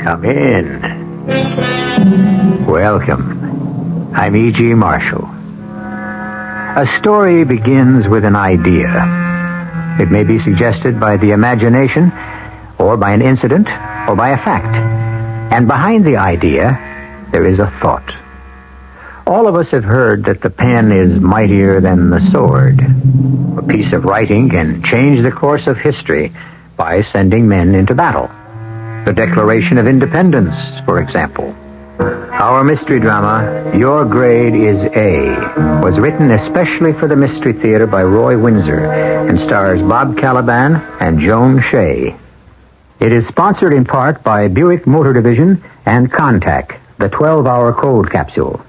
Come in. Welcome. I'm E.G. Marshall. A story begins with an idea. It may be suggested by the imagination, or by an incident, or by a fact. And behind the idea, there is a thought. All of us have heard that the pen is mightier than the sword. A piece of writing can change the course of history by sending men into battle. The Declaration of Independence, for example. Our mystery drama, Your Grade is A, was written especially for the Mystery Theater by Roy Windsor and stars Bob Caliban and Joan Shea. It is sponsored in part by Buick Motor Division and Contac, the 12-hour cold capsule.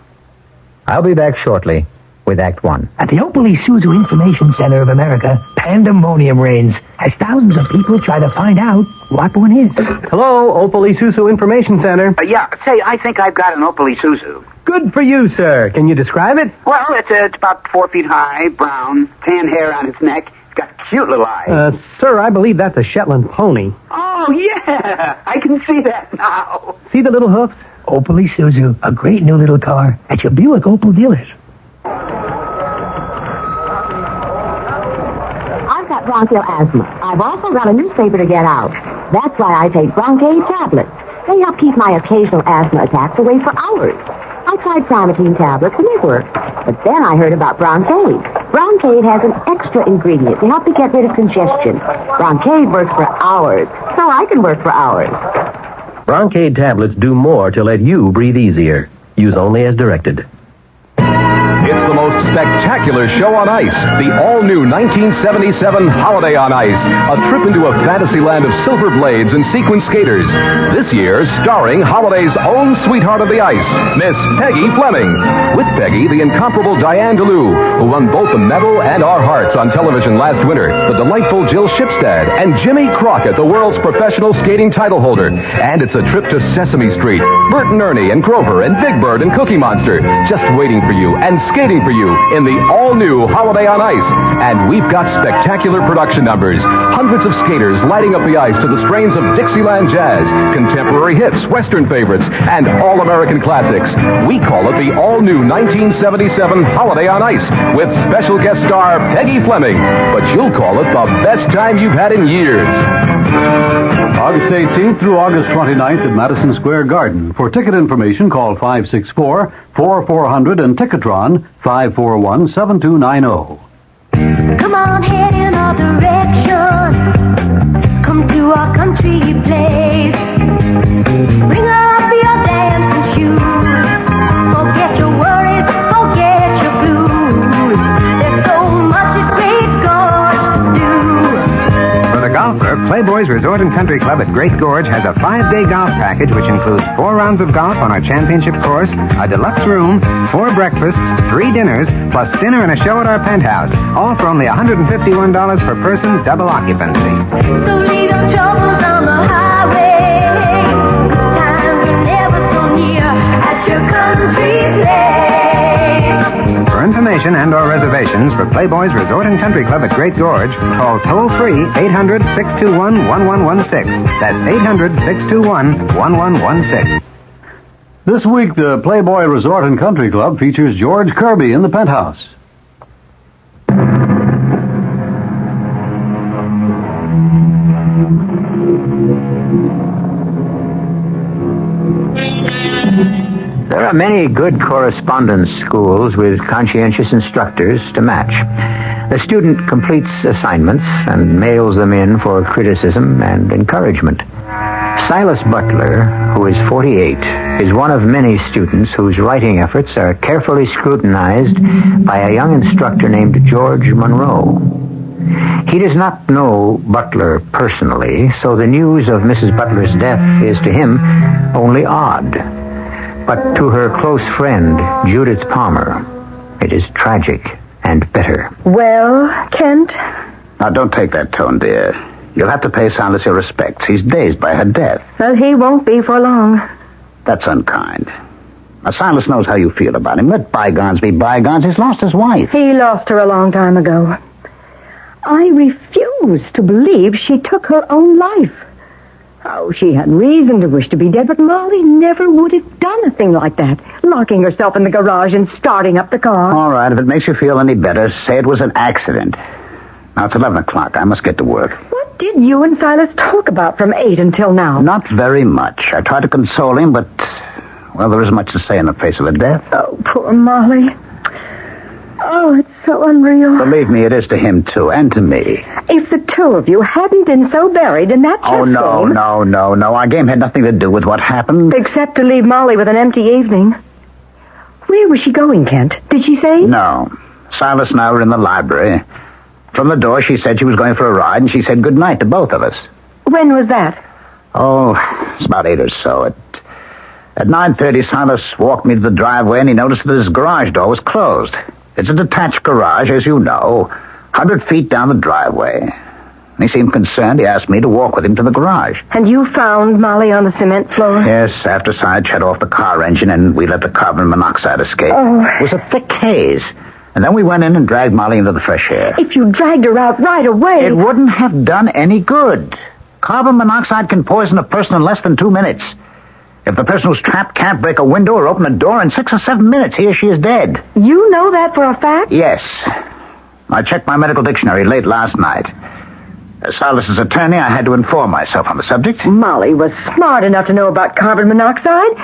I'll be back shortly with Act One. At the Opel Isuzu Information Center of America, pandemonium reigns as thousands of people try to find out what one is. Hello, Opel Isuzu Information Center. Say, I think I've got an Opel Isuzu. Good for you, sir. Can you describe it? Well, it's about 4 feet high, brown, tan hair on its neck. It's got cute little eyes. Sir, I believe that's a Shetland pony. Oh, yeah. I can see that now. See the little hoofs? Opel Isuzu, a great new little car at your Buick Opel dealers. I've got bronchial asthma. I've also got a newspaper to get out. That's why I take Broncaid tablets. They help keep my occasional asthma attacks away for hours. I tried Primatine tablets and they worked. But then I heard about Broncaid. Broncaid has an extra ingredient to help me get rid of congestion. Broncaid works for hours, so I can work for hours. Broncaid tablets do more to let you breathe easier. Use only as directed. It's the most spectacular show on ice. The all-new 1977 Holiday on Ice. A trip into a fantasy land of silver blades and sequin skaters. This year, starring Holiday's own sweetheart of the ice, Miss Peggy Fleming. With Peggy, the incomparable Diane DeLue, who won both the medal and our hearts on television last winter. The delightful Jill Shipstead and Jimmy Crockett, the world's professional skating title holder. And it's a trip to Sesame Street. Bert and Ernie and Grover and Big Bird and Cookie Monster just waiting for you and skating for you in the all-new Holiday on Ice. And we've got spectacular production numbers. Hundreds of skaters lighting up the ice to the strains of Dixieland jazz, contemporary hits, Western favorites, and all-American classics. We call it the all-new 1977 Holiday on Ice with special guest star Peggy Fleming. But you'll call it the best time you've had in years. August 18th through August 29th at Madison Square Garden. For ticket information, call 564-4400 and Ticketron 541-7290. Come on, head in our direction. Come to our country place. Bring up your dancing shoes. Forget your worries, forget your blues. There's so much at Great Gorge to do. For the golfer, Playboy's Resort and Country Club at Great Gorge has a 5-day golf package which includes 4 rounds of golf on our championship course, a deluxe room, 4 breakfasts, 3 dinners, plus dinner and a show at our penthouse. All for only $151 per person, double occupancy. So leave your troubles on the highway. Times are never so near at your country place. For information and or reservations for Playboy's Resort and Country Club at Great Gorge, call toll-free 800-621-1116. That's 800-621-1116. This week, the Playboy Resort and Country Club features George Kirby in the penthouse. There are many good correspondence schools with conscientious instructors to match. The student completes assignments and mails them in for criticism and encouragement. Silas Butler, who is 48, is one of many students whose writing efforts are carefully scrutinized by a young instructor named George Monroe. He does not know Butler personally, so the news of Mrs. Butler's death is to him only odd. But to her close friend, Judith Palmer, it is tragic and bitter. Well, Kent? Now, don't take that tone, dear. You'll have to pay Silas your respects. He's dazed by her death. Well, he won't be for long. That's unkind. Now, Silas knows how you feel about him. Let bygones be bygones. He's lost his wife. He lost her a long time ago. I refuse to believe she took her own life. Oh, she had reason to wish to be dead, but Molly never would have done a thing like that. Locking herself in the garage and starting up the car. All right, if it makes you feel any better, say it was an accident. Now, it's 11 o'clock. I must get to work. What did you and Silas talk about from 8 until now? Not very much. I tried to console him, but, well, there isn't much to say in the face of a death. Oh, poor Molly. Oh, it's so unreal. Believe me, it is to him, too, and to me. If the two of you hadn't been so buried in that chess Oh, no, game... no. Our game had nothing to do with what happened. Except to leave Molly with an empty evening. Where was she going, Kent? Did she say? No. Silas and I were in the library. From the door, she said she was going for a ride, and she said good night to both of us. When was that? Oh, it's about 8 or so. At 9:30, Silas walked me to the driveway, and he noticed that his garage door was closed. It's a detached garage, as you know, 100 feet down the driveway. And he seemed concerned. He asked me to walk with him to the garage. And you found Molly on the cement floor? Yes, after Side shut off the car engine, and we let the carbon monoxide escape. Oh. It was a thick haze. And then we went in and dragged Molly into the fresh air. If you dragged her out right away... It wouldn't have done any good. Carbon monoxide can poison a person in less than 2 minutes. If the person who's trapped can't break a window or open a door in 6 or 7 minutes, he or she is dead. You know that for a fact? Yes. I checked my medical dictionary late last night. As Silas's attorney, I had to inform myself on the subject. Molly was smart enough to know about carbon monoxide.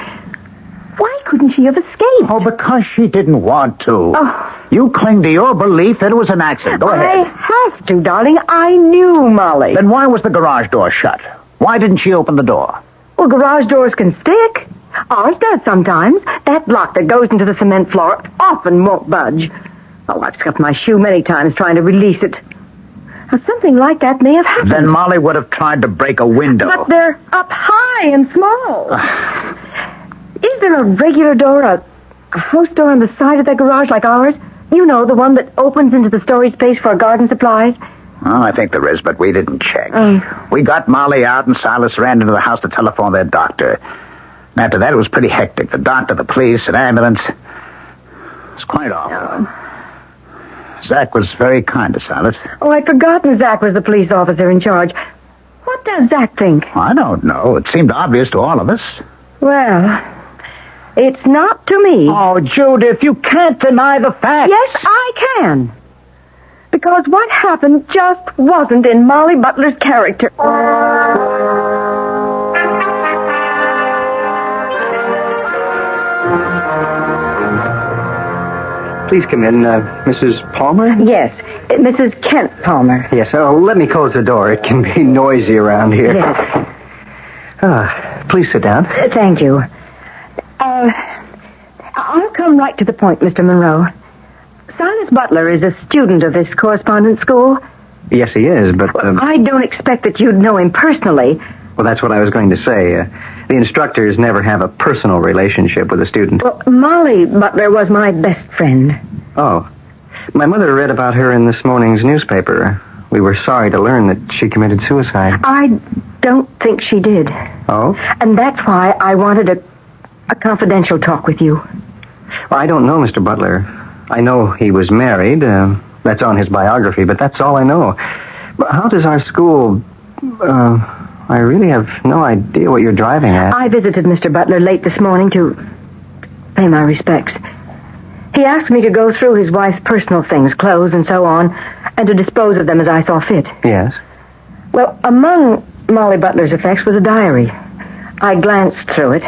Why couldn't she have escaped? Oh, because she didn't want to. Oh. You cling to your belief that it was an accident. Go ahead. I have to, darling. I knew Molly. Then why was the garage door shut? Why didn't she open the door? Well, garage doors can stick. Ours does sometimes. That block that goes into the cement floor often won't budge. Oh, I've scuffed my shoe many times trying to release it. Now, something like that may have happened. Then Molly would have tried to break a window. But they're up high and small. Is there a regular door, a house door on the side of that garage like ours? You know, the one that opens into the storage space for garden supplies? Oh, I think there is, but we didn't check. Oh. We got Molly out, and Silas ran into the house to telephone their doctor. And after that, it was pretty hectic. The doctor, the police, an ambulance. It was quite awful. Zach was very kind to Silas. Oh, I'd forgotten Zach was the police officer in charge. What does Zach think? I don't know. It seemed obvious to all of us. Well, it's not to me. Oh, Judith, you can't deny the facts. Yes, I can. Because what happened just wasn't in Molly Butler's character. Please come in, Mrs. Palmer? Yes, Mrs. Kent Palmer. Yes, let me close the door. It can be noisy around here. Yes. Please sit down. Thank you. I'll come right to the point, Mr. Monroe. Silas Butler is a student of this correspondence school. Yes, he is, but... I don't expect that you'd know him personally. Well, that's what I was going to say. The instructors never have a personal relationship with a student. Well, Molly Butler was my best friend. Oh. My mother read about her in this morning's newspaper. We were sorry to learn that she committed suicide. I don't think she did. Oh? And that's why I wanted a confidential talk with you. Well, I don't know Mr. Butler. I know he was married. That's on his biography, but that's all I know. But how does our school... I really have no idea what you're driving at. I visited Mr. Butler late this morning to pay my respects. He asked me to go through his wife's personal things, clothes and so on, and to dispose of them as I saw fit. Yes? Well, among Molly Butler's effects was a diary. I glanced through it.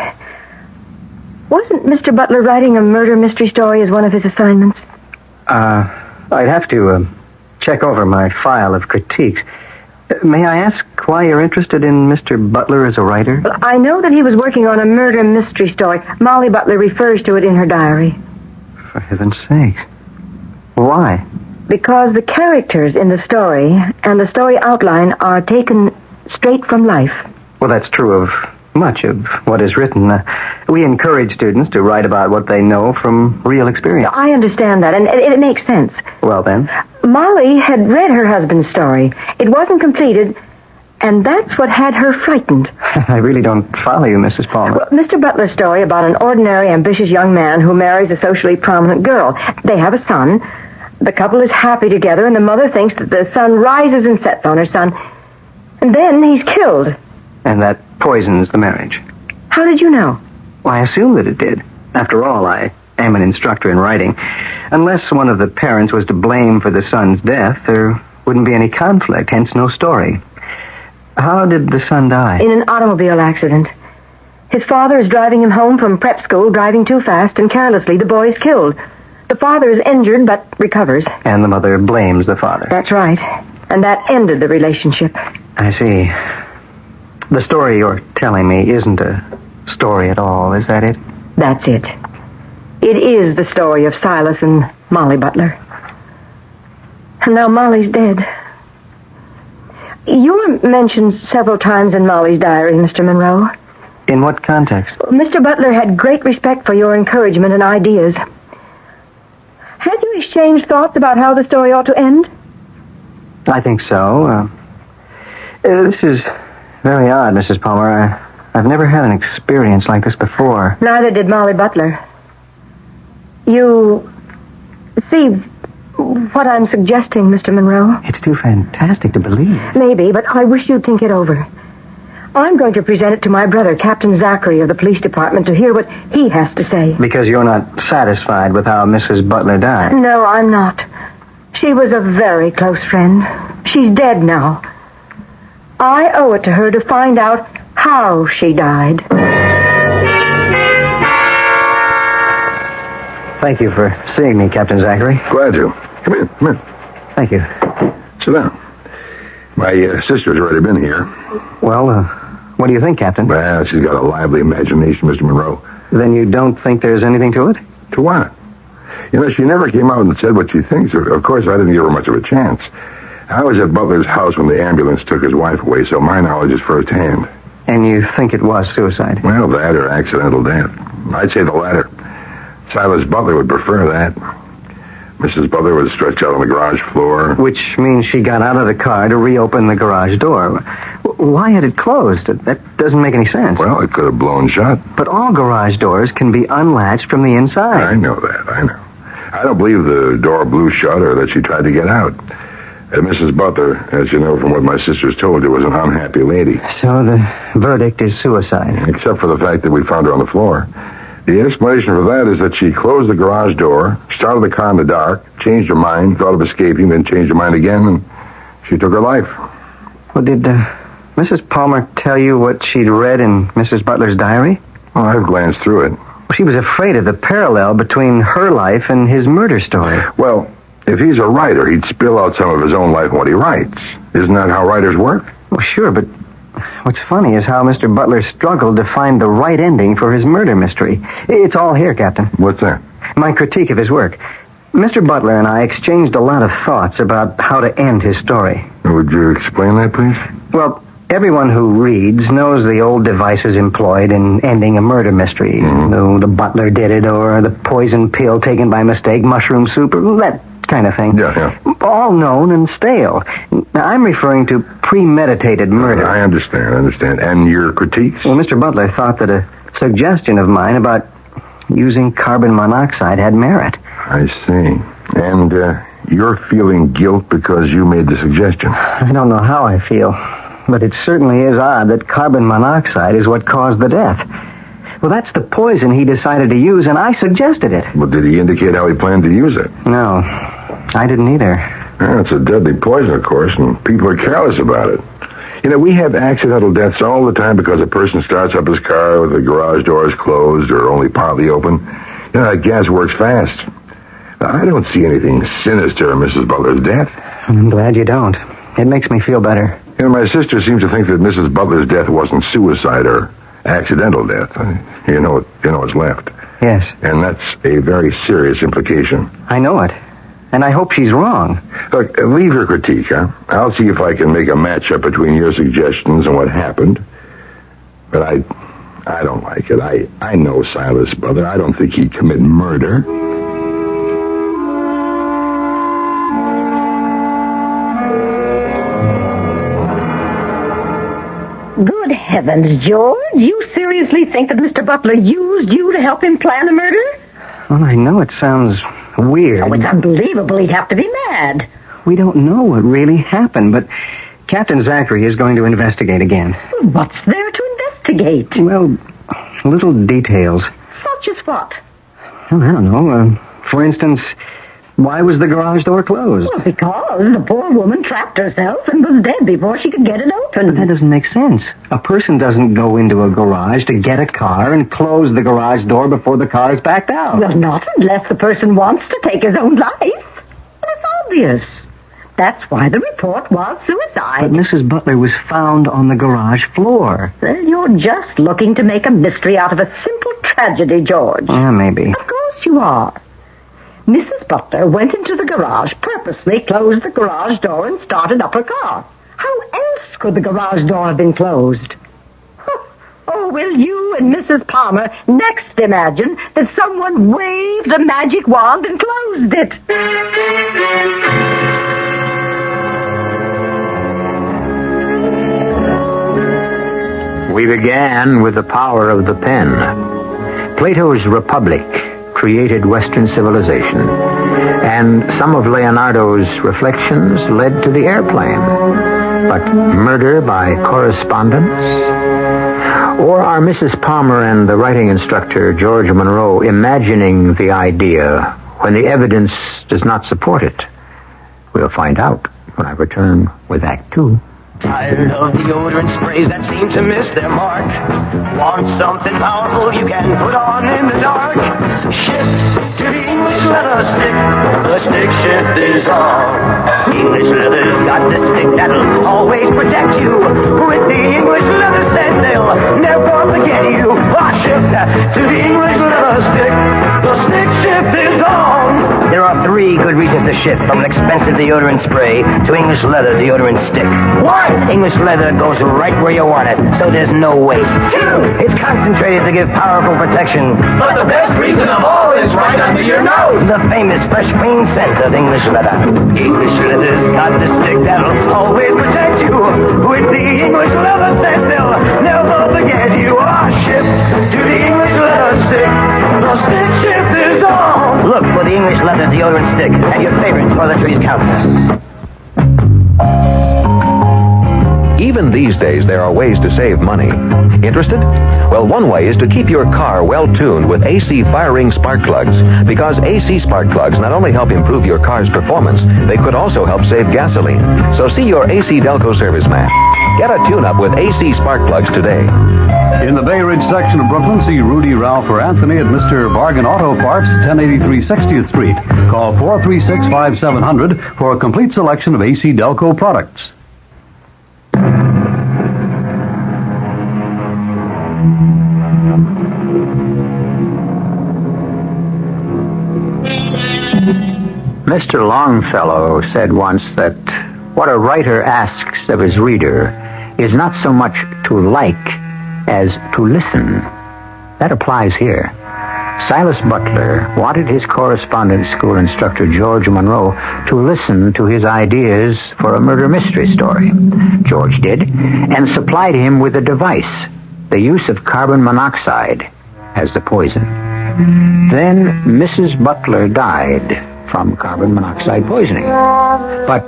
Wasn't Mr. Butler writing a murder mystery story as one of his assignments? I'd have to check over my file of critiques. May I ask why you're interested in Mr. Butler as a writer? Well, I know that he was working on a murder mystery story. Molly Butler refers to it in her diary. For heaven's sakes. Why? Because the characters in the story and the story outline are taken straight from life. Well, that's true of much of what is written. We encourage students to write about what they know from real experience. I understand that, and it makes sense. Well, then? Molly had read her husband's story. It wasn't completed, and that's what had her frightened. I really don't follow you, Mrs. Palmer. Well, Mr. Butler's story about an ordinary, ambitious young man who marries a socially prominent girl. They have a son. The couple is happy together, and the mother thinks that the sun rises and sets on her son. And then he's killed. And that poisons the marriage. How did you know? Well, I assume that it did. After all, I am an instructor in writing. Unless one of the parents was to blame for the son's death, there wouldn't be any conflict, hence no story. How did the son die? In an automobile accident. His father is driving him home from prep school, driving too fast, and carelessly the boy is killed. The father is injured, but recovers. And the mother blames the father. That's right. And that ended the relationship. I see. The story you're telling me isn't a story at all, is that it? That's it. It is the story of Silas and Molly Butler. And now Molly's dead. You were mentioned several times in Molly's diary, Mr. Monroe. In what context? Mr. Butler had great respect for your encouragement and ideas. Had you exchanged thoughts about how the story ought to end? I think so. This is very odd, Mrs. Palmer. I've never had an experience like this before. Neither did Molly Butler. You see what I'm suggesting, Mr. Monroe? It's too fantastic to believe. Maybe, but I wish you'd think it over. I'm going to present it to my brother, Captain Zachary of the police department, to hear what he has to say. Because you're not satisfied with how Mrs. Butler died? No, I'm not. She was a very close friend. She's dead now. I owe it to her to find out how she died. Thank you for seeing me, Captain Zachary. Glad to. Come in, come in. Thank you. Sit down. My sister's already been here. Well, what do you think, Captain? Well, she's got a lively imagination, Mr. Monroe. Then you don't think there's anything to it? To what? You know, she never came out and said what she thinks. Of course, I didn't give her much of a chance. I was at Butler's house when the ambulance took his wife away, so my knowledge is firsthand. And you think it was suicide? Well, that or accidental death. I'd say the latter. Silas Butler would prefer that. Mrs. Butler was stretched out on the garage floor. Which means she got out of the car to reopen the garage door. Why had it closed? That doesn't make any sense. Well, it could have blown shut. But all garage doors can be unlatched from the inside. I know that, I know. I don't believe the door blew shut or that she tried to get out. And Mrs. Butler, as you know from what my sisters told you, was an unhappy lady. So the verdict is suicide. Except for the fact that we found her on the floor. The explanation for that is that she closed the garage door, started the car in the dark, changed her mind, thought of escaping, then changed her mind again, and she took her life. Well, did Mrs. Palmer tell you what she'd read in Mrs. Butler's diary? Well, I've glanced through it. She was afraid of the parallel between her life and his murder story. Well, if he's a writer, he'd spill out some of his own life in what he writes. Isn't that how writers work? Well, sure, but what's funny is how Mr. Butler struggled to find the right ending for his murder mystery. It's all here, Captain. What's that? My critique of his work. Mr. Butler and I exchanged a lot of thoughts about how to end his story. Would you explain that, please? Well, everyone who reads knows the old devices employed in ending a murder mystery. Mm-hmm. The butler did it, or the poison pill taken by mistake, mushroom soup, or that kind of thing. Yeah. All known and stale. Now, I'm referring to premeditated murder. I understand. And your critiques? Well, Mr. Butler thought that a suggestion of mine about using carbon monoxide had merit. I see. And you're feeling guilt because you made the suggestion. I don't know how I feel, but it certainly is odd that carbon monoxide is what caused the death. Well, that's the poison he decided to use, and I suggested it. Well, did he indicate how he planned to use it? No, I didn't either. Well, it's a deadly poison, of course, and people are careless about it. You know, we have accidental deaths all the time because a person starts up his car with the garage doors closed or only partly open. You know, that gas works fast. Now, I don't see anything sinister in Mrs. Butler's death. I'm glad you don't. It makes me feel better. You know, my sister seems to think that Mrs. Butler's death wasn't suicide or accidental death. You know what's left. Yes. And that's a very serious implication. I know it. And I hope she's wrong. Look, leave your critique, huh? I'll see if I can make a matchup between your suggestions and what happened. But I don't like it. I know Silas Butler. I don't think he'd commit murder. Good heavens, George. You seriously think that Mr. Butler used you to help him plan a murder? Well, I know it sounds weird. Oh, it's unbelievable. He'd have to be mad. We don't know what really happened, but Captain Zachary is going to investigate again. What's there to investigate? Well, little details. Such as what? Well, I don't know. For instance, why was the garage door closed? Well, because the poor woman trapped herself and was dead before she could get it open. But that doesn't make sense. A person doesn't go into a garage to get a car and close the garage door before the car is backed out. Well, not unless the person wants to take his own life. It's obvious. That's why the report was suicide. But Mrs. Butler was found on the garage floor. Well, you're just looking to make a mystery out of a simple tragedy, George. Yeah, maybe. Of course you are. Mrs. Butler went into the garage, purposely closed the garage door, and started up her car. How else could the garage door have been closed? Oh, will you and Mrs. Palmer next imagine that someone waved a magic wand and closed it? We began with the power of the pen. Plato's Republic created Western civilization, and some of Leonardo's reflections led to the airplane. But murder by correspondence? Or are Mrs. Palmer and the writing instructor, George Monroe, imagining the idea when the evidence does not support it? We'll find out when I return with Act Two. Tired of deodorant sprays that seem to miss their mark? Want something powerful you can put on in the dark? Shift to the English leather stick. The stick shift is on. English leather's got the stick that'll always protect you. With the English leather scent, they'll never forget you. Shift to the English leather stick. The stick shift is on. There are 3 good reasons to shift from an expensive deodorant spray to English leather deodorant stick. 1, English leather goes right where you want it, so there's no waste. 2, it's concentrated to give powerful protection. But the best reason of all is right under your nose. The famous fresh clean scent of English leather. English leather's got the stick that'll always protect you. With the English leather scent, they'll never forget you. Shift to the English leather stick. The stick shift is on. Look for the English leather deodorant stick at your favorite toiletries counter. Even these days, there are ways to save money. Interested? Well, one way is to keep your car well-tuned with AC firing spark plugs, because AC spark plugs not only help improve your car's performance, they could also help save gasoline. So see your AC Delco serviceman. Get a tune-up with AC spark plugs today. In the Bay Ridge section of Brooklyn, see Rudy, Ralph, or Anthony at Mr. Bargain Auto Parts, 1083 60th Street. Call 436-5700 for a complete selection of AC Delco products. Mr. Longfellow said once that what a writer asks of his reader is not so much to like as to listen. That applies here. Silas Butler wanted his correspondence school instructor, George Monroe, to listen to his ideas for a murder mystery story. George did, and supplied him with a device, the use of carbon monoxide as the poison. Then Mrs. Butler died from carbon monoxide poisoning. But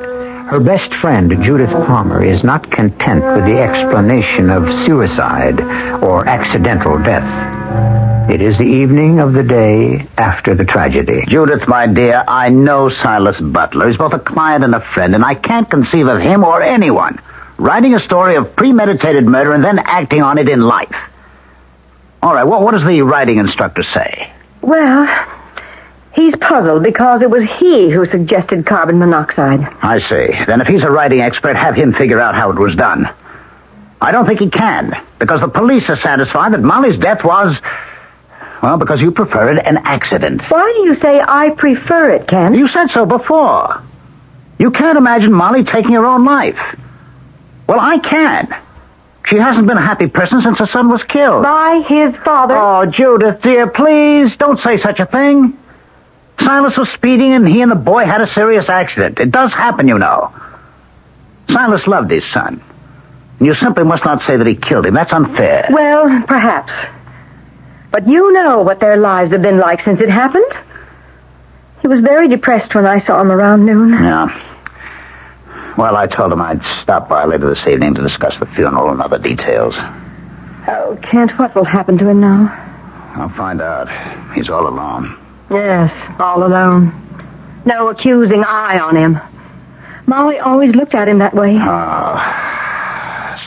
her best friend, Judith Palmer, is not content with the explanation of suicide or accidental death. It is the evening of the day after the tragedy. Judith, my dear, I know Silas Butler. He's both a client and a friend, and I can't conceive of him or anyone writing a story of premeditated murder and then acting on it in life. All right, what does the writing instructor say? Well, he's puzzled because it was he who suggested carbon monoxide. I see. Then if he's a writing expert, have him figure out how it was done. I don't think he can, because the police are satisfied that Molly's death was, well, because you prefer it an accident. Why do you say I prefer it, Ken? You said so before. You can't imagine Molly taking her own life. Well, I can. She hasn't been a happy person since her son was killed. By his father? Oh, Judith, dear, please, don't say such a thing. Silas was speeding and he and the boy had a serious accident. It does happen, you know. Silas loved his son. And you simply must not say that he killed him. That's unfair. Well, perhaps. But you know what their lives have been like since it happened. He was very depressed when I saw him around noon. Yeah. Well, I told him I'd stop by later this evening to discuss the funeral and other details. Oh, Kent, what will happen to him now? I'll find out. He's all alone. Yes, all alone. No accusing eye on him. Molly always looked at him that way.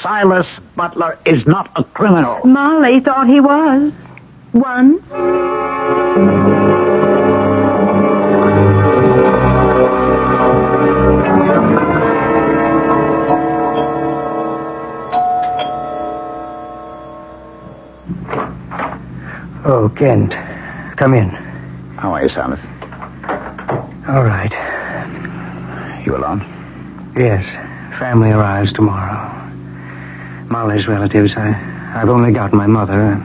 Silas Butler is not a criminal. Molly thought he was. Once. Oh, Kent. Come in. How are you, Silas? All right. You alone? Yes. Family arrives tomorrow. Molly's relatives. I've only got my mother.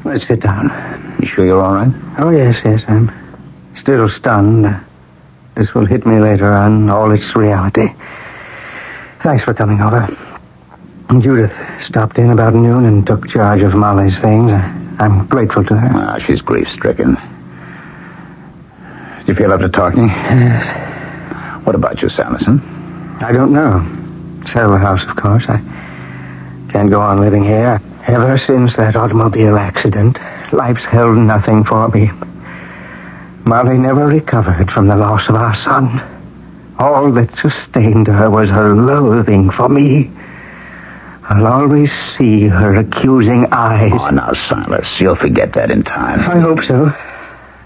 Let's sit down. You sure you're all right? Oh, yes. I'm still stunned. This will hit me later on, all its reality. Thanks for coming over. Judith stopped in about noon and took charge of Molly's things. I'm grateful to her. She's grief-stricken. Do you feel up to talking? Yes. What about you, Sanderson? I don't know. Sell the house, of course. I can't go on living here. Ever since that automobile accident, life's held nothing for me. Molly never recovered from the loss of our son. All that sustained her was her loathing for me. I'll always see her accusing eyes. Oh, now, Silas, you'll forget that in time. I hope so.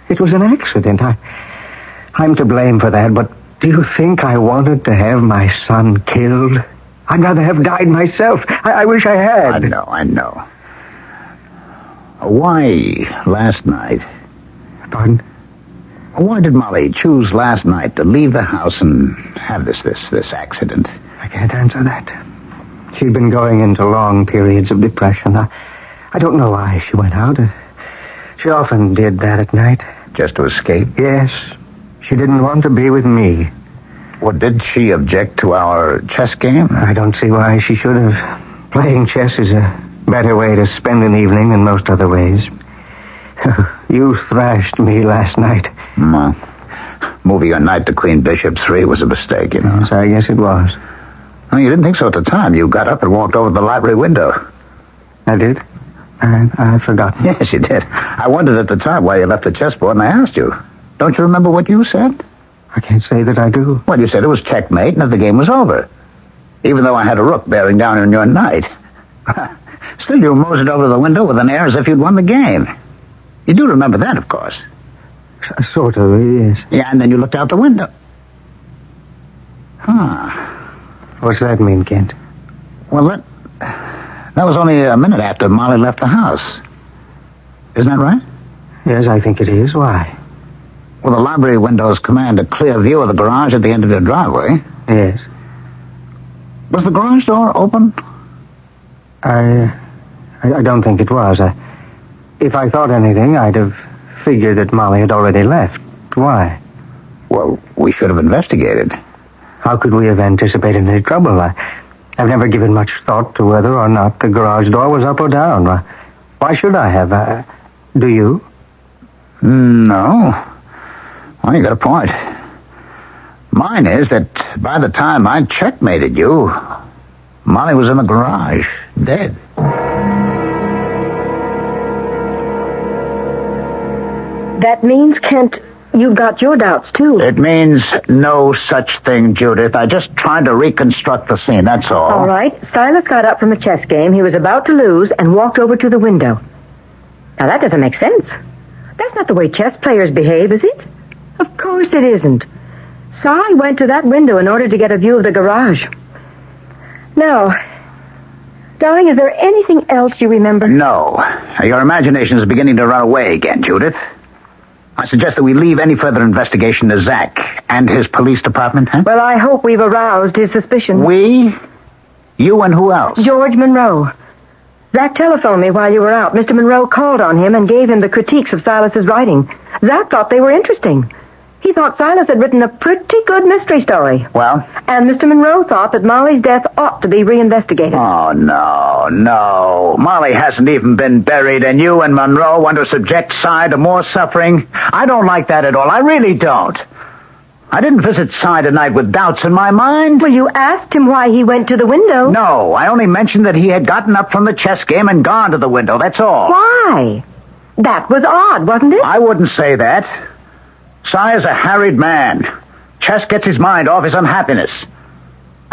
It was an accident. I'm to blame for that, but do you think I wanted to have my son killed? I'd rather have died myself. I wish I had. I know. Why last night? Pardon? Why did Molly choose last night to leave the house and have this accident? I can't answer that. She'd been going into long periods of depression. I don't know why she went out. She often did that at night. Just to escape? Yes. She didn't want to be with me. Well, did she object to our chess game? I don't see why she should have. Playing chess is a better way to spend an evening than most other ways. You thrashed me last night. Moving your knight to Queen Bishop 3 was a mistake, you know. Yes, I guess it was. Oh, you didn't think so at the time. You got up and walked over to the library window. I did? I've forgotten. Yes, you did. I wondered at the time why you left the chessboard, and I asked you. Don't you remember what you said? I can't say that I do. Well, you said it was checkmate and that the game was over. Even though I had a rook bearing down on your knight. Still, you moseyed over to the window with an air as if you'd won the game. You do remember that, of course. Sort of, yes. Yeah, and then you looked out the window. What's that mean, Kent? Well, that was only a minute after Molly left the house. Isn't that right? Yes, I think it is. Why? Well, the library windows command a clear view of the garage at the end of your driveway. Yes. Was the garage door open? I don't think it was. If I thought anything, I'd have figured that Molly had already left. Why? Well, we should have investigated. How could we have anticipated any trouble? I've never given much thought to whether or not the garage door was up or down. Why should I have? Do you? No. Well, you got a point. Mine is that by the time I checkmated you, Molly was in the garage, dead. That means, Kent, you've got your doubts, too. It means no such thing, Judith. I just tried to reconstruct the scene, that's all. All right. Silas got up from a chess game he was about to lose and walked over to the window. Now, that doesn't make sense. That's not the way chess players behave, is it? Of course it isn't. Si went to that window in order to get a view of the garage. Now, darling, is there anything else you remember? No. Your imagination is beginning to run away again, Judith. I suggest that we leave any further investigation to Zach and his police department, huh? Well, I hope we've aroused his suspicion. We? You and who else? George Monroe. Zach telephoned me while you were out. Mr. Monroe called on him and gave him the critiques of Silas's writing. Zach thought they were interesting. He thought Silas had written a pretty good mystery story. Well? And Mr. Monroe thought that Molly's death ought to be reinvestigated. Oh, no. Molly hasn't even been buried, and you and Monroe want to subject Si to more suffering? I don't like that at all. I really don't. I didn't visit Cy tonight with doubts in my mind. Well, you asked him why he went to the window. No, I only mentioned that he had gotten up from the chess game and gone to the window, that's all. Why? That was odd, wasn't it? I wouldn't say that. Cy is a harried man. Chess gets his mind off his unhappiness.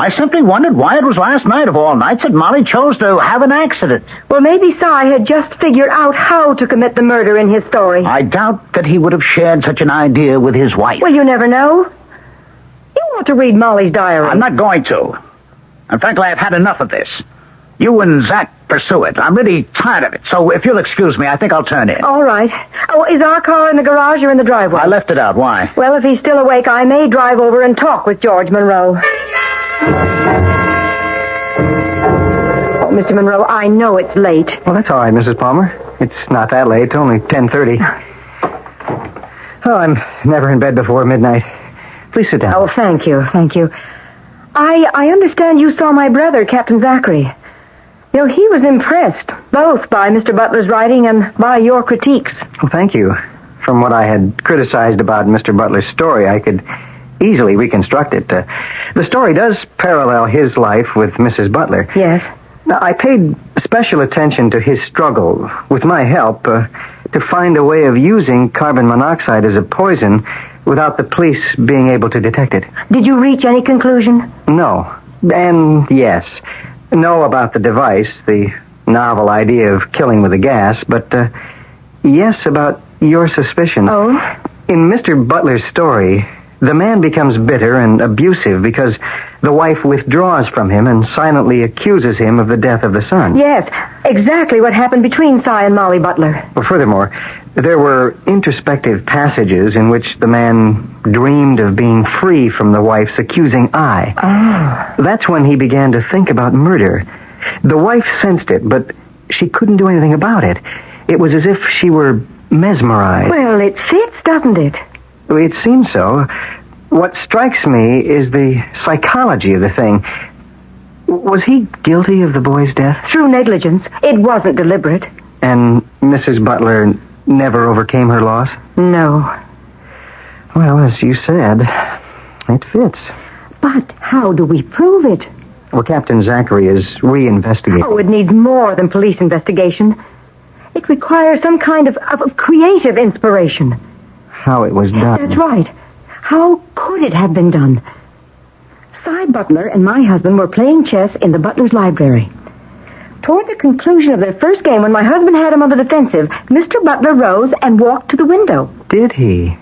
I simply wondered why it was last night of all nights that Molly chose to have an accident. Well, maybe Cy had just figured out how to commit the murder in his story. I doubt that he would have shared such an idea with his wife. Well, you never know. You want to read Molly's diary. I'm not going to. And frankly, I've had enough of this. You and Zach pursue it. I'm really tired of it. So if you'll excuse me, I think I'll turn in. All right. Oh, is our car in the garage or in the driveway? I left it out. Why? Well, if he's still awake, I may drive over and talk with George Monroe. Oh, Mr. Monroe, I know it's late. Well, that's all right, Mrs. Palmer. It's not that late. It's only 10:30. Oh, I'm never in bed before midnight. Please sit down. Oh, thank you. I understand you saw my brother, Captain Zachary. You know, he was impressed, both by Mr. Butler's writing and by your critiques. Well, thank you. From what I had criticized about Mr. Butler's story, I could easily reconstruct it. The story does parallel his life with Mrs. Butler. Yes. Now, I paid special attention to his struggle, with my help, to find a way of using carbon monoxide as a poison without the police being able to detect it. Did you reach any conclusion? No. And yes. No about the device, the novel idea of killing with a gas, but yes about your suspicion. Oh? In Mr. Butler's story, the man becomes bitter and abusive because the wife withdraws from him and silently accuses him of the death of the son. Yes, exactly what happened between Cy and Molly Butler. Well, furthermore, there were introspective passages in which the man dreamed of being free from the wife's accusing eye. Oh. That's when he began to think about murder. The wife sensed it, but she couldn't do anything about it. It was as if she were mesmerized. Well, it fits, doesn't it? It seems so. What strikes me is the psychology of the thing. Was he guilty of the boy's death? Through negligence. It wasn't deliberate. And Mrs. Butler never overcame her loss? No. Well, as you said, it fits. But how do we prove it? Well, Captain Zachary is reinvestigating. Oh, it needs more than police investigation. It requires some kind of creative inspiration. How it was done. That's right. How could it have been done? Cy Butler and my husband were playing chess in the Butler's library. Toward the conclusion of their first game, when my husband had him on the defensive, Mr. Butler rose and walked to the window. Did he?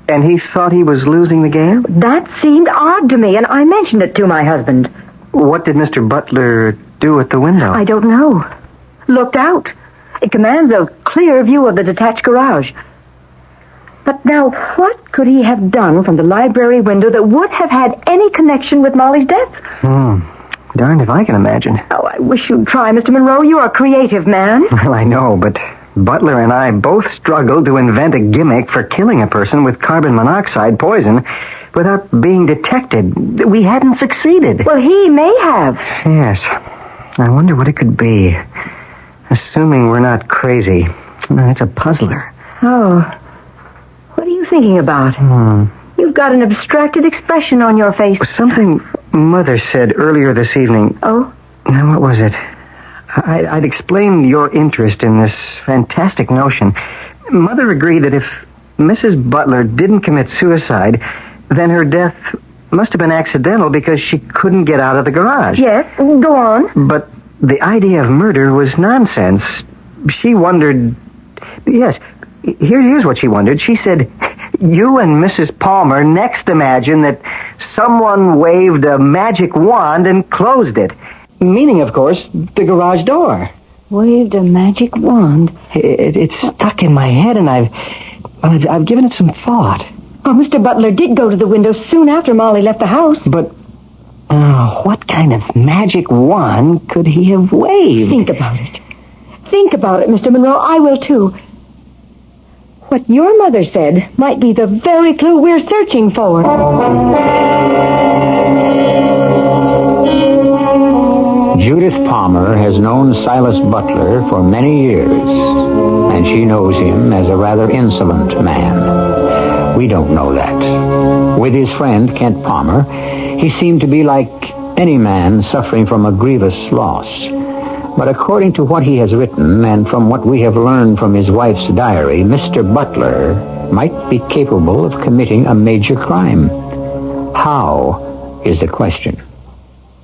And he thought he was losing the game? That seemed odd to me, and I mentioned it to my husband. What did Mr. Butler do at the window? I don't know. Looked out. It commands a clear view of the detached garage. But now, what could he have done from the library window that would have had any connection with Molly's death? Darned if I can imagine. Oh, I wish you'd try, Mr. Monroe. You're a creative man. Well, I know, but Butler and I both struggled to invent a gimmick for killing a person with carbon monoxide poison without being detected. We hadn't succeeded. Well, he may have. Yes. I wonder what it could be. Assuming we're not crazy. It's a puzzler. Oh. What are you thinking about? You've got an abstracted expression on your face. Something Mother said earlier this evening. Oh? Now, what was it? I'd explained your interest in this fantastic notion. Mother agreed that if Mrs. Butler didn't commit suicide, then her death must have been accidental because she couldn't get out of the garage. Yes, go on. But the idea of murder was nonsense. She wondered... Yes, here's what she wondered. She said, you and Mrs. Palmer next imagined that someone waved a magic wand and closed it. Meaning, of course, the garage door. Waved a magic wand? It's stuck in my head, and I've given it some thought. Oh, Mr. Butler did go to the window soon after Molly left the house. But what kind of magic wand could he have waved? Think about it. Think about it, Mr. Monroe. I will, too. What your mother said might be the very clue we're searching for. Judith Palmer has known Silas Butler for many years, and she knows him as a rather insolent man. We don't know that. With his friend, Kent Palmer, he seemed to be like any man suffering from a grievous loss. But according to what he has written, and from what we have learned from his wife's diary, Mr. Butler might be capable of committing a major crime. How is the question?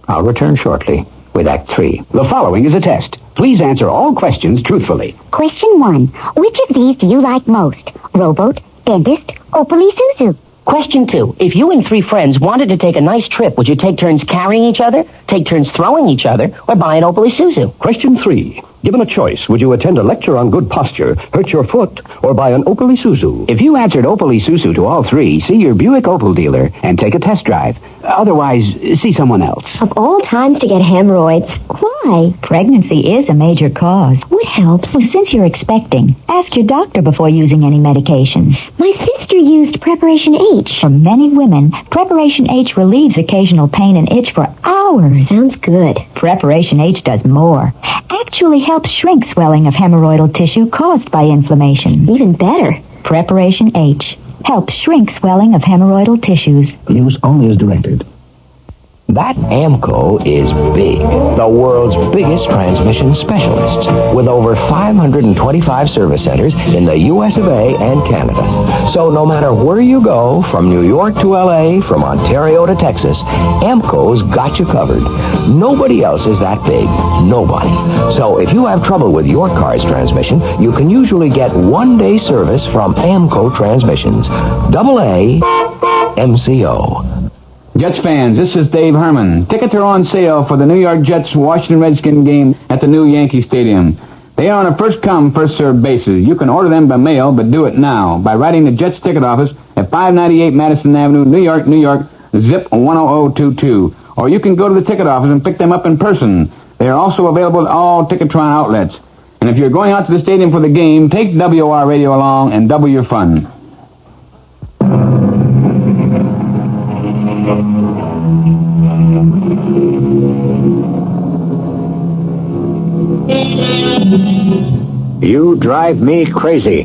I'll return shortly with Act 3. The following is a test. Please answer all questions truthfully. Question 1. Which of these do you like most? Rowboat, dentist, Opal Isuzu? Question 2. If you and 3 friends wanted to take a nice trip, would you take turns carrying each other, take turns throwing each other, or buy an Opal Isuzu? Question 3. Given a choice, would you attend a lecture on good posture, hurt your foot, or buy an Opal Isuzu? If you answered Opal Isuzu to all 3, see your Buick Opal dealer and take a test drive. Otherwise, see someone else. Of all times to get hemorrhoids, why? Pregnancy is a major cause. What helps? Well, since you're expecting, ask your doctor before using any medications. My sister used Preparation H. For many women, Preparation H relieves occasional pain and itch for hours. Sounds good. Preparation H does more. Actually helps shrink swelling of hemorrhoidal tissue caused by inflammation. Even better. Preparation H helps shrink swelling of hemorrhoidal tissues. Use only as directed. That AMCO is big. The world's biggest transmission specialist. With over 525 service centers in the US of A and Canada. So no matter where you go, from New York to LA, from Ontario to Texas, AMCO's got you covered. Nobody else is that big. Nobody. So if you have trouble with your car's transmission, you can usually get one-day service from AMCO Transmissions. AA MCO. Jets fans, this is Dave Herman. Tickets are on sale for the New York Jets-Washington Redskins game at the new Yankee Stadium. They are on a first-come, first-served basis. You can order them by mail, but do it now by writing the Jets ticket office at 598 Madison Avenue, New York, zip 10022. Or you can go to the ticket office and pick them up in person. They are also available at all Ticketron outlets. And if you're going out to the stadium for the game, take WR Radio along and double your fun. You drive me crazy,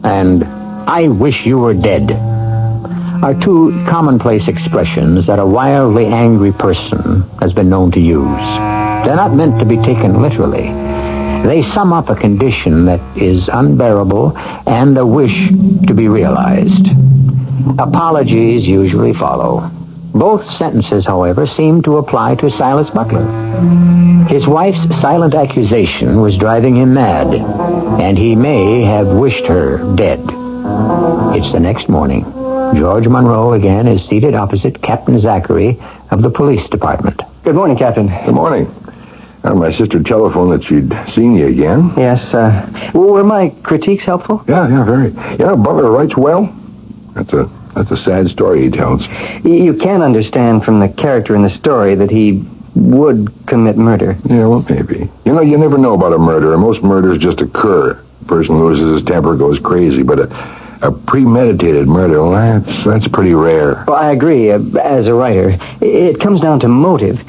and I wish you were dead are 2 commonplace expressions that a wildly angry person has been known to use. They're not meant to be taken literally. They sum up a condition that is unbearable and a wish to be realized. Apologies usually follow. Both sentences, however, seem to apply to Silas Butler. His wife's silent accusation was driving him mad, and he may have wished her dead. It's the next morning. George Monroe again is seated opposite Captain Zachary of the police department. Good morning, Captain. Good morning. My sister telephoned that she'd seen you again. Yes, were my critiques helpful? Yeah, very. Butler writes well. That's a sad story he tells. You can understand from the character in the story that he would commit murder. Yeah, well, maybe. You never know about a murder. Most murders just occur. A person loses his temper, goes crazy, but a premeditated murder, well, that's pretty rare. Well, I agree. As a writer, it comes down to motive.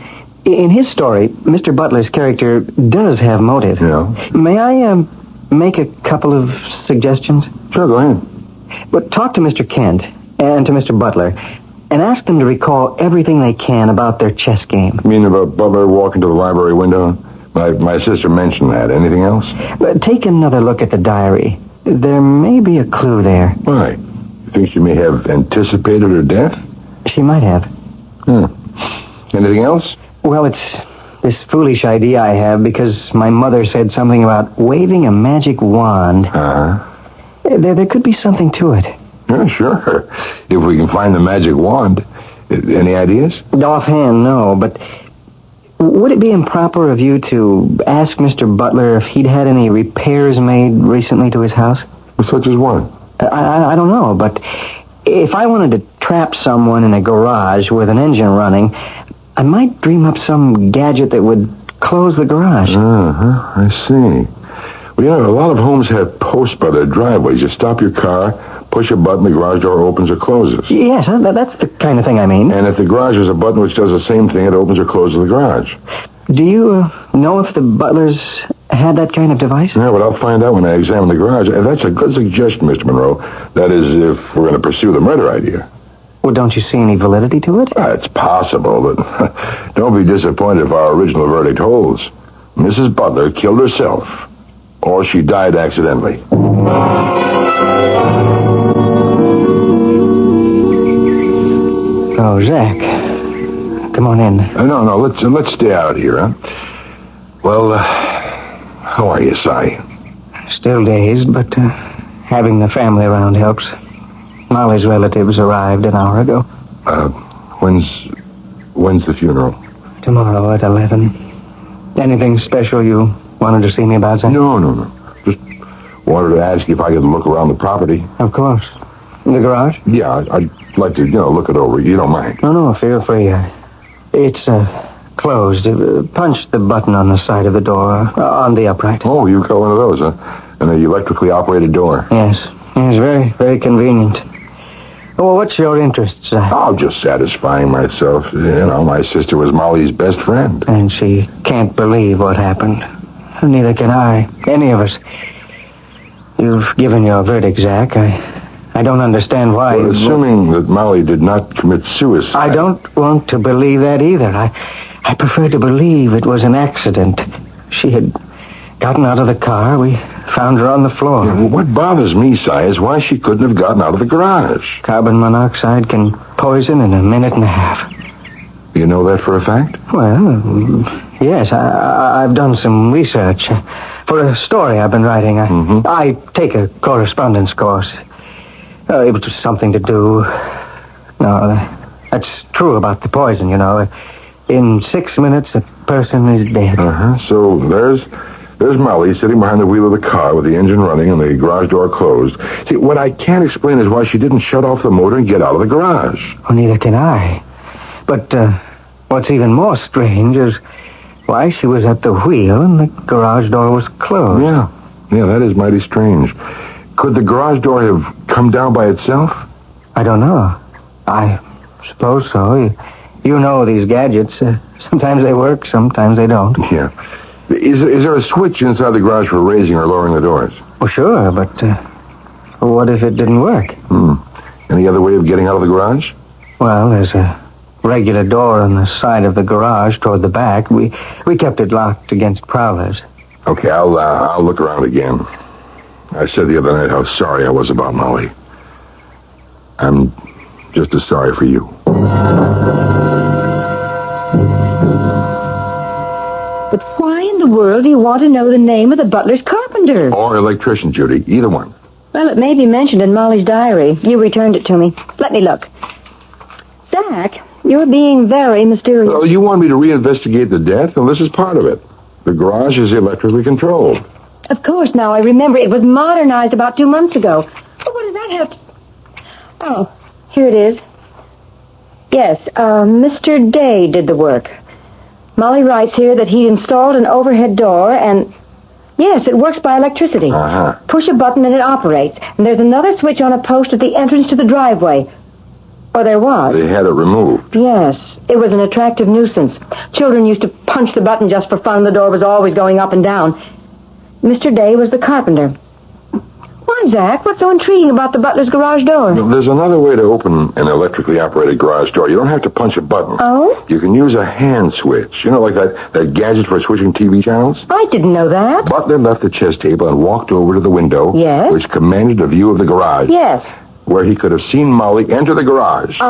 In his story, Mr. Butler's character does have motive. Yeah. May I make a couple of suggestions? Sure, go ahead. But talk to Mr. Kent and to Mr. Butler and ask them to recall everything they can about their chess game. You mean about Butler walking to the library window? My sister mentioned that. Anything else? Take another look at the diary. There may be a clue there. Why? You think she may have anticipated her death? She might have. Anything else? Well, it's this foolish idea I have because my mother said something about waving a magic wand. Uh-huh. There could be something to it. Yeah, sure. If we can find the magic wand. Any ideas? Offhand, no, but would it be improper of you to ask Mr. Butler if he'd had any repairs made recently to his house? Such as what? I don't know, but if I wanted to trap someone in a garage with an engine running, I might dream up some gadget that would close the garage. Uh-huh, I see. Well, a lot of homes have posts by their driveways. You stop your car, push a button, the garage door opens or closes. Yes, that's the kind of thing I mean. And if the garage has a button which does the same thing, it opens or closes the garage. Do you know if the Butlers had that kind of device? No, but I'll find out when I examine the garage. That's a good suggestion, Mr. Monroe. That is, if we're going to pursue the murder idea. Well, don't you see any validity to it? It's possible, but don't be disappointed if our original verdict holds. Mrs. Butler killed herself, or she died accidentally. Oh, Zach. Come on in. No, let's stay out here, huh? Well, how are you, Si? Still dazed, but having the family around helps. Molly's relatives arrived an hour ago. When's the funeral? Tomorrow at 11. Anything special you wanted to see me about, Zach? No. Just wanted to ask if I could look around the property. Of course. In the garage? Yeah, I'd like to, look it over. You don't mind? No, feel free. It's closed. Punch the button on the side of the door, on the upright. Oh, you've got one of those, huh? An electrically operated door. Yes, very, very convenient. Well, what's your interest, Zach? Oh, just satisfying myself. My sister was Molly's best friend. And she can't believe what happened. Neither can I. Any of us. You've given your verdict, Zach. I don't understand why. Well, assuming that Molly did not commit suicide. I don't want to believe that either. I prefer to believe it was an accident. She had gotten out of the car. We found her on the floor. Yeah, well, what bothers me, Si, is why she couldn't have gotten out of the garage. Carbon monoxide can poison in a minute and a half. You know that for a fact? Well, yes. I've done some research. For a story I've been writing, I take a correspondence course. It was just something to do. No, that's true about the poison, In 6 minutes, a person is dead. So there's Molly sitting behind the wheel of the car with the engine running and the garage door closed. See, what I can't explain is why she didn't shut off the motor and get out of the garage. Well, neither can I. But what's even more strange is why she was at the wheel and the garage door was closed. Yeah, that is mighty strange. Could the garage door have come down by itself? I don't know. I suppose so. You know these gadgets. Sometimes they work, sometimes they don't. Yeah. Is there a switch inside the garage for raising or lowering the doors? Well, sure, but what if it didn't work? Any other way of getting out of the garage? Well, there's a regular door on the side of the garage toward the back. We kept it locked against prowlers. Okay, I'll look around again. I said the other night how sorry I was about Molly. I'm just as sorry for you. But why in the world do you want to know the name of the butler's carpenter? Or electrician, Judy. Either one. Well, it may be mentioned in Molly's diary. You returned it to me. Let me look. Zach, you're being very mysterious. Well, you want me to reinvestigate the death? Well, this is part of it. The garage is electrically controlled. Of course, now I remember it was modernized about 2 months ago. But what does that have to... Oh, here it is. Yes, Mr. Day did the work. Molly writes here that he installed an overhead door and... Yes, it works by electricity. Push a button and it operates. And there's another switch on a post at the entrance to the driveway. Or there was. They had it removed. Yes, it was an attractive nuisance. Children used to punch the button just for fun. The door was always going up and down. Mr. Day was the carpenter. Why, Zach, what's so intriguing about the butler's garage door? Well, there's another way to open an electrically operated garage door. You don't have to punch a button. Oh? You can use a hand switch. Like that gadget for switching TV channels? I didn't know that. Butler left the chess table and walked over to the window. Yes? Which commanded a view of the garage. Yes. Where he could have seen Molly enter the garage.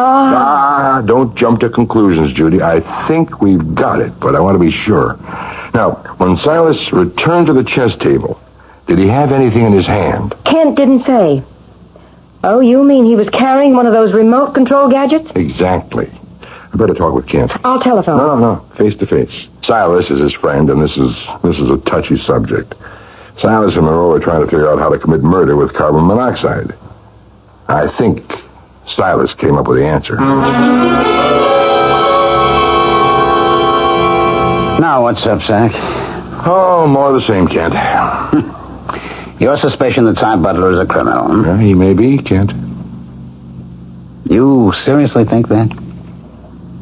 Don't jump to conclusions, Judy. I think we've got it, but I want to be sure. Now, when Silas returned to the chess table, did he have anything in his hand? Kent didn't say. Oh, you mean he was carrying one of those remote control gadgets? Exactly. I better talk with Kent. I'll telephone. No. Face to face. Silas is his friend, and this is a touchy subject. Silas and Monroe are trying to figure out how to commit murder with carbon monoxide. I think Silas came up with the answer. Now, what's up, Zach? Oh, more of the same, Kent. Your suspicion that Cy Butler is a criminal, huh? Yeah, he may be, Kent. You seriously think that?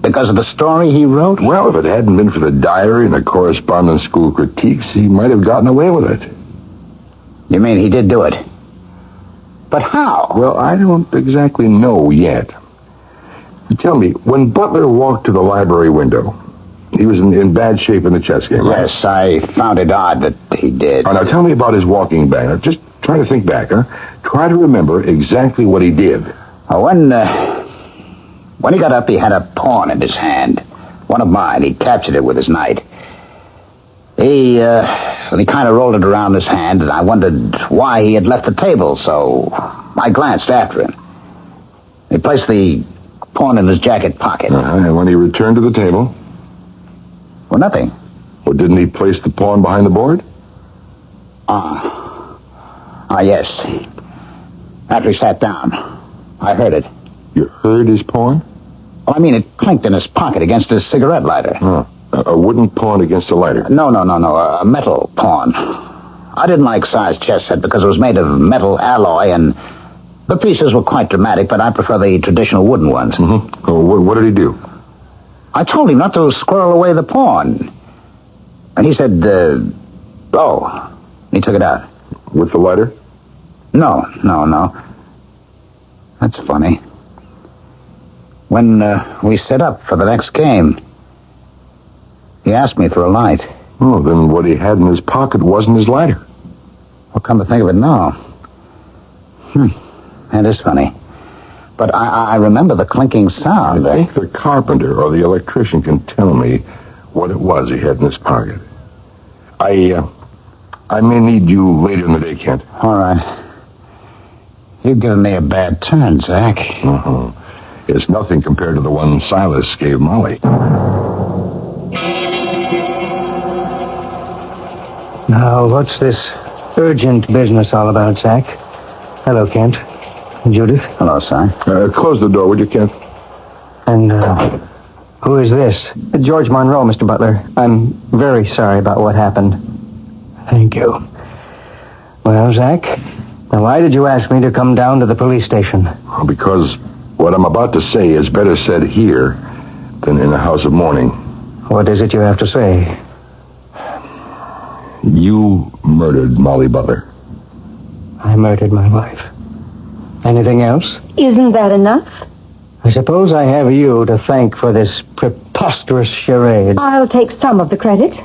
Because of the story he wrote? Well, if it hadn't been for the diary and the correspondence school critiques, he might have gotten away with it. You mean he did do it? But how? Well, I don't exactly know yet. Tell me, when Butler walked to the library window, he was in bad shape in the chess game, right? Yes, I found it odd that he did. Oh, now tell me about his walking back. Now, just try to think back, huh? Try to remember exactly what he did. When he got up, he had a pawn in his hand. One of mine. He captured it with his knight. He kind of rolled it around his hand, and I wondered why he had left the table, so I glanced after him. He placed the pawn in his jacket pocket. And when he returned to the table? Well, nothing. Well, didn't he place the pawn behind the board? Yes. After he sat down, I heard it. You heard his pawn? Well, I mean, it clinked in his pocket against his cigarette lighter. Oh, a wooden pawn against a lighter? No, a metal pawn. I didn't like size chess set because it was made of metal alloy, and the pieces were quite dramatic, but I prefer the traditional wooden ones. Mm-hmm. Oh, what did he do? I told him not to squirrel away the pawn. And he said, he took it out. With the lighter? No. That's funny. When we set up for the next game, he asked me for a light. Oh, then what he had in his pocket wasn't his lighter. Well, come to think of it, no. That is funny. But I remember the clinking sound. I think the carpenter or the electrician can tell me what it was he had in his pocket. I may need you later in the day, Kent. All right. You've given me a bad turn, Zach. Uh-huh. It's nothing compared to the one Silas gave Molly. Now, what's this urgent business all about, Zach? Hello, Kent. Judith? Hello, son. Close the door, would you, Kent? And, who is this? George Monroe, Mr. Butler. I'm very sorry about what happened. Thank you. Well, Zach, now why did you ask me to come down to the police station? Well, because what I'm about to say is better said here than in a house of mourning. What is it you have to say? You murdered Molly Butler. I murdered my wife. Anything else? Isn't that enough? I suppose I have you to thank for this preposterous charade. I'll take some of the credit.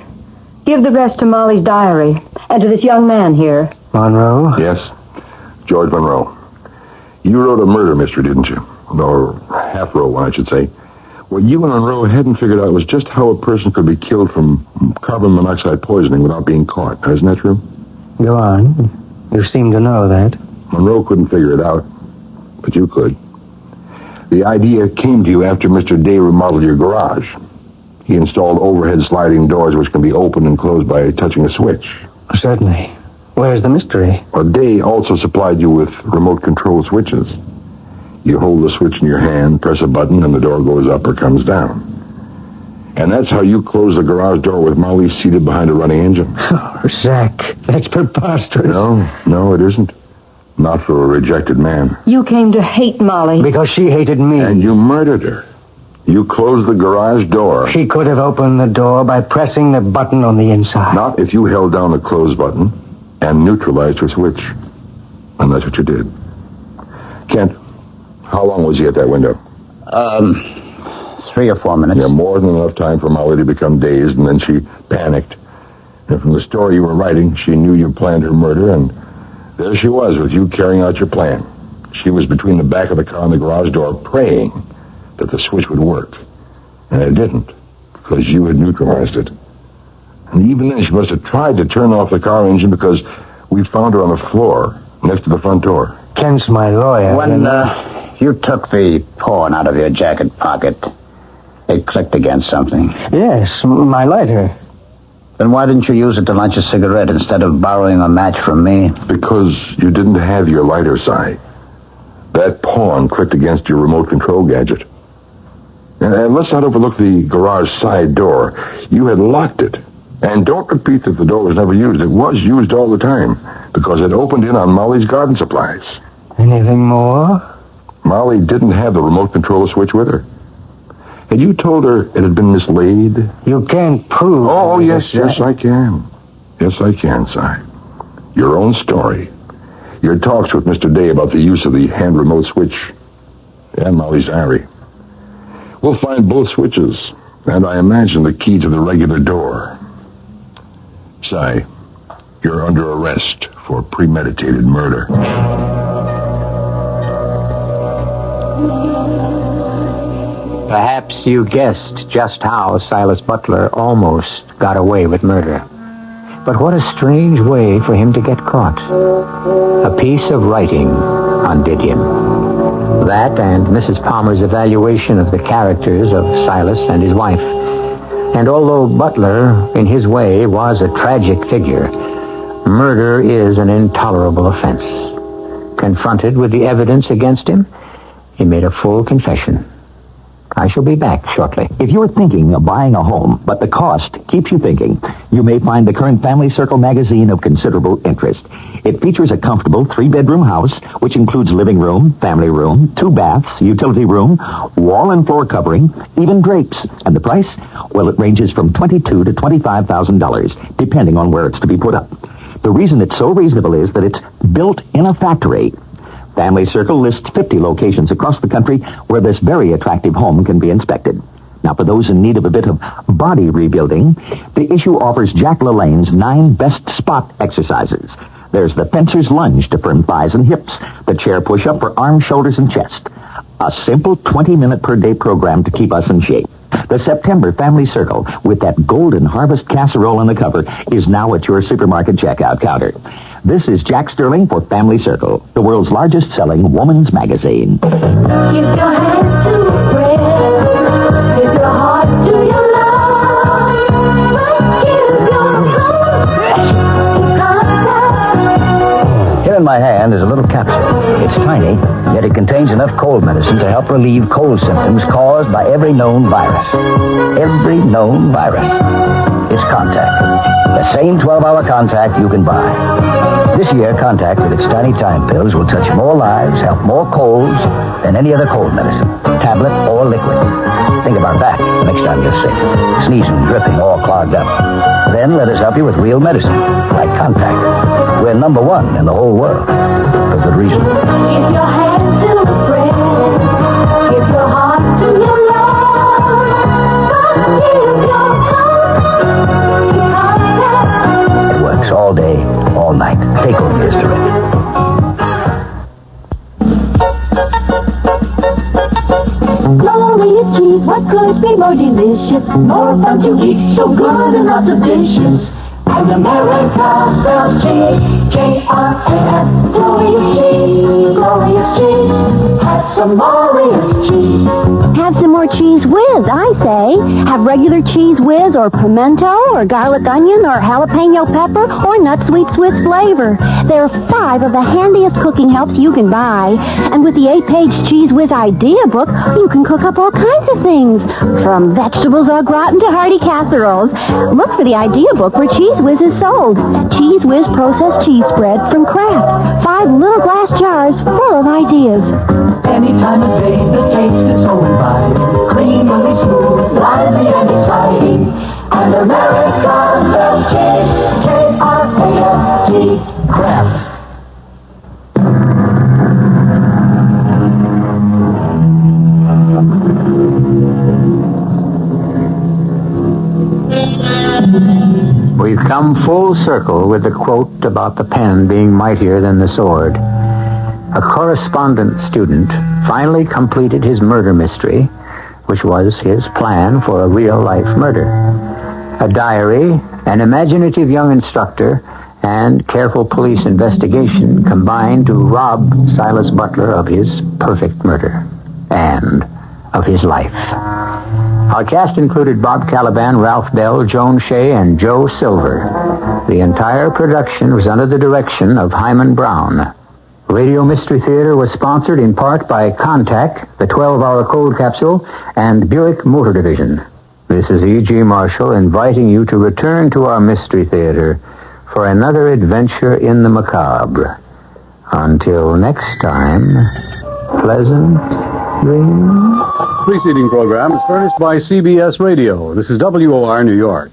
Give the rest to Molly's diary and to this young man here. Monroe? Yes, George Monroe. You wrote a murder mystery, didn't you? Or half wrote one, I should say. What you and Monroe hadn't figured out was just how a person could be killed from carbon monoxide poisoning without being caught. Isn't that true? Go on. You seem to know that. Monroe couldn't figure it out, but you could. The idea came to you after Mr. Day remodeled your garage. He installed overhead sliding doors which can be opened and closed by touching a switch. Certainly. Where's the mystery? Well, Day also supplied you with remote control switches. You hold the switch in your hand, press a button, and the door goes up or comes down. And that's how you close the garage door with Molly seated behind a running engine. Oh, Zach, that's preposterous. No, it isn't. Not for a rejected man. You came to hate Molly. Because she hated me. And you murdered her. You closed the garage door. She could have opened the door by pressing the button on the inside. Not if you held down the close button and neutralized her switch. And that's what you did. Kent, how long was he at that window? 3 or 4 minutes. Yeah, more than enough time for Molly to become dazed, and then she panicked. And from the story you were writing, she knew you planned her murder, and there she was with you carrying out your plan. She was between the back of the car and the garage door praying that the switch would work. And it didn't, because you had neutralized it. And even then, she must have tried to turn off the car engine because we found her on the floor next to the front door. Kent's my lawyer. When you took the pawn out of your jacket pocket, it clicked against something. Yes, my lighter. Then why didn't you use it to light your cigarette instead of borrowing a match from me? Because you didn't have your lighter, Si. That pawn clicked against your remote control gadget. And let's not overlook the garage side door. You had locked it. And don't repeat that the door was never used. It was used all the time, because it opened in on Molly's garden supplies. Anything more? Molly didn't have the remote control switch with her. Had you told her it had been mislaid? You can't prove... Oh, yes, I can. Yes, I can, Si. Your own story. Your talks with Mr. Day about the use of the hand remote switch. And Molly's diary. We'll find both switches, and I imagine the key to the regular door. Si, you're under arrest for premeditated murder. Perhaps you guessed just how Silas Butler almost got away with murder. But what a strange way for him to get caught. A piece of writing undid him. That and Mrs. Palmer's evaluation of the characters of Silas and his wife. And although Butler, in his way, was a tragic figure, murder is an intolerable offense. Confronted with the evidence against him, he made a full confession. I shall be back shortly. If you're thinking of buying a home, but the cost keeps you thinking, you may find the current Family Circle magazine of considerable interest. It features a comfortable 3-bedroom house, which includes living room, family room, 2 baths, utility room, wall and floor covering, even drapes. And the price? Well, it ranges from $22,000 to $25,000, depending on where it's to be put up. The reason it's so reasonable is that it's built in a factory. Family Circle lists 50 locations across the country where this very attractive home can be inspected. Now, for those in need of a bit of body rebuilding, the issue offers Jack LaLanne's 9 best spot exercises. There's the fencer's lunge to firm thighs and hips, the chair push-up for arms, shoulders, and chest. A simple 20-minute per day program to keep us in shape. The September Family Circle, with that golden harvest casserole on the cover, is now at your supermarket checkout counter. This is Jack Sterling for Family Circle, the world's largest selling woman's magazine. Give your hand to a friend. Give your heart to your love. Give your heart. Here in my hand is a little capsule. It's tiny, yet it contains enough cold medicine to help relieve cold symptoms caused by every known virus. Every known virus. It's Contact. The same 12-hour Contact you can buy. This year, Contact with its tiny time pills will touch more lives, help more colds than any other cold medicine, tablet or liquid. Think about that next time you're sick, sneezing, dripping, all clogged up. Then let us help you with real medicine, like Contact. We're number 1 in the whole world, for good reason. Give your hand to a friend. Give your heart to your love. Give your heart to Contact. It works all day, all night. Take home this direction. Glorious cheese, what could be more delicious? More fun to eat, so good and lots of dishes. And America spells cheese, K-R-A-F. Glorious cheese, glorious cheese. Have some glorious cheese. Have some more cheese whiz, I say. Have regular cheese whiz or pimento or garlic onion or jalapeno pepper or nut sweet Swiss flavor. There are 5 of the handiest cooking helps you can buy. And with the 8-page Cheese Whiz idea book, you can cook up all kinds of things. From vegetables au gratin to hearty casseroles. Look for the idea book where Cheese Whiz is sold. Cheese Whiz processed cheese spread from Kraft. 5 little glass jars full of ideas. Any time of day, the taste is so inviting. Creamily smooth, lively and exciting. And America spells cheese, K-R-A-F-T, Kraft. We've come full circle with the quote about the pen being mightier than the sword. A correspondence student finally completed his murder mystery, which was his plan for a real-life murder. A diary, an imaginative young instructor, and careful police investigation combined to rob Silas Butler of his perfect murder and of his life. Our cast included Bob Caliban, Ralph Bell, Joan Shea, and Joe Silver. The entire production was under the direction of Hyman Brown. Radio Mystery Theater was sponsored in part by Contact, the 12-hour cold capsule, and Buick Motor Division. This is E.G. Marshall inviting you to return to our Mystery Theater for another adventure in the macabre. Until next time, pleasant dreams. Preceding program is furnished by CBS Radio. This is WOR New York.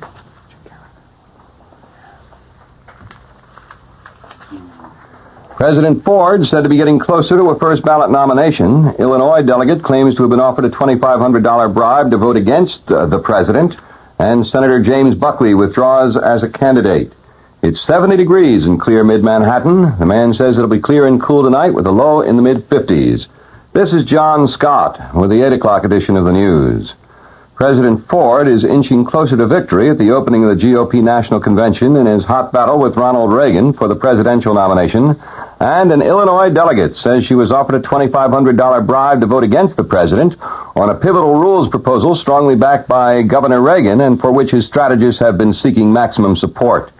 President Ford said to be getting closer to a first ballot nomination. Illinois delegate claims to have been offered a $2,500 bribe to vote against the president, and Senator James Buckley withdraws as a candidate. It's 70 degrees in clear mid-Manhattan. The man says it'll be clear and cool tonight with a low in the mid-50s. This is John Scott with the 8 o'clock edition of the news. President Ford is inching closer to victory at the opening of the GOP National Convention in his hot battle with Ronald Reagan for the presidential nomination. And an Illinois delegate says she was offered a $2,500 bribe to vote against the president on a pivotal rules proposal strongly backed by Governor Reagan and for which his strategists have been seeking maximum support.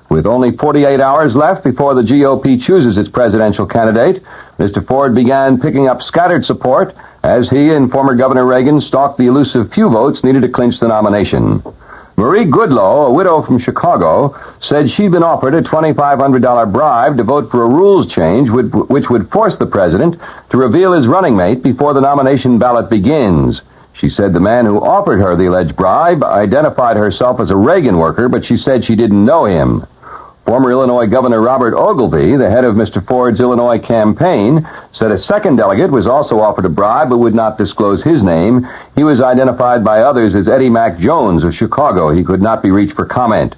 With only 48 hours left before the GOP chooses its presidential candidate, Mr. Ford began picking up scattered support as he and former Governor Reagan stalked the elusive few votes needed to clinch the nomination. Marie Goodloe, a widow from Chicago, said she'd been offered a $2,500 bribe to vote for a rules change which would force the president to reveal his running mate before the nomination ballot begins. She said the man who offered her the alleged bribe identified herself as a Reagan worker, but she said she didn't know him. Former Illinois Governor Robert Ogilvie, the head of Mr. Ford's Illinois campaign, said a second delegate was also offered a bribe but would not disclose his name. He was identified by others as Eddie Mac Jones of Chicago. He could not be reached for comment.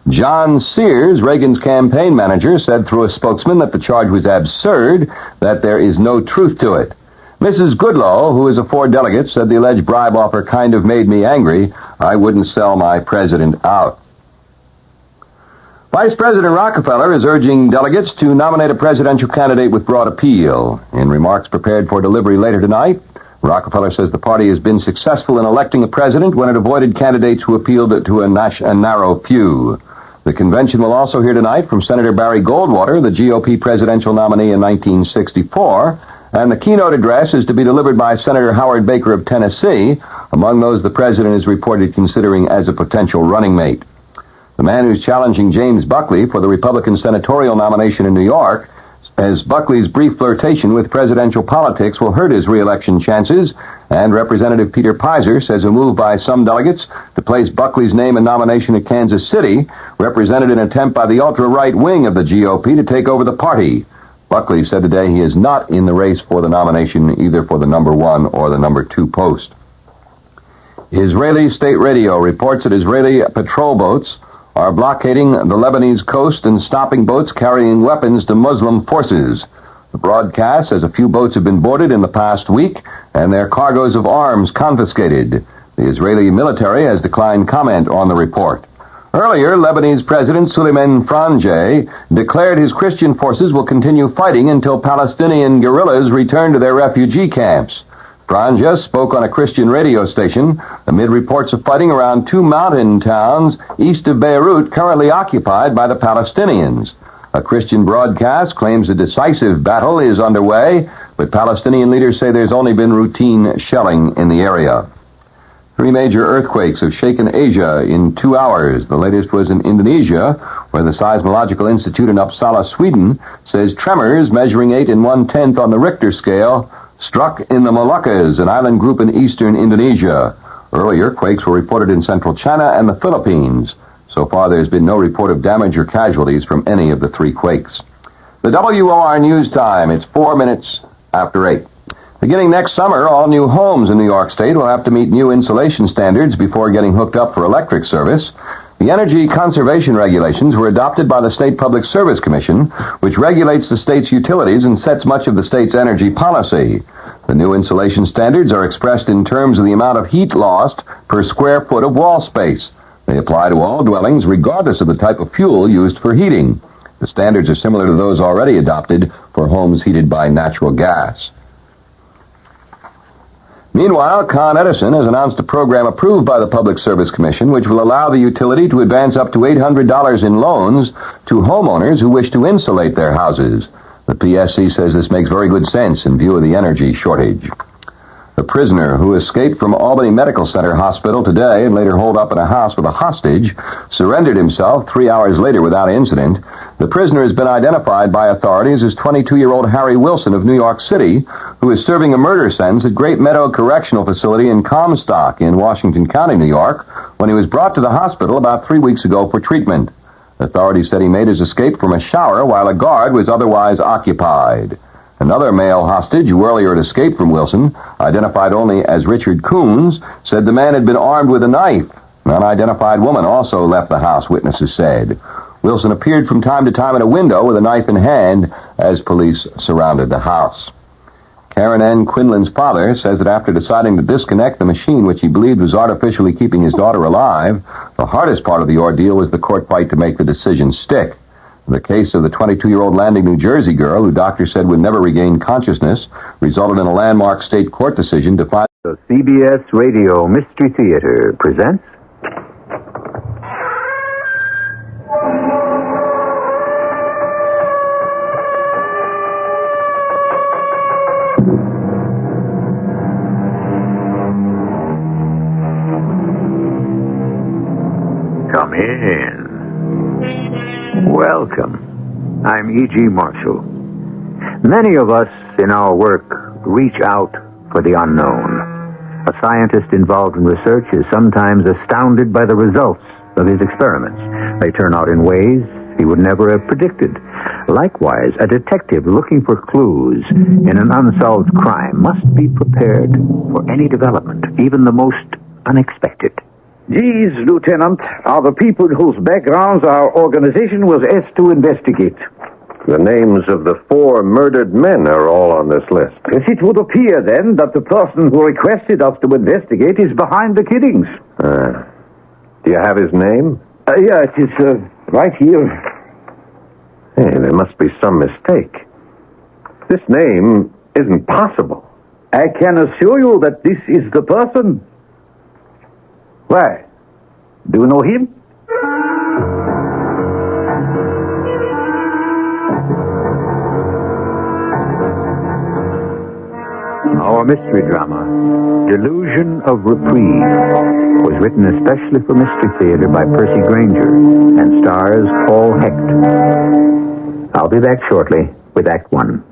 John Sears, Reagan's campaign manager, said through a spokesman that the charge was absurd, that there is no truth to it. Mrs. Goodloe, who is a Ford delegate, said the alleged bribe offer kind of made me angry. I wouldn't sell my president out. Vice President Rockefeller is urging delegates to nominate a presidential candidate with broad appeal. In remarks prepared for delivery later tonight, Rockefeller says the party has been successful in electing a president when it avoided candidates who appealed to a narrow few. The convention will also hear tonight from Senator Barry Goldwater, the GOP presidential nominee in 1964, and the keynote address is to be delivered by Senator Howard Baker of Tennessee, among those the president is reported considering as a potential running mate. The man who's challenging James Buckley for the Republican senatorial nomination in New York says Buckley's brief flirtation with presidential politics will hurt his re-election chances, and Representative Peter Pizer says a move by some delegates to place Buckley's name in nomination at Kansas City represented an attempt by the ultra-right wing of the GOP to take over the party. Buckley said today he is not in the race for the nomination either for the number 1 or the number 2 post. Israeli state radio reports that Israeli patrol boats are blockading the Lebanese coast and stopping boats carrying weapons to Muslim forces. The broadcast says a few boats have been boarded in the past week and their cargoes of arms confiscated. The Israeli military has declined comment on the report. Earlier, Lebanese President Suleiman Frangieh declared his Christian forces will continue fighting until Palestinian guerrillas return to their refugee camps. Frangieh spoke on a Christian radio station amid reports of fighting around 2 mountain towns east of Beirut currently occupied by the Palestinians. A Christian broadcast claims a decisive battle is underway, but Palestinian leaders say there's only been routine shelling in the area. 3 major earthquakes have shaken Asia in 2 hours. The latest was in Indonesia, where the Seismological Institute in Uppsala, Sweden, says tremors measuring 8 1/10 on the Richter scale struck in the Moluccas, an island group in eastern Indonesia. Earlier, quakes were reported in central China and the Philippines. So far, there's been no report of damage or casualties from any of the 3 quakes. The WOR News Time, it's 4 minutes after 8. Beginning next summer, all new homes in New York State will have to meet new insulation standards before getting hooked up for electric service. The energy conservation regulations were adopted by the State Public Service Commission, which regulates the state's utilities and sets much of the state's energy policy. The new insulation standards are expressed in terms of the amount of heat lost per square foot of wall space. They apply to all dwellings regardless of the type of fuel used for heating. The standards are similar to those already adopted for homes heated by natural gas. Meanwhile, Con Edison has announced a program approved by the Public Service Commission which will allow the utility to advance up to $800 in loans to homeowners who wish to insulate their houses. The PSC says this makes very good sense in view of the energy shortage. A prisoner who escaped from Albany Medical Center Hospital today and later holed up in a house with a hostage surrendered himself 3 hours later without incident. The prisoner has been identified by authorities as 22-year-old Harry Wilson of New York City, who is serving a murder sentence at Great Meadow Correctional Facility in Comstock in Washington County, New York, when he was brought to the hospital about 3 weeks ago for treatment. Authorities said he made his escape from a shower while a guard was otherwise occupied. Another male hostage, who earlier had escaped from Wilson, identified only as Richard Coons, said the man had been armed with a knife. An unidentified woman also left the house, witnesses said. Wilson appeared from time to time in a window with a knife in hand as police surrounded the house. Karen N. Quinlan's father says that after deciding to disconnect the machine which he believed was artificially keeping his daughter alive, the hardest part of the ordeal was the court fight to make the decision stick. The case of the 22-year-old Landing, New Jersey girl, who doctors said would never regain consciousness, resulted in a landmark state court decision to find... The CBS Radio Mystery Theater presents... Come in. Welcome. I'm E.G. Marshall. Many of us in our work reach out for the unknown. A scientist involved in research is sometimes astounded by the results of his experiments. They turn out in ways he would never have predicted. Likewise, a detective looking for clues in an unsolved crime must be prepared for any development, even the most unexpected. These, Lieutenant, are the people whose backgrounds our organization was asked to investigate. The names of the 4 murdered men are all on this list. Yes, it would appear, then, that the person who requested us to investigate is behind the killings. Do you have his name? Yeah, it is right here. Hey, there must be some mistake. This name isn't possible. I can assure you that this is the person. Why? Do you know him? Our mystery drama, Delusion of Reprieve, was written especially for Mystery Theater by Percy Granger and stars Paul Hecht. I'll be back shortly with Act 1.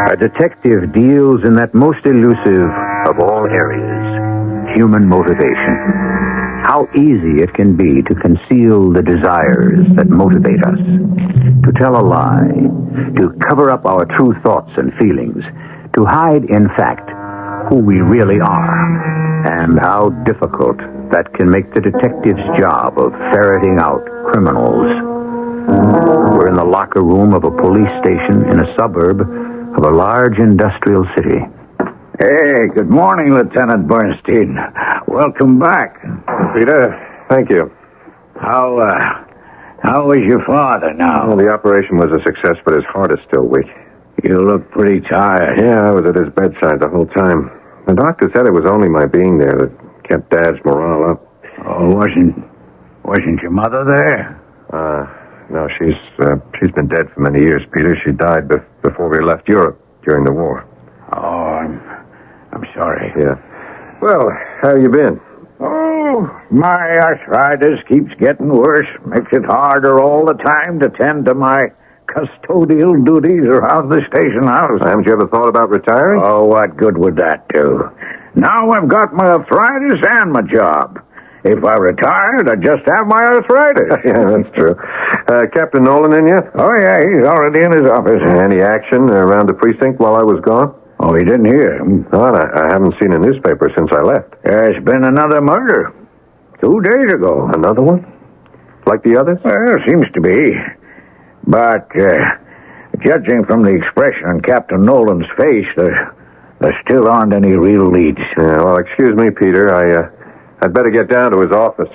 A detective deals in that most elusive of all areas, human motivation. How easy it can be to conceal the desires that motivate us, to tell a lie, to cover up our true thoughts and feelings, to hide, in fact, who we really are, and how difficult that can make the detective's job of ferreting out criminals. We're in the locker room of a police station in a suburb of a large industrial city. Hey, good morning, Lieutenant Bernstein. Welcome back. Peter, thank you. How is your father now? Well, the operation was a success, but his heart is still weak. You look pretty tired. Yeah, I was at his bedside the whole time. The doctor said it was only my being there that kept Dad's morale up. Oh, wasn't your mother there? No, she's been dead for many years, Peter. She died before we left Europe during the war. Oh, I'm sorry. Yeah. Well, how you been? Oh, my arthritis keeps getting worse. Makes it harder all the time to tend to my custodial duties around the station house. Haven't you ever thought about retiring? Oh, what good would that do? Now I've got my arthritis and my job. If I retired, I'd just have my arthritis. Yeah, that's true. Captain Nolan in yet? Oh, yeah, he's already in his office. Any action around the precinct while I was gone? Oh, he didn't hear. Well, I haven't seen a newspaper since I left. There's been another murder. 2 days ago. Another one? Like the others? Well, seems to be. But, judging from the expression on Captain Nolan's face, there still aren't any real leads. Yeah, well, excuse me, Peter. I'd better get down to his office.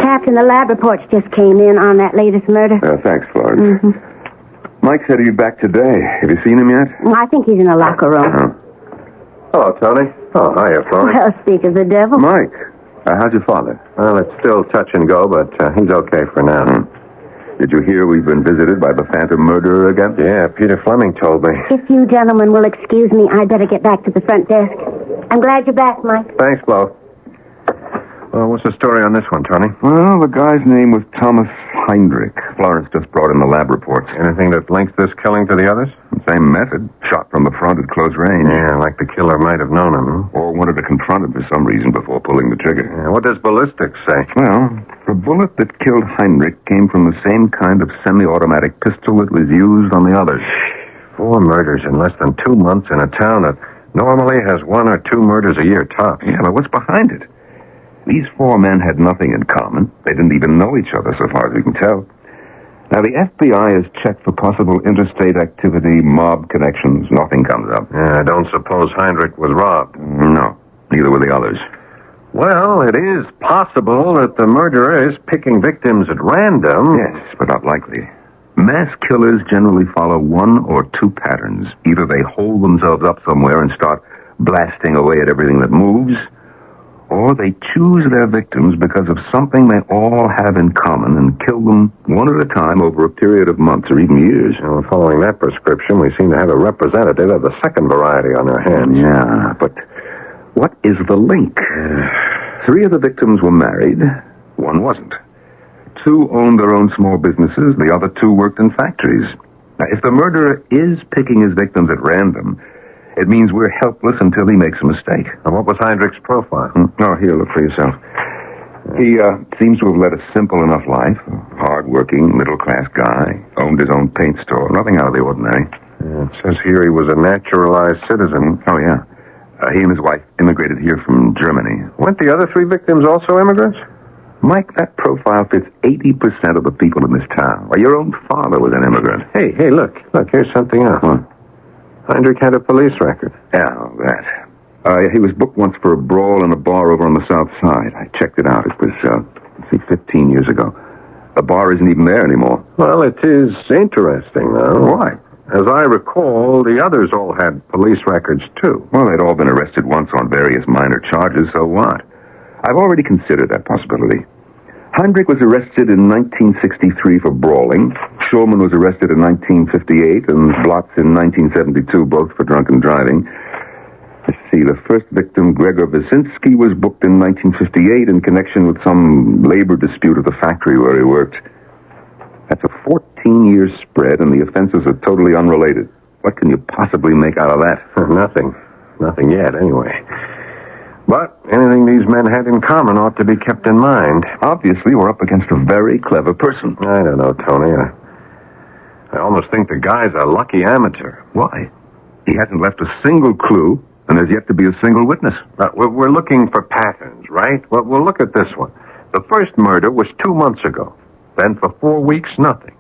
Captain, the lab reports just came in on that latest murder. Thanks, Florence. Mike said he'd be back today. Have you seen him yet? I think he's in the locker room. Hello, Tony. Oh, hiya, Florence. Well, speak of the devil. Mike, how's your father? Well, it's still touch and go, but he's okay for now. Did you hear we've been visited by the phantom murderer again? Yeah, Peter Fleming told me. If you gentlemen will excuse me, I'd better get back to the front desk. I'm glad you're back, Mike. Thanks, Flo. Well, what's the story on this one, Tony? Well, the guy's name was Thomas Heinrich. Florence just brought in the lab reports. Anything that links this killing to the others? Same method. Shot from the front at close range. Yeah, like the killer might have known him. Or wanted to confront him for some reason before pulling the trigger. Yeah, what does ballistics say? Well, the bullet that killed Heinrich came from the same kind of semi-automatic pistol that was used on the others. 4 murders in less than 2 months in a town that normally has 1 or 2 murders a year tops. Yeah, but what's behind it? These 4 men had nothing in common. They didn't even know each other, so far as we can tell. Now, the FBI has checked for possible interstate activity, mob connections. Nothing comes up. Yeah, I don't suppose Heinrich was robbed. No, neither were the others. Well, it is possible that the murderer is picking victims at random. Yes, but not likely. Mass killers generally follow 1 or 2 patterns. Either they hold themselves up somewhere and start blasting away at everything that moves, or they choose their victims because of something they all have in common and kill them one at a time over a period of months or even years. Well, following that prescription, we seem to have a representative of the second variety on our hands. Yeah, but what is the link? 3 of the victims were married. 1 wasn't. 2 owned their own small businesses. The other 2 worked in factories. Now, if the murderer is picking his victims at random, it means we're helpless until he makes a mistake. And what was Heinrich's profile? Oh, here, look for yourself. He seems to have led a simple enough life. A hard-working, middle-class guy. Owned his own paint store. Nothing out of the ordinary. Yeah, it says here he was a naturalized citizen. Oh, yeah. He and his wife immigrated here from Germany. Weren't the other 3 victims also immigrants? Mike, that profile fits 80% of the people in this town. Why, your own father was an immigrant. Hey, look. Look, here's something else. What? Heinrich had a police record. Yeah, that. He was booked once for a brawl in a bar over on the south side. I checked it out. It was, 15 years ago. The bar isn't even there anymore. Well, it is interesting, though. Why? As I recall, the others all had police records, too. Well, they'd all been arrested once on various minor charges, so what? I've already considered that possibility. Heinrich was arrested in 1963 for brawling. Schulman was arrested in 1958, and Blotz in 1972, both for drunken driving. Let's see, the first victim, Gregor Wyszynski, was booked in 1958 in connection with some labor dispute at the factory where he worked. That's a 14-year spread, and the offenses are totally unrelated. What can you possibly make out of that? Nothing. Nothing yet, anyway. But anything these men had in common ought to be kept in mind. Obviously, we're up against a very clever person. I don't know, Tony. I almost think the guy's a lucky amateur. Why? He hasn't left a single clue, and there's yet to be a single witness. We're looking for patterns, right? Well, we'll look at this one. The first murder was 2 months ago. Then for 4 weeks, nothing.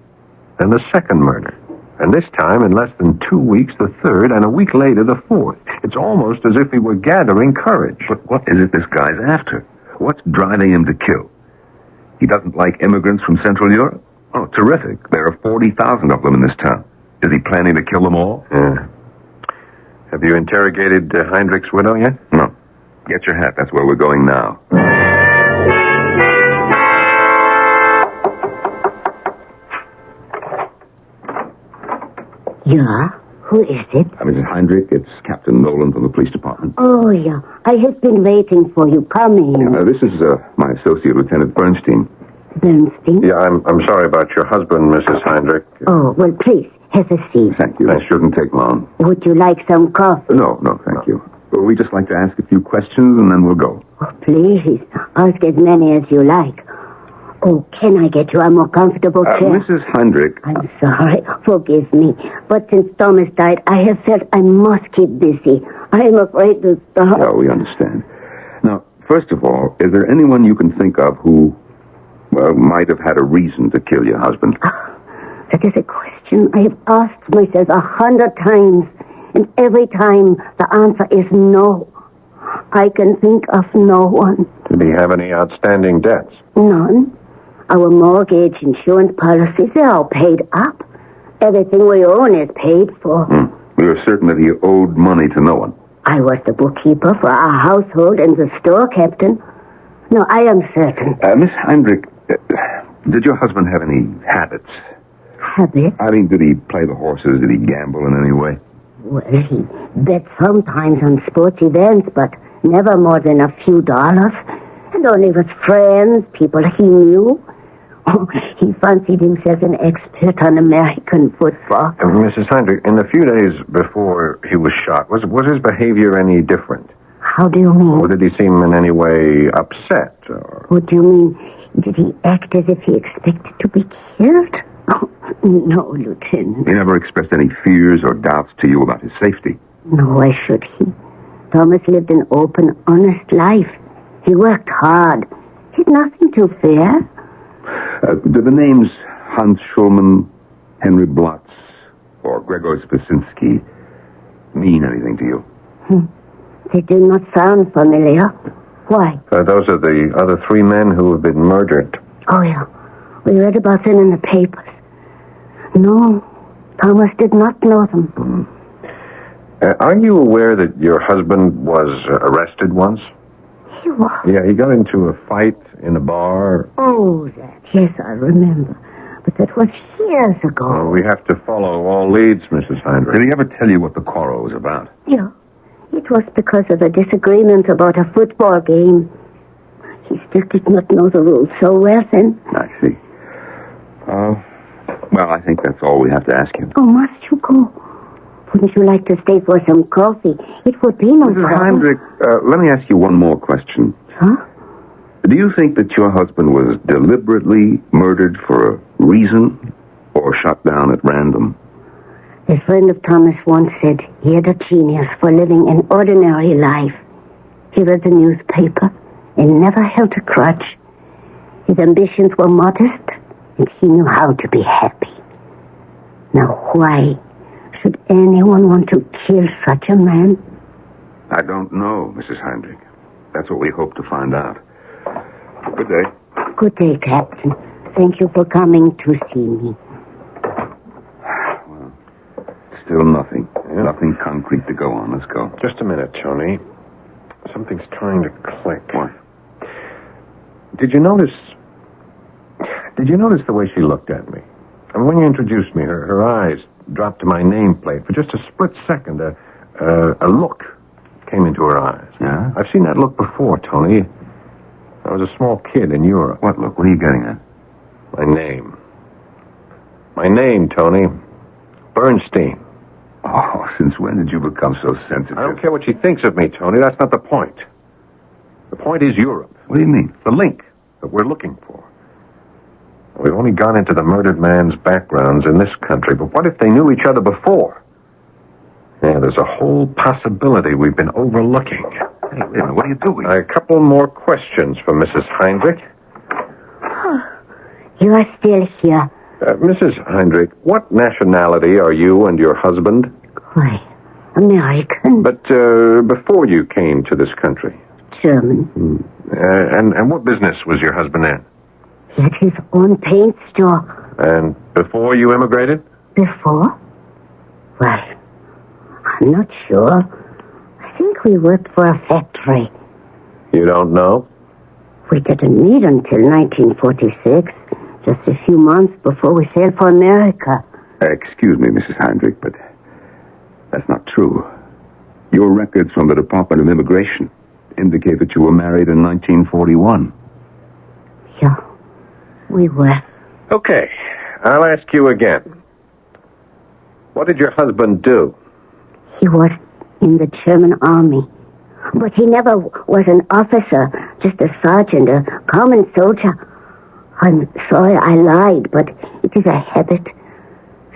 Then the second murder. And this time, in less than 2 weeks, the third, and a week later, the fourth. It's almost as if he were gathering courage. But what is it this guy's after? What's driving him to kill? He doesn't like immigrants from Central Europe? Oh, terrific. There are 40,000 of them in this town. Is he planning to kill them all? Yeah. Have you interrogated Heinrich's widow yet? No. Get your hat. That's where we're going now. Yeah? Who is it? Mrs. Heinrich, it's Captain Nolan from the police department. Oh, yeah. I have been waiting for you. Come in. This is my associate, Lieutenant Bernstein. Bernstein? Yeah, I'm sorry about your husband, Mrs. Heinrich. Oh, well, please, have a seat. Thank you. That shouldn't take long. Would you like some coffee? No, thank you. We'd just like to ask a few questions, and then we'll go. Oh, please, ask as many as you like. Oh, can I get you a more comfortable chair? Mrs. Heinrich. I'm sorry. Forgive me. But since Thomas died, I have felt I must keep busy. I am afraid to stop. Oh, we understand. Now, first of all, is there anyone you can think of who, might have had a reason to kill your husband? That is a question I have asked myself 100 times. And every time the answer is no. I can think of no one. Did he have any outstanding debts? None. Our mortgage, insurance policies, they're all paid up. Everything we own is paid for. We were certain that he owed money to no one. I was the bookkeeper for our household and the store captain. No, I am certain. Miss Heinrich, Did your husband have any habits? Habits? I mean, did he play the horses? Did he gamble in any way? Well, he bet sometimes on sports events, but never more than a few dollars. And only with friends, people he knew. Oh, he fancied himself an expert on American football. Mrs. Heinrich, in the few days before he was shot, was his behavior any different? How do you mean? Or did he seem in any way upset? Or... What do you mean? Did he act as if he expected to be killed? Oh, no, Lieutenant. He never expressed any fears or doubts to you about his safety? No, why should he? Thomas lived an open, honest life. He worked hard. He had nothing to fear. Do the names Hans Schulman, Henry Blotz, or Gregor Spasinski mean anything to you? They do not sound familiar. Why? Those are the other 3 men who have been murdered. Oh, yeah. We read about them in the papers. No, Thomas did not know them. Are you aware that your husband was arrested once? He was? Yeah, he got into a fight in a bar. Oh, that. Yes, I remember. But that was years ago. Well, we have to follow all leads, Mrs. Heinrich. Did he ever tell you what the quarrel was about? Yeah. It was because of a disagreement about a football game. He still did not know the rules so well then. I see. Well, I think that's all we have to ask you. Oh, must you go? Wouldn't you like to stay for some coffee? It would be no Mrs. trouble. Heinrich, let me ask you one more question. Huh? Do you think that your husband was deliberately murdered for a reason or shot down at random? A friend of Thomas once said he had a genius for living an ordinary life. He read the newspaper and never held a grudge. His ambitions were modest, and he knew how to be happy. Now, why should anyone want to kill such a man? I don't know, Mrs. Heinrich. That's what we hope to find out. Good day. Good day, Captain. Thank you for coming to see me. Still nothing. Nothing concrete to go on. Let's go. Just a minute, Tony. Something's trying to click. What? Did you notice the way she looked at me? And when you introduced me, her eyes dropped to my nameplate. For just a split second, a look came into her eyes. Yeah? I've seen that look before, Tony. I was a small kid in Europe. What look? What are you getting at? My name. My name, Tony. Bernstein. Oh, since when did you become so sensitive? I don't care what she thinks of me, Tony. That's not the point. The point is Europe. What do you mean? The link that we're looking for. We've only gone into the murdered man's backgrounds in this country, but what if they knew each other before? Yeah, there's a whole possibility we've been overlooking. Hey, wait a minute. What are you doing? A couple more questions for Mrs. Heinrich. You are still here. Mrs. Heinrich, what nationality are you and your husband? Why, American. But before you came to this country? German. And what business was your husband in? He had his own paint store. And before you immigrated? Before? Well, I'm not sure. I think we worked for a factory. You don't know? We didn't meet until 1946, just a few months before we sailed for America. Excuse me, Mrs. Heinrich, but that's not true. Your records from the Department of Immigration indicate that you were married in 1941. Yeah, we were. Okay, I'll ask you again. What did your husband do? He was in the German army. But he never was an officer, just a sergeant, a common soldier. I'm sorry I lied, but it is a habit.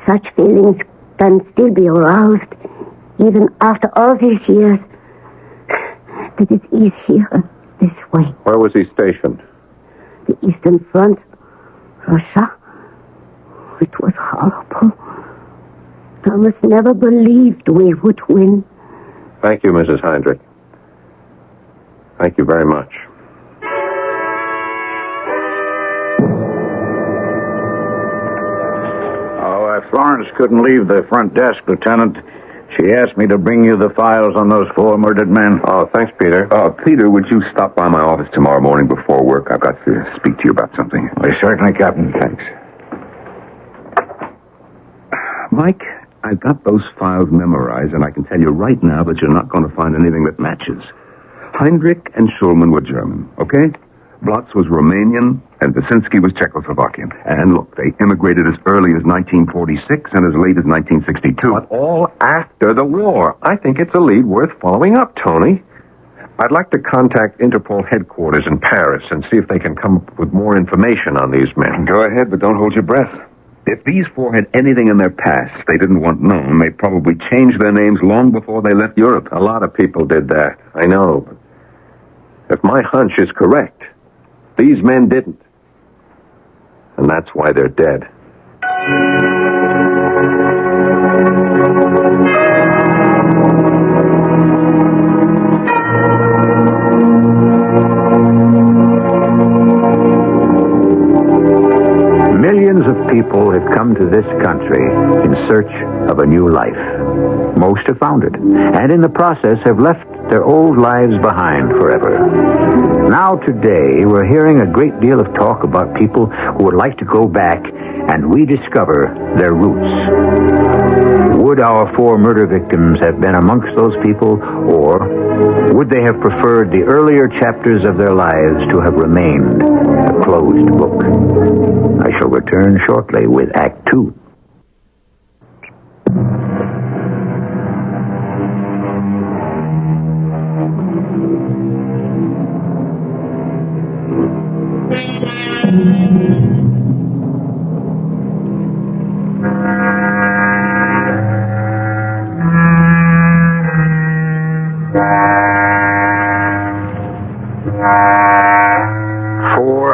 Such feelings can still be aroused, even after all these years. But it's easier this way. Where was he stationed? The Eastern Front, Russia. It was horrible. Thomas never believed we would win. Thank you, Mrs. Heinrich. Thank you very much. Oh, Florence couldn't leave the front desk, Lieutenant. She asked me to bring you the files on those 4 murdered men. Oh, thanks, Peter. Peter, would you stop by my office tomorrow morning before work? I've got to speak to you about something. Well, certainly, Captain. Thanks. Mike, I've got those files memorized, and I can tell you right now that you're not going to find anything that matches. Heinrich and Schulman were German, okay? Blotz was Romanian, and Wyszynski was Czechoslovakian. And look, they immigrated as early as 1946 and as late as 1962. But all after the war. I think it's a lead worth following up, Tony. I'd like to contact Interpol headquarters in Paris and see if they can come up with more information on these men. Go ahead, but don't hold your breath. If these 4 had anything in their past they didn't want known, they probably changed their names long before they left Europe. A lot of people did that, I know. If my hunch is correct, these men didn't. And that's why they're dead. Millions of people have come to this country in search of a new life. Most have found it, and in the process have left their old lives behind forever. Now today, we're hearing a great deal of talk about people who would like to go back and rediscover their roots. Would our 4 murder victims have been amongst those people, or would they have preferred the earlier chapters of their lives to have remained a closed book? I shall return shortly with Act 2.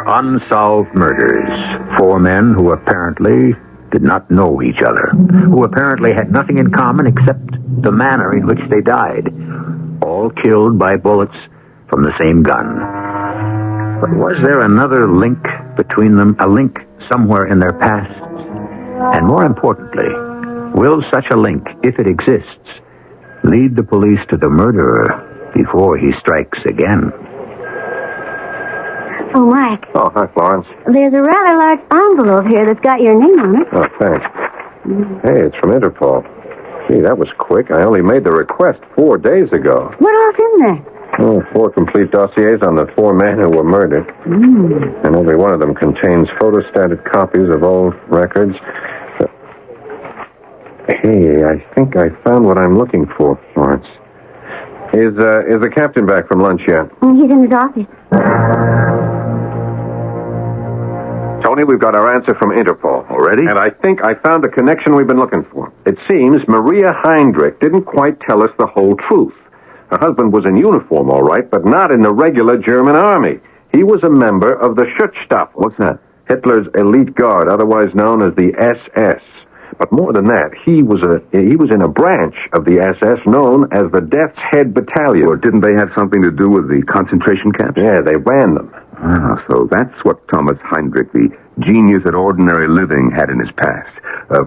Unsolved murders. 4 men who apparently did not know each other, who apparently had nothing in common except the manner in which they died, all killed by bullets from the same gun. But was there another link between them, a link somewhere in their pasts? And more importantly, will such a link, if it exists, lead the police to the murderer before he strikes again? Oh, Mike, Oh, hi, Florence. there's a rather large envelope here that's got your name on it. Oh, thanks. Hey, it's from Interpol. Gee, that was quick. I only made the request 4 days ago. What else in there? Oh, 4 complete dossiers on the 4 men who were murdered. And every one of them contains photostated copies of old records. Hey, I think I found what I'm looking for, Florence. Is the captain back from lunch yet? He's in his office. Tony, we've got our answer from Interpol. Already? And I think I found the connection we've been looking for. It seems Maria Heinrich didn't quite tell us the whole truth. Her husband was in uniform, all right, but not in the regular German army. He was a member of the Schutzstaffel. What's that? Hitler's elite guard, otherwise known as the SS. But more than that, he was in a branch of the SS known as the Death's Head Battalion. Or didn't they have something to do with the concentration camps? Yeah, they ran them. Ah, so that's what Thomas Heinrich, the genius at ordinary living, had in his past.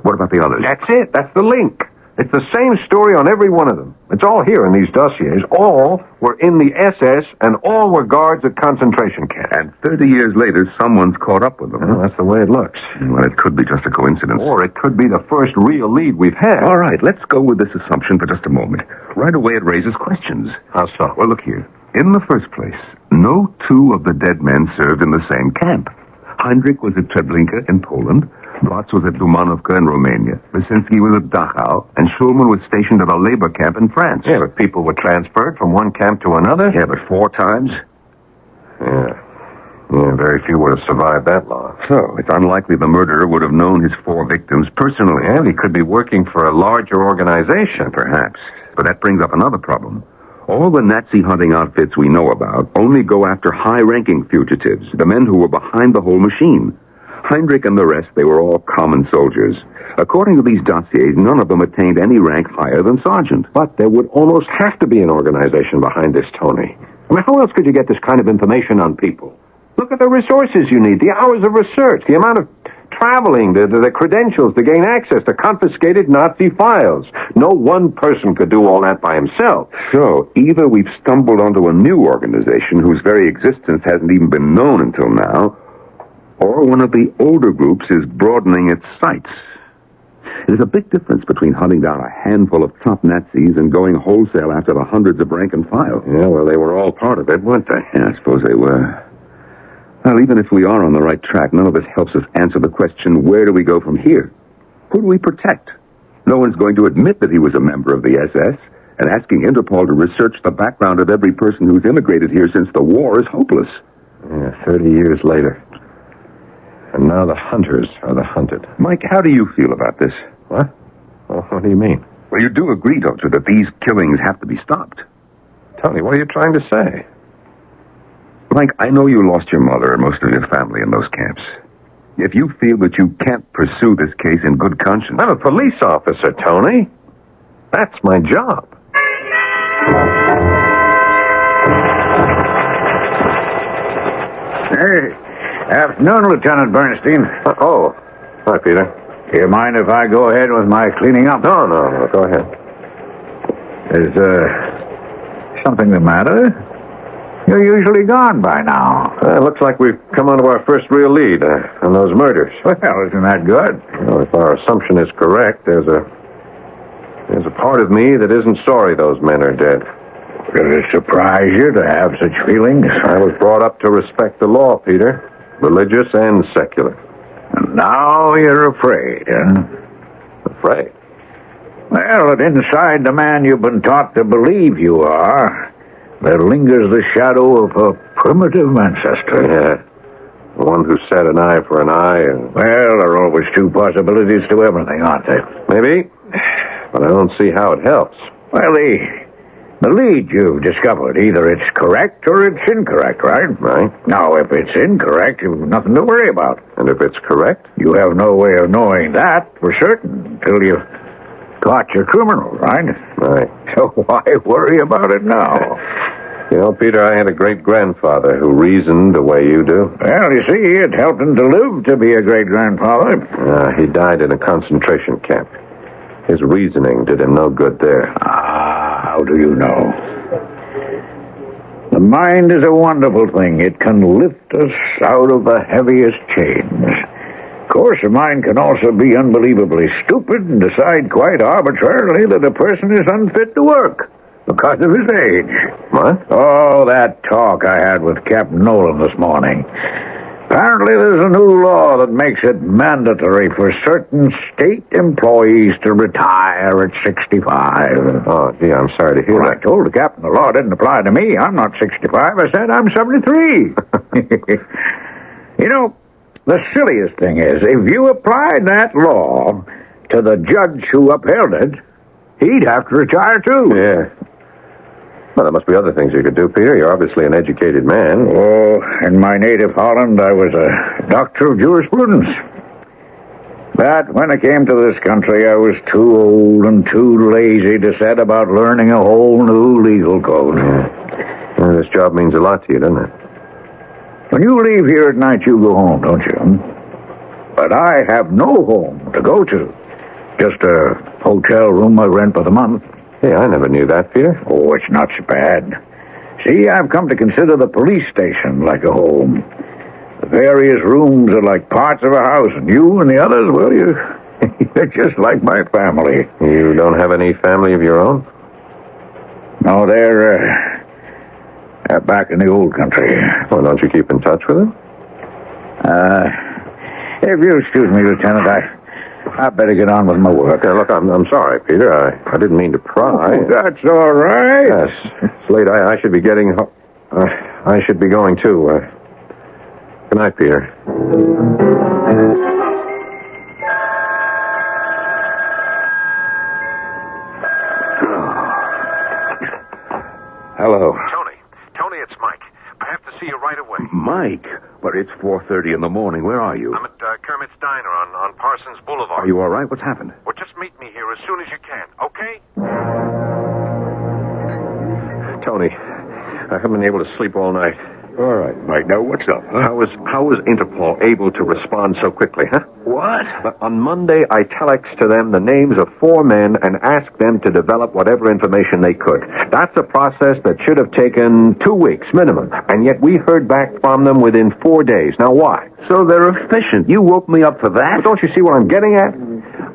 What about the others? That's it. That's the link. It's the same story on every one of them. It's all here in these dossiers. All were in the SS, and all were guards at concentration camps. And 30 years later, someone's caught up with them. Well, that's the way it looks. Well, it could be just a coincidence. Or it could be the first real lead we've had. All right, let's go with this assumption for just a moment. Right away, it raises questions. How so? Well, look here. In the first place, no 2 of the dead men served in the same camp. Heinrich was at Treblinka in Poland. Blotz was at Dumanovka in Romania. Wyszynski was at Dachau. And Schulman was stationed at a labor camp in France. Yeah, but people were transferred from one camp to another. Yeah, but 4 times? Yeah, very few would have survived that long. So, it's unlikely the murderer would have known his 4 victims personally. And he could be working for a larger organization. Perhaps. But that brings up another problem. All the Nazi hunting outfits we know about only go after high-ranking fugitives, the men who were behind the whole machine. Heinrich and the rest, they were all common soldiers. According to these dossiers, none of them attained any rank higher than sergeant. But there would almost have to be an organization behind this, Tony. I mean, how else could you get this kind of information on people? Look at the resources you need, the hours of research, the amount of traveling, the credentials to gain access to confiscated Nazi files. No one person could do all that by himself. So, either we've stumbled onto a new organization whose very existence hasn't even been known until now, or one of the older groups is broadening its sights. There's a big difference between hunting down a handful of top Nazis and going wholesale after the hundreds of rank and file. Yeah, well, they were all part of it, weren't they? Yeah, I suppose they were. Well, even if we are on the right track, none of this helps us answer the question, where do we go from here? Who do we protect? No one's going to admit that he was a member of the SS, and asking Interpol to research the background of every person who's immigrated here since the war is hopeless. Yeah, 30 years later. And now the hunters are the hunted. Mike, how do you feel about this? What? Well, what do you mean? Well, you do agree, don't you, that these killings have to be stopped? Tony, what are you trying to say? Mike, I know you lost your mother and most of your family in those camps. If you feel that you can't pursue this case in good conscience... I'm a police officer, Tony. That's my job. Hey, afternoon, Lieutenant Bernstein. Oh, hi, Peter. Do you mind if I go ahead with my cleaning up? No, go ahead. Is, something the matter? You're usually gone by now. It looks like we've come onto our first real lead on those murders. Well, isn't that good? Well, if our assumption is correct, there's a part of me that isn't sorry those men are dead. Does it surprise you to have such feelings? I was brought up to respect the law, Peter. Religious and secular. And now you're afraid, huh? Afraid? Well, that inside the man you've been taught to believe you are, there lingers the shadow of a primitive ancestor. Yeah. One who said an eye for an eye and... Well, there are always two possibilities to everything, aren't there? Maybe. But I don't see how it helps. Well, the lead you've discovered, either it's correct or it's incorrect, right? Right. Now, if it's incorrect, you've nothing to worry about. And if it's correct? You have no way of knowing that for certain until you've caught your criminal, right? Right. So why worry about it now? You know, Peter, I had a great-grandfather who reasoned the way you do. Well, you see, it helped him to live to be a great-grandfather. He died in a concentration camp. His reasoning did him no good there. How do you know? The mind is a wonderful thing. It can lift us out of the heaviest chains. Of course, the mind can also be unbelievably stupid and decide quite arbitrarily that a person is unfit to work because of his age. What? Oh, that talk I had with Captain Nolan this morning. Apparently there's a new law that makes it mandatory for certain state employees to retire at 65. Oh, gee, I'm sorry to hear that. I told the captain the law didn't apply to me. I'm not 65. I said I'm 73. You know, the silliest thing is, if you applied that law to the judge who upheld it, he'd have to retire too. Yeah. Well, there must be other things you could do, Peter. You're obviously an educated man. Oh, in my native Holland, I was a doctor of jurisprudence. But when it came to this country, I was too old and too lazy to set about learning a whole new legal code. Yeah. Well, this job means a lot to you, doesn't it? When you leave here at night, you go home, don't you? But I have no home to go to. Just a hotel room I rent for the month. Hey, I never knew that, Peter. Oh, it's not so bad. See, I've come to consider the police station like a home. The various rooms are like parts of a house, and you and the others, well, you're just like my family. You don't have any family of your own? No, they're back in the old country. Well, don't you keep in touch with them? If you'll excuse me, Lieutenant, I better get on with my work. Look, I'm sorry, Peter. I didn't mean to pry. Oh, that's all right. Yes. It's late. I should be getting... I should be going, too. Good night, Peter. Hello. Tony, it's Mike. I have to see you right away. Mike? But it's 4:30 in the morning. Where are you? I'm at Kermit's Diner on Parsons Boulevard. Are you all right? What's happened? Well, just meet me here as soon as you can, okay? Tony, I haven't been able to sleep all night. All right, Mike. Now, what's up? Huh? How was Interpol able to respond so quickly, huh? What? On Monday, I telex to them the names of 4 men and asked them to develop whatever information they could. That's a process that should have taken 2 weeks minimum, and yet we heard back from them within 4 days. Now, why? So they're efficient. You woke me up for that? Well, don't you see what I'm getting at?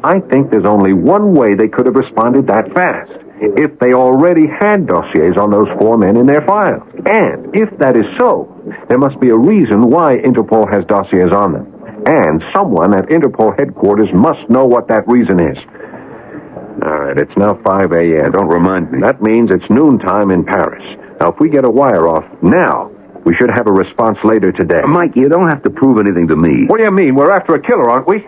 I think there's only one way they could have responded that fast. If they already had dossiers on those 4 men in their files. And if that is so, there must be a reason why Interpol has dossiers on them. And someone at Interpol headquarters must know what that reason is. All right, it's now 5 a.m. Don't remind me. That means it's noontime in Paris. Now, if we get a wire off now, we should have a response later today. Mike, you don't have to prove anything to me. What do you mean? We're after a killer, aren't we?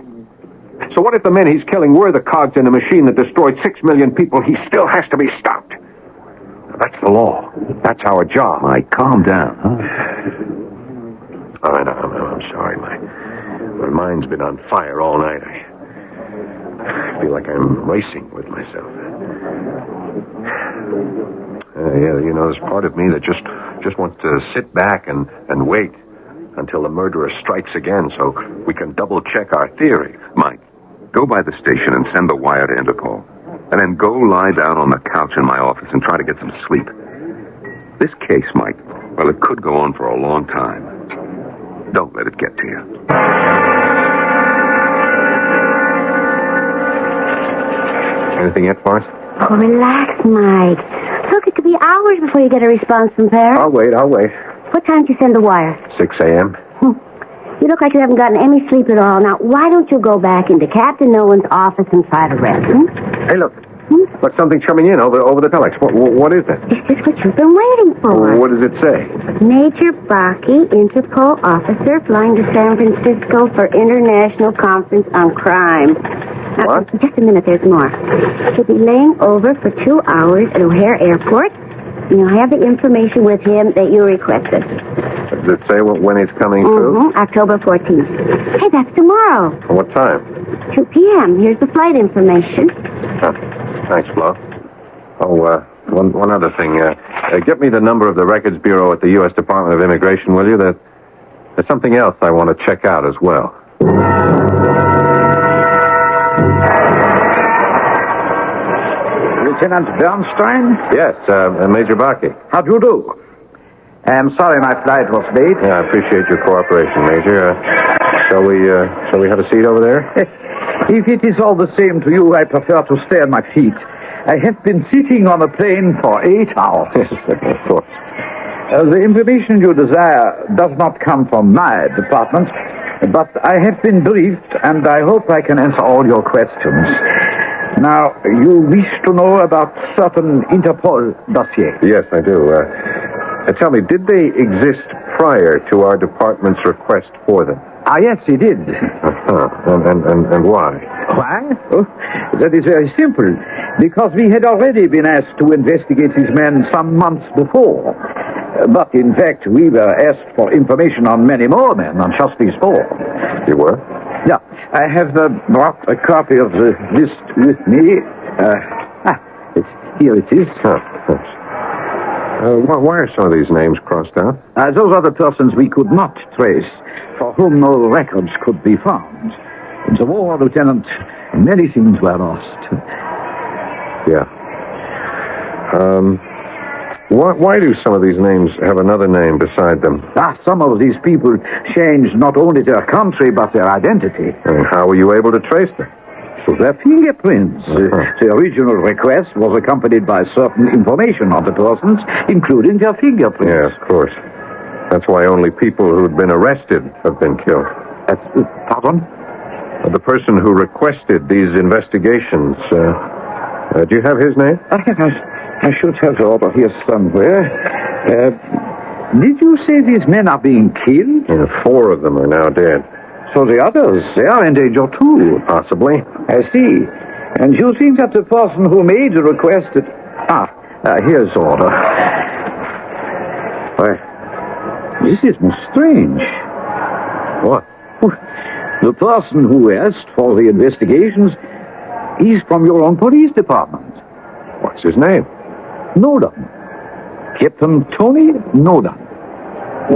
So what if the men he's killing were the cogs in a machine that destroyed 6 million people? He still has to be stopped. That's the law. That's our job. Mike, calm down, huh? All right, I'm sorry. My mind's been on fire all night. I feel like I'm racing with myself. Yeah, you know, there's part of me that just wants to sit back and wait until the murderer strikes again so we can double-check our theory. Mike, go by the station and send the wire to Interpol. And then go lie down on the couch in my office and try to get some sleep. This case, Mike, well, it could go on for a long time. Don't let it get to you. Anything yet, Forrest? Oh, relax, Mike. Look, it could be hours before you get a response from Paris. I'll wait. What time did you send the wire? 6 a.m. You look like you haven't gotten any sleep at all. Now, why don't you go back into Captain Nolan's office and try to rest? Hey, look. What's something coming in over the telex? What is it? This is what you've been waiting for. What does it say? Major Baki, Interpol officer, flying to San Francisco for International Conference on Crime. Now, What? Just a minute, there's more. He'll be laying over for 2 hours at O'Hare Airport, and you'll have the information with him that you requested. Does it say when he's coming through? October 14th. Hey, that's tomorrow. What time? 2 p.m. Here's the flight information. Thanks, Flo. Oh, one other thing. Get me the number of the Records Bureau at the U.S. Department of Immigration, will you? There's something else I want to check out as well. Lieutenant Bernstein? Yes, Major Baki. How do you do? I'm sorry my flight was late. Yeah, I appreciate your cooperation, Major. Shall we have a seat over there? If it is all the same to you, I prefer to stay on my feet. I have been sitting on a plane for 8 hours. Of course. The information you desire does not come from my department, but I have been briefed, and I hope I can answer all your questions. Now, you wish to know about certain Interpol dossiers? Yes, I do. Tell me, did they exist prior to our department's request for them? Yes, he did. And why? Why? Oh, that is very simple. Because we had already been asked to investigate these men some months before. But, in fact, we were asked for information on many more men, on just these 4. You were? Yeah. I have brought a copy of the list with me. Here it is. Why are some of these names crossed out? Those are the persons we could not trace, for whom no records could be found. In the war, Lieutenant, many things were lost. Yeah. Why do some of these names have another name beside them? Some of these people changed not only their country, but their identity. And how were you able to trace them? So their fingerprints. The original request was accompanied by certain information on the persons, including their fingerprints. Yes, of course. That's why only people who'd been arrested have been killed. Pardon? The person who requested these investigations, do you have his name? I should have the order here somewhere. Did you say these men are being killed? 4 of them are now dead. So the others, they are in danger too. Possibly. I see. And you think that the person who made the request... here's the order. Why, this is most strange. What? The person who asked for the investigations is from your own police department. What's his name? Nolan. Captain Tony Nolan. A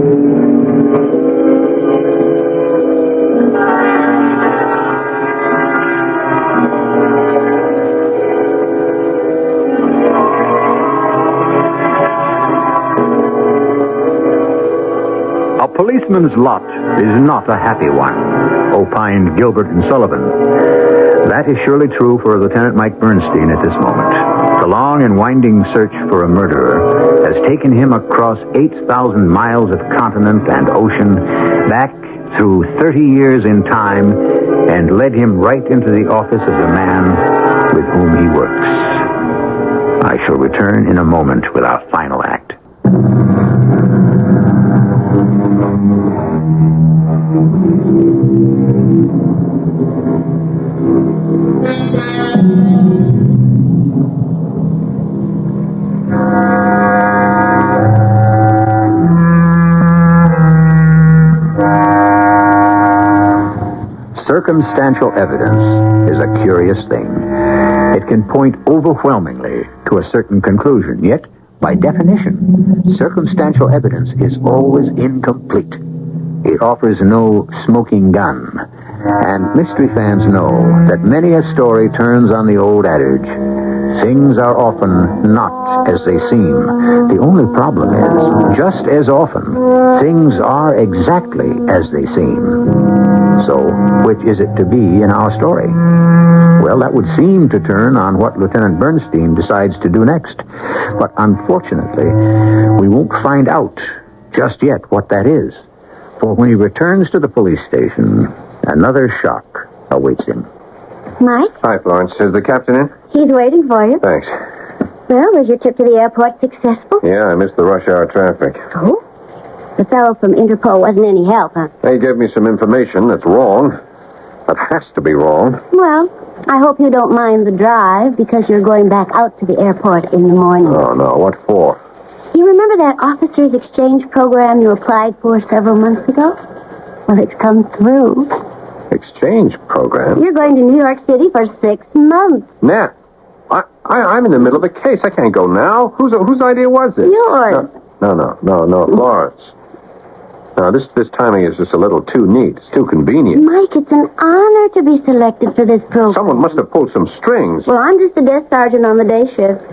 policeman's lot is not a happy one, opined Gilbert and Sullivan. That is surely true for Lieutenant Mike Bernstein at this moment. The long and winding search for a murderer has taken him across 8,000 miles of continent and ocean, back through 30 years in time, and led him right into the office of the man with whom he works. I shall return in a moment with our final act. Circumstantial evidence is a curious thing. It can point overwhelmingly to a certain conclusion, yet, by definition, circumstantial evidence is always incomplete. It offers no smoking gun. And mystery fans know that many a story turns on the old adage, things are often not as they seem. The only problem is, just as often, things are exactly as they seem. So, which is it to be in our story? Well, that would seem to turn on what Lieutenant Bernstein decides to do next. But unfortunately, we won't find out just yet what that is. For when he returns to the police station, another shock awaits him. Mike? Hi, Florence. Is the captain in? He's waiting for you. Thanks. Well, was your trip to the airport successful? Yeah, I missed the rush hour traffic. Oh? The fellow from Interpol wasn't any help, huh? They gave me some information that's wrong. That has to be wrong. Well, I hope you don't mind the drive, because you're going back out to the airport in the morning. Oh, no. What for? You remember that officers' exchange program you applied for several months ago? Well, it's come through. Exchange program? You're going to New York City for 6 months. Nat, I'm in the middle of a case. I can't go now. Whose idea was this? Yours. No, Florence. No, this timing is just a little too neat. It's too convenient. Mike, it's an honor to be selected for this program. Someone must have pulled some strings. Well, I'm just a desk sergeant on the day shift.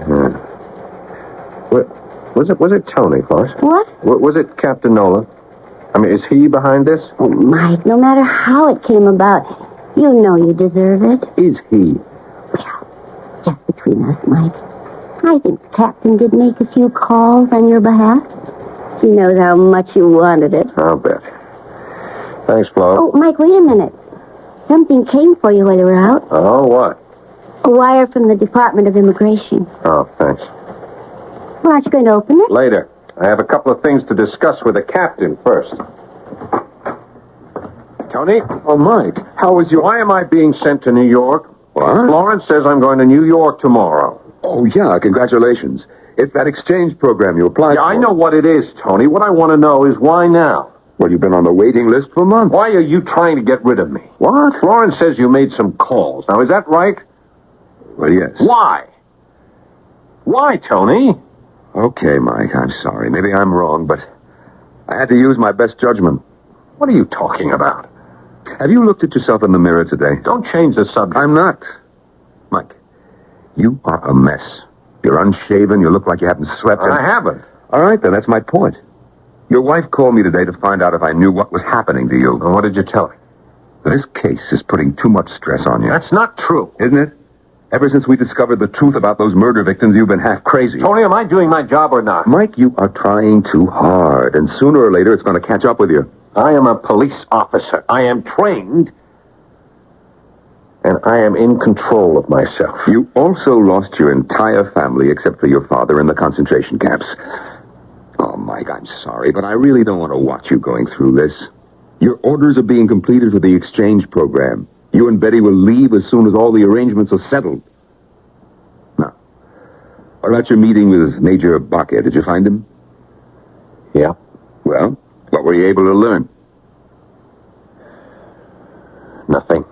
Was it Tony, Florence? What? Was it Captain Nolan? I mean, is he behind this? Oh, Mike, no matter how it came about, you know you deserve it. Is he? Well, just between us, Mike. I think the captain did make a few calls on your behalf. He knows how much you wanted it. I'll bet. Thanks, Flo. Oh, Mike, wait a minute. Something came for you while you were out. Oh, what? A wire from the Department of Immigration. Oh, thanks. Well, aren't you going to open it? Later. I have a couple of things to discuss with the captain first. Tony? Oh, Mike, how is your... Why am I being sent to New York? What? Florence says I'm going to New York tomorrow. Oh, yeah, congratulations. It's that exchange program you applied for. I know what it is, Tony. What I want to know is why now? Well, you've been on the waiting list for months. Why are you trying to get rid of me? What? Florence says you made some calls. Now, is that right? Well, yes. Why? Why, Tony? Okay, Mike, I'm sorry. Maybe I'm wrong, but I had to use my best judgment. What are you talking about? Have you looked at yourself in the mirror today? Don't change the subject. I'm not. Mike, you are a mess. You're unshaven. You look like you haven't slept. I haven't. All right, then. That's my point. Your wife called me today to find out if I knew what was happening to you. Well, what did you tell her? This case is putting too much stress on you. That's not true. Isn't it? Ever since we discovered the truth about those murder victims, you've been half crazy. Tony, am I doing my job or not? Mike, you are trying too hard, and sooner or later it's going to catch up with you. I am a police officer. I am trained, and I am in control of myself. You also lost your entire family except for your father in the concentration camps. Oh, Mike, I'm sorry, but I really don't want to watch you going through this. Your orders are being completed for the exchange program. You and Betty will leave as soon as all the arrangements are settled. Now, what about your meeting with Major Bakke? Did you find him? Yeah. Well, what were you able to learn? Nothing.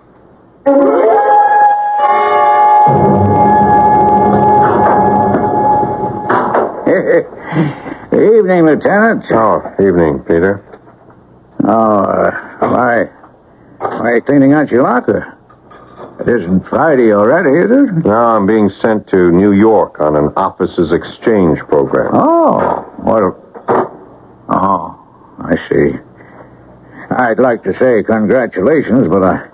Evening, Lieutenant. Oh, evening, Peter. Why are you cleaning out your locker? It isn't Friday already, is it? No, I'm being sent to New York on an officers exchange program. Oh, I see. I'd like to say congratulations, but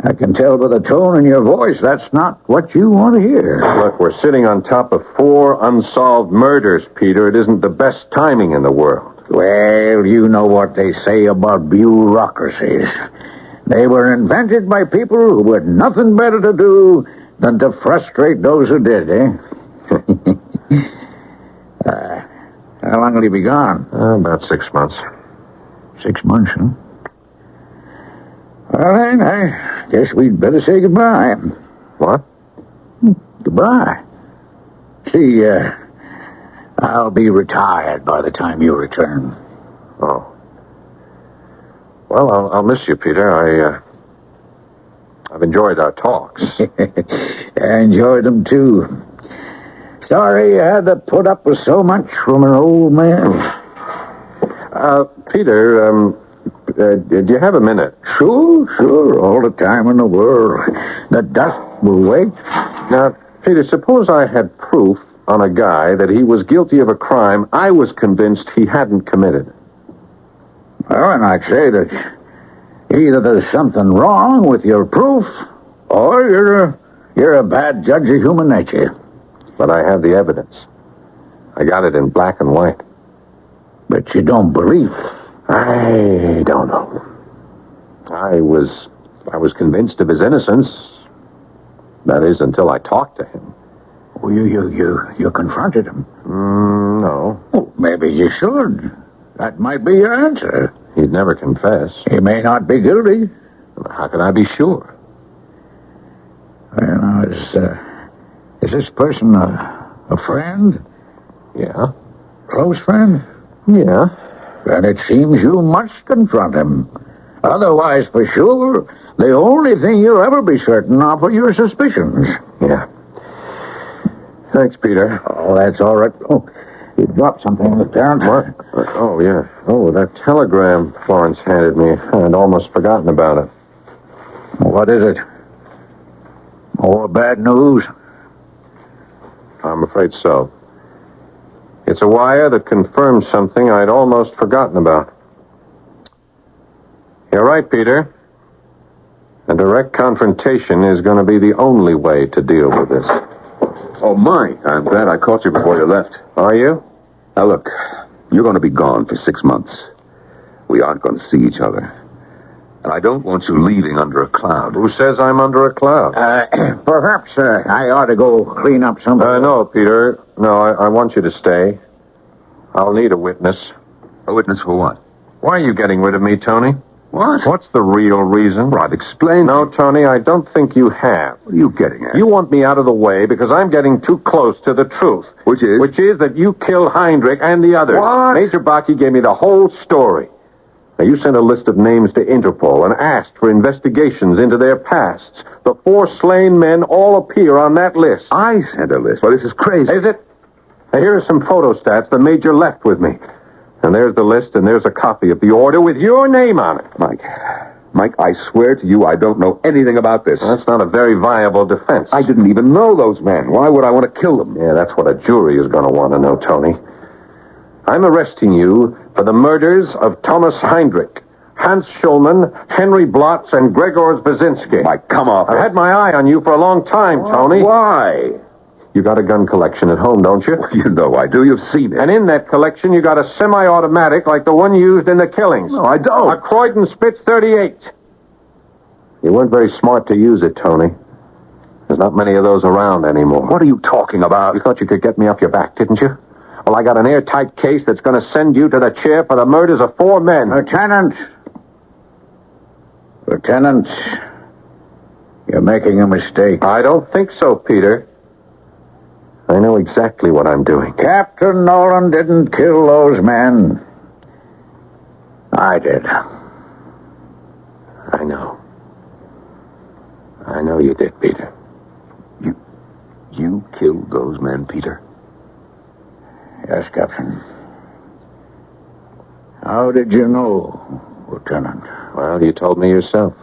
I can tell by the tone in your voice that's not what you want to hear. Look, we're sitting on top of 4 unsolved murders, Peter. It isn't the best timing in the world. Well, you know what they say about bureaucracies. They were invented by people who had nothing better to do than to frustrate those who did, eh? How long will he be gone? About 6 months. 6 months, huh? Well, then, I guess we'd better say goodbye. What? Goodbye. See, I'll be retired by the time you return. Oh. Well, I'll miss you, Peter. I've enjoyed our talks. I enjoyed them, too. Sorry you had to put up with so much from an old man. Peter, do you have a minute? Sure. All the time in the world. The dust will wait. Now, Peter, suppose I had proof on a guy that he was guilty of a crime I was convinced he hadn't committed. Well, and I'd say that either there's something wrong with your proof, or you're a bad judge of human nature. But I have the evidence. I got it in black and white. But you don't believe. I don't know. I was convinced of his innocence. That is, until I talked to him. Well, you confronted him? No. Well, maybe you should. That might be your answer. He'd never confess. He may not be guilty. How can I be sure? Well, now, is this person a friend? Yeah. Close friend? Yeah. Then it seems you must confront him. Otherwise, for sure, the only thing you'll ever be certain of are your suspicions. Yeah. Thanks, Peter. Oh, that's all right. Oh, you dropped something, Lieutenant. What? Oh, yeah. Oh, that telegram Florence handed me. I'd almost forgotten about it. What is it? More bad news? I'm afraid so. It's a wire that confirms something I'd almost forgotten about. You're right, Peter. A direct confrontation is going to be the only way to deal with this. Oh, Mike, I'm glad I caught you before you left. Are you? Now, look, you're going to be gone for 6 months. We aren't going to see each other. And I don't want you leaving under a cloud. Who says I'm under a cloud? Perhaps I ought to go clean up some... No, Peter. No, I want you to stay. I'll need a witness. A witness for what? Why are you getting rid of me, Tony? What? What's the real reason? Well, I've explained. No, Tony, I don't think you have. What are you getting at? You want me out of the way because I'm getting too close to the truth. Which is? Which is that you killed Heinrich and the others. What? Major Baki gave me the whole story. Now, you sent a list of names to Interpol and asked for investigations into their pasts. The 4 slain men all appear on that list. I sent a list. Well, this is crazy. Is it? Now, here are some photostats the Major left with me. And there's the list, and there's a copy of the order with your name on it. Mike, I swear to you I don't know anything about this. Well, that's not a very viable defense. I didn't even know those men. Why would I want to kill them? Yeah, that's what a jury is going to want to know, Tony. I'm arresting you for the murders of Thomas Heinrich, Hans Schulman, Henry Blotz, and Gregor Brzezinski. Mike, come off. I've had my eye on you for a long time, Tony. Why? You got a gun collection at home, don't you? Well, you know I do. You've seen it. And in that collection, you got a semi-automatic like the one used in the killings. No, I don't. A Croydon Spitz 38. You weren't very smart to use it, Tony. There's not many of those around anymore. What are you talking about? You thought you could get me off your back, didn't you? Well, I got an airtight case that's going to send you to the chair for the murders of 4 men. Lieutenant, you're making a mistake. I don't think so, Peter. I know exactly what I'm doing. Captain Nolan didn't kill those men. I did. I know. I know you did, Peter. You killed those men, Peter? Yes, Captain. How did you know, Lieutenant? Well, you told me yourself.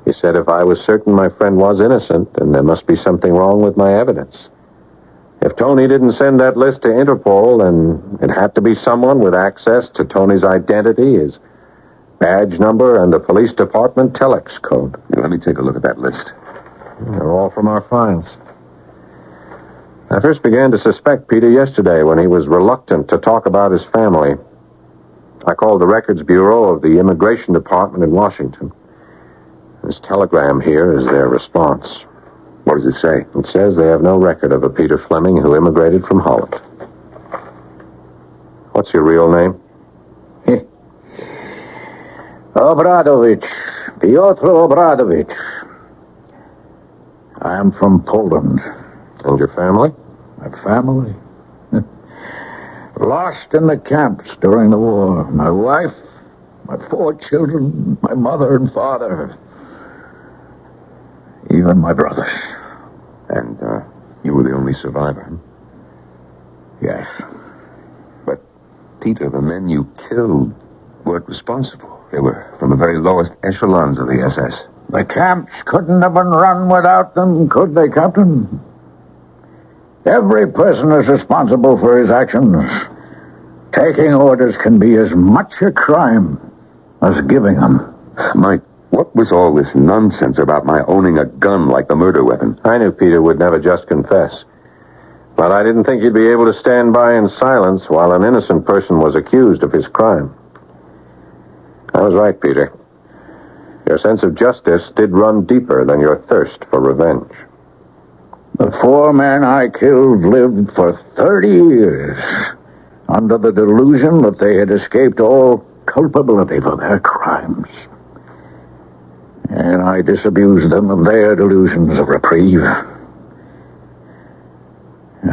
You said if I was certain my friend was innocent, then there must be something wrong with my evidence. If Tony didn't send that list to Interpol, then it had to be someone with access to Tony's identity, his badge number, and the police department telex code. Let me take a look at that list. They're all from our files. I first began to suspect Peter yesterday when he was reluctant to talk about his family. I called the Records Bureau of the Immigration Department in Washington. This telegram here is their response. What does it say? It says they have no record of a Peter Fleming who immigrated from Holland. What's your real name? Obradovich. Piotr Obradovich. I am from Poland. And your family? My family? Lost in the camps during the war. My wife, my 4 children, my mother and father. Even my brothers. And, you were the only survivor? Yes. But, Peter, the men you killed weren't responsible. They were from the very lowest echelons of the SS. The camps couldn't have been run without them, could they, Captain? Every person is responsible for his actions. Taking orders can be as much a crime as giving them. Mike, what was all this nonsense about my owning a gun like the murder weapon? I knew Peter would never just confess. But I didn't think you'd be able to stand by in silence while an innocent person was accused of his crime. I was right, Peter. Your sense of justice did run deeper than your thirst for revenge. The 4 men I killed lived for 30 years under the delusion that they had escaped all culpability for their crimes. And I disabused them of their delusions of reprieve. I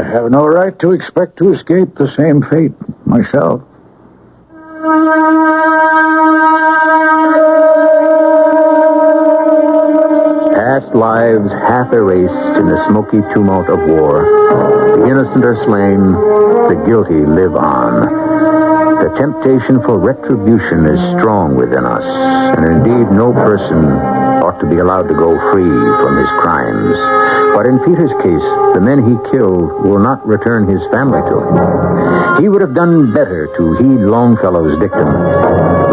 have no right to expect to escape the same fate myself. Past lives half erased in the smoky tumult of war. The innocent are slain, the guilty live on. The temptation for retribution is strong within us, and indeed no person ought to be allowed to go free from his crimes. But in Peter's case, the men he killed will not return his family to him. He would have done better to heed Longfellow's dictum.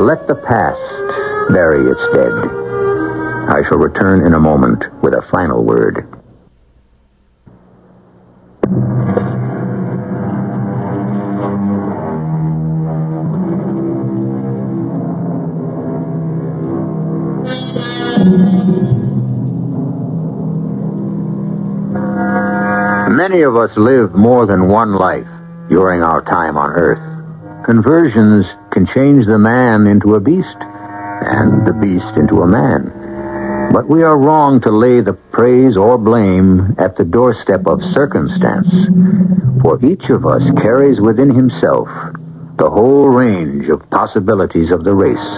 Let the past bury its dead. I shall return in a moment with a final word. Many of us live more than one life during our time on Earth. Conversions can change the man into a beast, and the beast into a man. But we are wrong to lay the praise or blame at the doorstep of circumstance, for each of us carries within himself the whole range of possibilities of the race,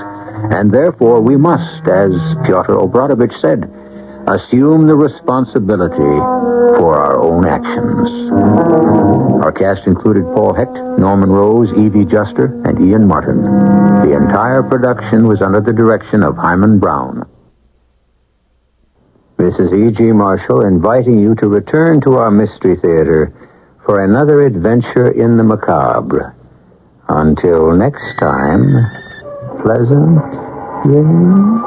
and therefore we must, as Pyotr Obradovich said, assume the responsibility for our own actions. Our cast included Paul Hecht, Norman Rose, Evie Juster, and Ian Martin. The entire production was under the direction of Hyman Brown. This is E.G. Marshall inviting you to return to our Mystery Theater for another adventure in the macabre. Until next time, pleasant dreams.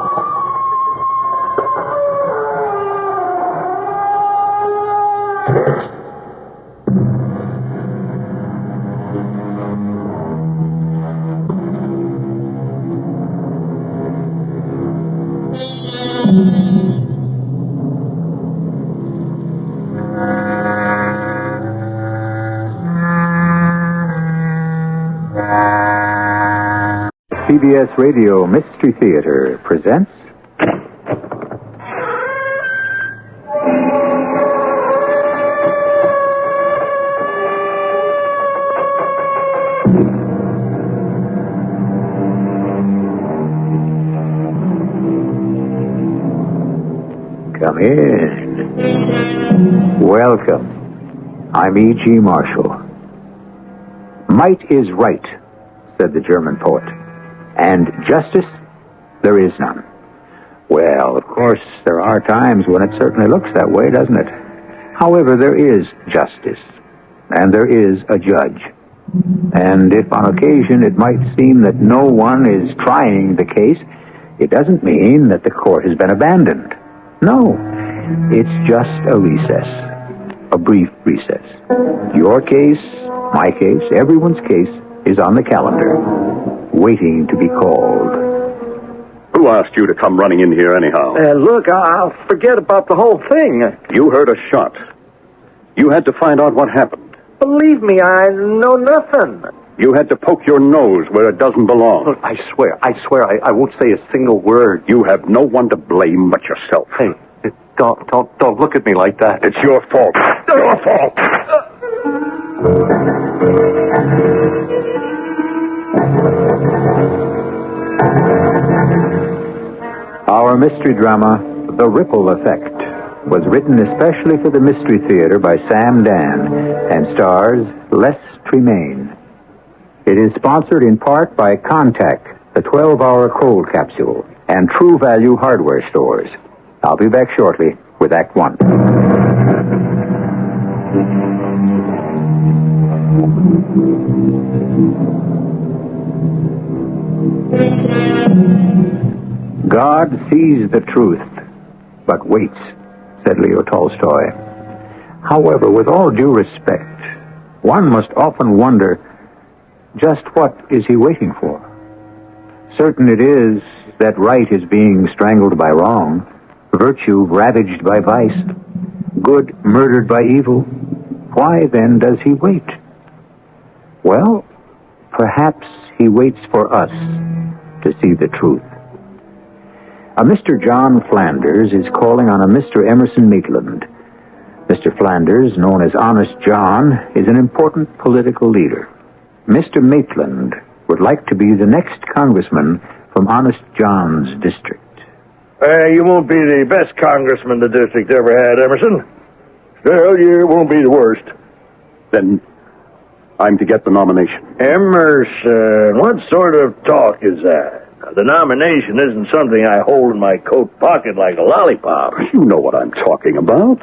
CBS Radio Mystery Theater presents Come in. Welcome. I'm E.G. Marshall. Might is right. said the German poet. And justice, there is none. Well, of course, there are times when it certainly looks that way, doesn't it? However, there is justice, and there is a judge. And if on occasion it might seem that no one is trying the case, it doesn't mean that the court has been abandoned. No, it's just a recess, a brief recess. Your case, my case, everyone's case is on the calendar, waiting to be called. Who asked you to come running in here anyhow? Look, I'll forget about the whole thing. You heard a shot. You had to find out what happened. Believe me, I know nothing. You had to poke your nose where it doesn't belong. Look, I swear, I won't say a single word. You have no one to blame but yourself. Hey, don't look at me like that. It's your fault. Your fault. Our mystery drama, The Ripple Effect, was written especially for the Mystery Theater by Sam Dan and stars Les Tremaine. It is sponsored in part by Contact, the 12-hour cold capsule, and True Value hardware stores. I'll be back shortly with Act One. God sees the truth, but waits, said Leo Tolstoy. However, with all due respect, one must often wonder, just what is he waiting for? Certain it is that right is being strangled by wrong, virtue ravaged by vice, good murdered by evil. Why, then, does he wait? Well, perhaps he waits for us to see the truth. A Mr. John Flanders is calling on a Mr. Emerson Maitland. Mr. Flanders, known as Honest John, is an important political leader. Mr. Maitland would like to be the next congressman from Honest John's district. You won't be the best congressman the district ever had, Emerson. Still, you won't be the worst. Then I'm to get the nomination. Emerson, what sort of talk is that? The nomination isn't something I hold in my coat pocket like a lollipop. You know what I'm talking about.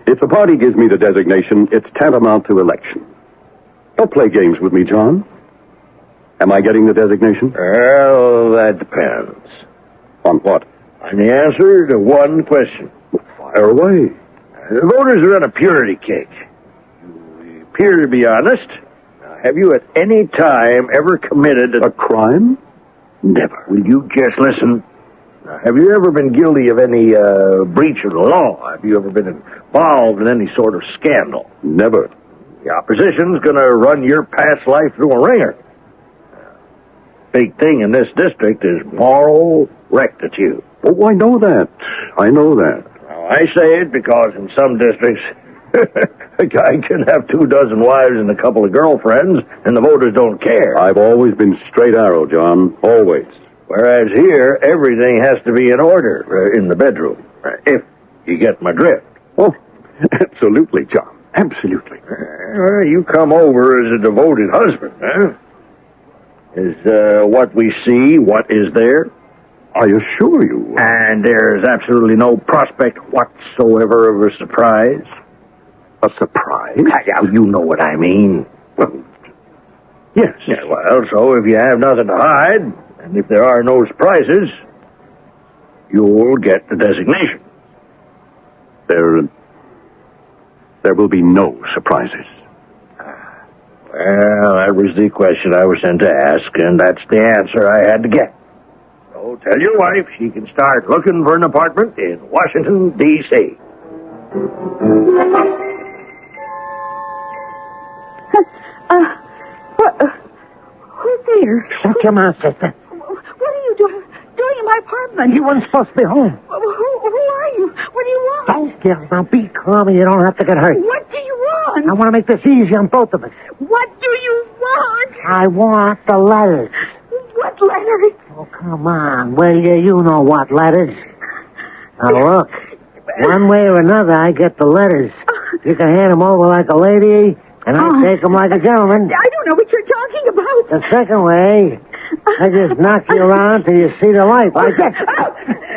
If the party gives me the designation, it's tantamount to election. Don't play games with me, John. Am I getting the designation? Well, that depends. On what? On the answer to one question. Fire away. The voters are on a purity kick. You appear to be honest. Now, have you at any time ever committed a crime? Never. Will you just listen? Now, have you ever been guilty of any breach of the law? Have you ever been involved in any sort of scandal? Never. The opposition's going to run your past life through a ringer. Big thing in this district is moral rectitude. Oh, I know that. I know that. Now, I say it because in some districts, a guy can have 24 wives and a couple of girlfriends, and the voters don't care. I've always been straight arrow, John. Always. Whereas here, everything has to be in order in the bedroom, if you get my drift. Oh, absolutely, John. Absolutely. You come over as a devoted husband, huh? Is what we see what is there? I assure you. And there's absolutely no prospect whatsoever of a surprise? A surprise? Yeah, you know what I mean. Well, yes. Yeah, well, so if you have nothing to hide, and if there are no surprises, you'll get the designation. There will be no surprises. Well, that was the question I was sent to ask, and that's the answer I had to get. So tell your wife she can start looking for an apartment in Washington, D.C. Who's there? Shut your mouth, sister. What are you doing in my apartment? You weren't supposed to be home. Who are you? What do you want? Don't yell. Now be calm and you don't have to get hurt. What do you want? I want to make this easy on both of us. What do you want? I want the letters. What letters? Oh, come on, will you? You know what letters. Now, look. One way or another, I get the letters. You can hand them over like a lady, And I take them like a gentleman. I don't know what you're talking about. The second way, I just knock you around till you see the light. Like that.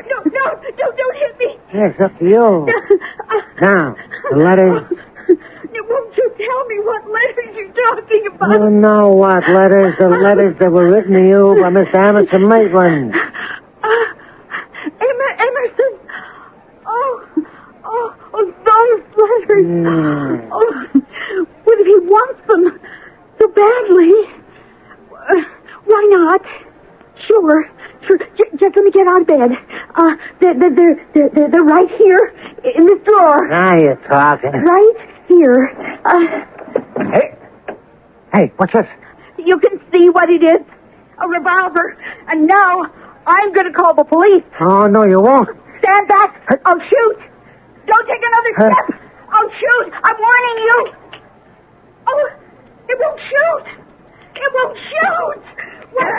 No, don't hit me. Yeah, it's up to you. Now, the letters. Won't you tell me what letters you're talking about? You know what letters? The letters that were written to you by Miss Emerson Maitland. Emerson. Oh, those letters. Yeah. Oh, what if he wants them so badly? Why not? Sure. Just let me get out of bed. They're right here in this drawer. Now you're talking. Right here. Hey, what's this? You can see what it is. A revolver. And now I'm going to call the police. Oh, no, you won't. Stand back. I'll shoot. Don't take another step. I'll shoot. I'm warning you. Oh, it won't shoot. It won't shoot. Let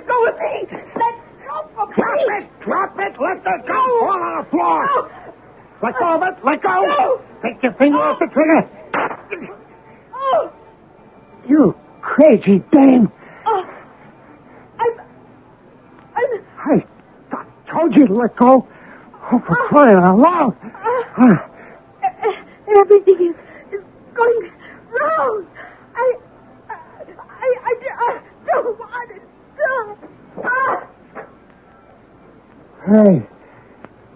go of me. Let go of me. Drop it. Let the gun fall on the floor. No. Let go of it. Let go. No. Take your finger off the trigger. Oh. You crazy dame. Oh. I told you to let go. Oh, for crying out loud. Everything is going wrong. I don't want it to.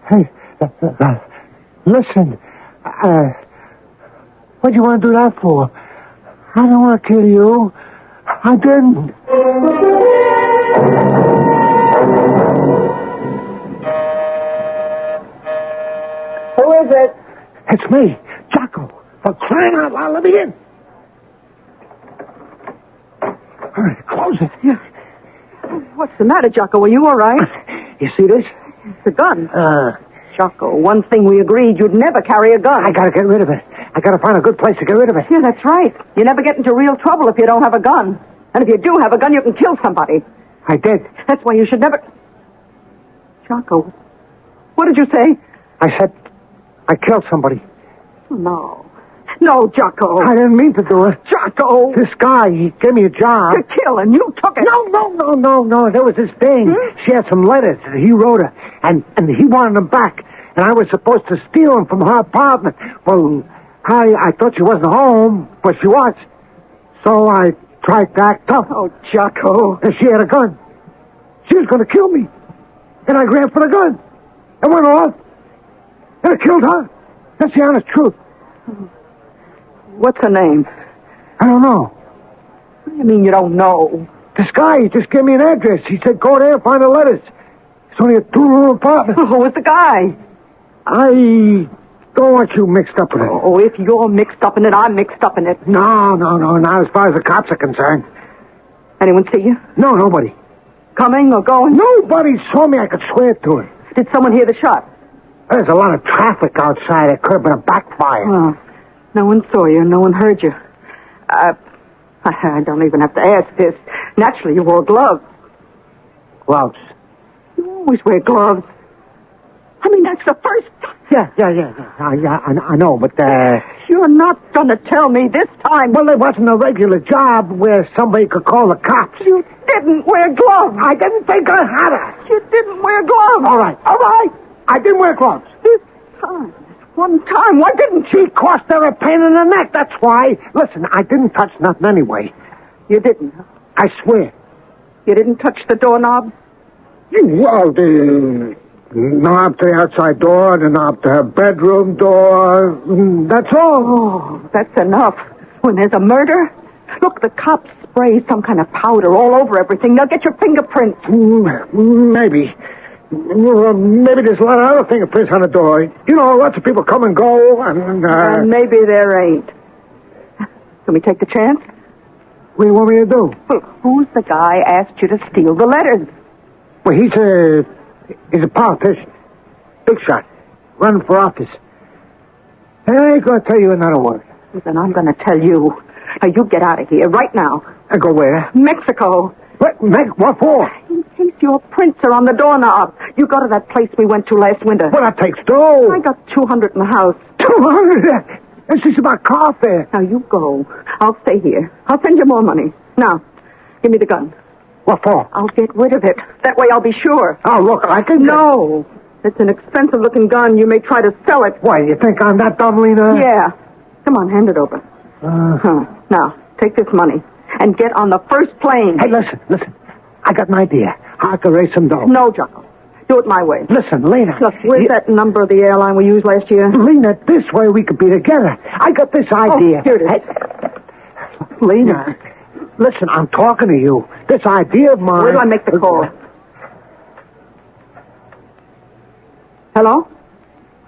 Hey, listen. What do you want to do that for? I don't want to kill you. I didn't. Who is it? It's me, Jocko. For crying out loud, let me in. All right, close it. Yeah. What's the matter, Jocko? Are you all right? You see this? It's a gun. Jocko, one thing we agreed, you'd never carry a gun. I gotta get rid of it. I gotta find a good place to get rid of it. Yeah, that's right. You never get into real trouble if you don't have a gun. And if you do have a gun, you can kill somebody. I did. That's why you should never... Jocko, what did you say? I said I killed somebody. No. No, Jocko. I didn't mean to do it. Jocko! This guy, he gave me a job. To kill, and you took it. No. There was this thing. She had some letters that he wrote her, and he wanted them back. And I was supposed to steal them from her apartment. Well, I thought she wasn't home, but she was. So I tried to act tough. Oh, Jocko. And she had a gun. She was going to kill me. And I grabbed for the gun. And went off. And I killed her. That's the honest truth. What's her name? I don't know. What do you mean you don't know? This guy, he just gave me an address. He said, go there and find the letters. It's only a 2-room apartment. Who was the guy? I don't want you mixed up with it. Oh, if you're mixed up in it, I'm mixed up in it. No, not as far as the cops are concerned. Anyone see you? No, nobody. Coming or going? Nobody saw me. I could swear to it. Did someone hear the shot? There's a lot of traffic outside. It could have been a backfire. Oh, no one saw you. No one heard you. I don't even have to ask this. Naturally, you wore gloves. Gloves? You always wear gloves. I mean, that's the first time. Yeah, I know, but, You're not going to tell me this time. Well, it wasn't a regular job where somebody could call the cops. You didn't wear gloves. I didn't think I had it. You didn't wear gloves. All right. I didn't wear gloves. This one time, why didn't you? Because they're a pain in the neck, that's why. Listen, I didn't touch nothing anyway. You didn't? I swear. You didn't touch the doorknob? Well, the knob to the outside door, the knob to her bedroom door. That's all. Oh, that's enough. When there's a murder, look, the cops spray some kind of powder all over everything. They'll get your fingerprints. Maybe. Maybe there's a lot of other fingerprints on the door. You know, lots of people come and go, and maybe there ain't. Can we take the chance? What do you want me to do? Well, who's the guy asked you to steal the letters? Well, he's a politician. Big shot. Running for office. And I ain't going to tell you another word. Well, then I'm going to tell you. Now, you get out of here right now. And go where? Mexico. What for? In case your prints are on the doorknob. You go to that place we went to last winter. Well, that takes dough. I got $200 in the house. 200? This is about car fare. Now, you go. I'll stay here. I'll send you more money. Now, give me the gun. What for? I'll get rid of it. That way I'll be sure. Oh, look, I can... No. It's an expensive-looking gun. You may try to sell it. Why, you think I'm that dumb, Lena? Yeah. Come on, hand it over. Now, take this money and get on the first plane. Hey, listen. I got an idea. I can raise some dough. No, Jocko. Do it my way. Listen, Lena. Look, where's that number of the airline we used last year? Lena, this way we could be together. I got this idea. Oh, here it is. Hey, Lena, listen, I'm talking to you. This idea of mine... Where do I make the call? Hello?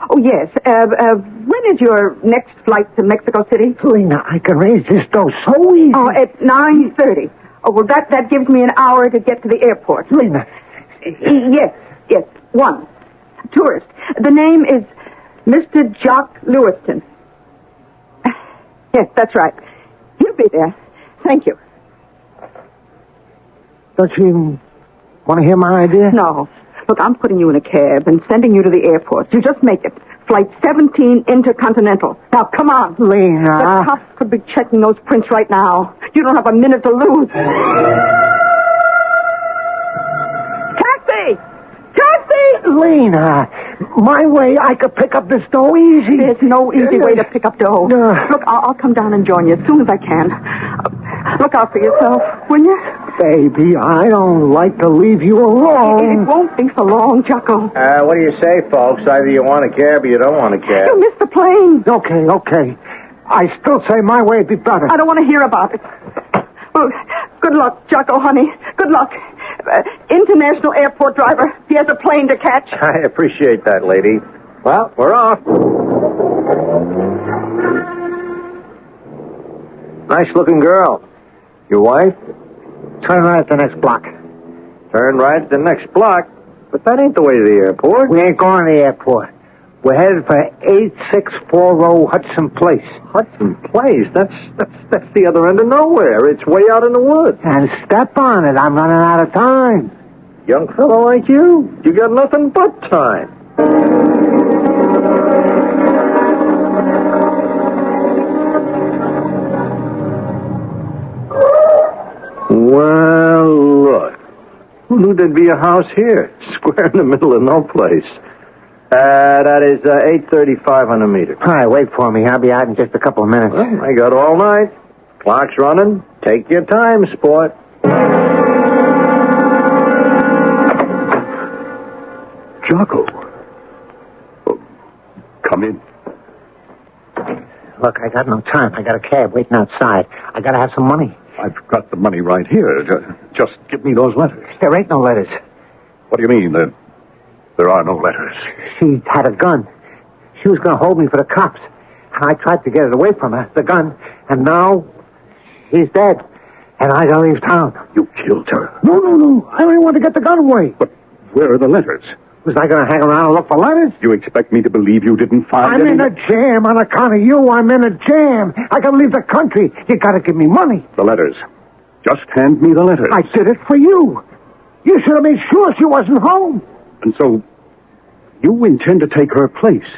Oh, yes. When is your next flight to Mexico City? Lena, I can raise this dough so easy. Oh, at 9:30. Oh, well, that gives me an hour to get to the airport. Lena. Yes. One. Tourist. The name is Mr. Jock Lewiston. Yes, that's right. He'll be there. Thank you. Don't you even want to hear my idea? No. Look, I'm putting you in a cab and sending you to the airport. You just make it. Flight 17 Intercontinental. Now, come on. Lena. The cops could be checking those prints right now. You don't have a minute to lose. Taxi! Lena, my way, I could pick up this dough easy. There's no easy way to pick up dough. Look, I'll come down and join you as soon as I can. Look out for yourself, will you? Baby, I don't like to leave you alone. It won't be for long, Jocko. What do you say, folks? Either you want a cab or you don't want a cab. You missed the plane. Okay. I still say my way would be better. I don't want to hear about it. Well, good luck, Jocko, honey. Good luck. International airport driver. He has a plane to catch. I appreciate that, lady. Well, we're off. Nice-looking girl. Your wife? Turn right at the next block. Turn right at the next block? But that ain't the way to the airport. We ain't going to the airport. We're headed for 8640 Hudson Place. Hudson Place? That's the other end of nowhere. It's way out in the woods. And step on it. I'm running out of time. Young fellow like you got nothing but time. Well, look. Who knew there'd be a house here? Square in the middle of no place. That is 8:35 on the meter. All right, wait for me. I'll be out in just a couple of minutes. Well, I got all night. Clock's running. Take your time, sport. Jocko. Oh, come in. Look, I got no time. I got a cab waiting outside. I got to have some money. I've got the money right here. Just give me those letters. There ain't no letters. What do you mean? There are no letters. She had a gun. She was going to hold me for the cops. I tried to get it away from her, the gun, and now she's dead. And I gotta leave town. You killed her. No. I only want to get the gun away. But where are the letters? Was I going to hang around and look for letters? You expect me to believe you didn't find I'm any? in a jam on account of you. I'm in a jam. I got to leave the country. You got to give me money. The letters. Just hand me the letters. I did it for you. You should have made sure she wasn't home. And so, you intend to take her place.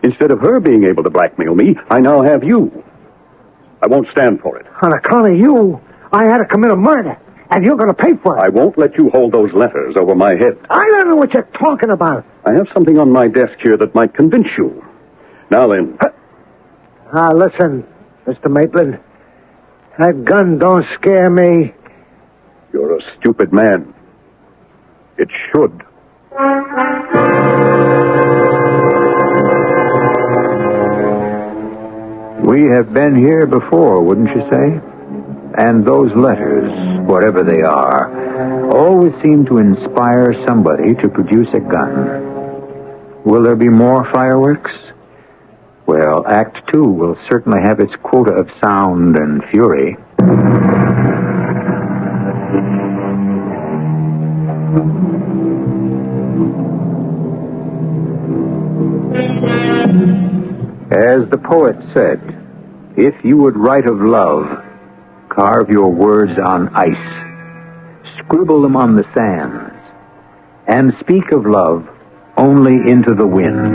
Instead of her being able to blackmail me, I now have you. I won't stand for it. On account of you, I had to commit a murder. And you're going to pay for it. I won't let you hold those letters over my head. I don't know what you're talking about. I have something on my desk here that might convince you. Now then. Listen, Mr. Maitland. That gun don't scare me. You're a stupid man. It should. We have been here before, wouldn't you say? And those letters, whatever they are, always seem to inspire somebody to produce a gun. Will there be more fireworks? Well, Act 2 will certainly have its quota of sound and fury. As the poet said, if you would write of love, carve your words on ice, scribble them on the sands, and speak of love only into the wind.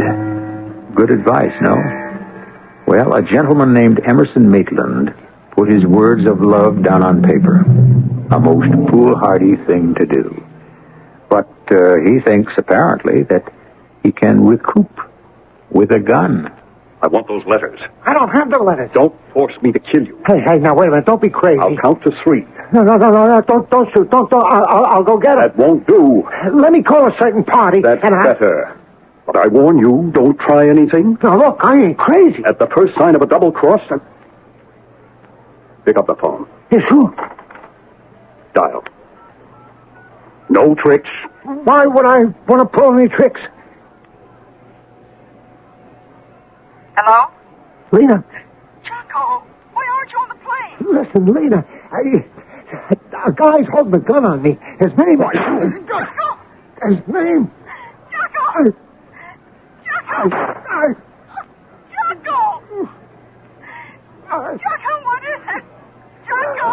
Good advice, no? Well, a gentleman named Emerson Maitland put his words of love down on paper. A most foolhardy thing to do. But he thinks, apparently, that he can recoup with a gun. I want those letters. I don't have the letters. Don't force me to kill you. Hey, now, wait a minute. Don't be crazy. I'll count to 3. No. Don't shoot. Don't. I'll go get That them. won't do. Let me call a certain party. That's and better. But I warn you, don't try anything. Now, look, I ain't crazy. At the first sign of a double cross, pick up the phone. Yes, who? Dial. No tricks. Why would I want to pull any tricks? Hello? Lena. Jocko, why aren't you on the plane? Listen, Lena. A guy's holding a gun on me. His name... Jocko! His name... Jocko! Jocko! Jocko, what is it? Jocko!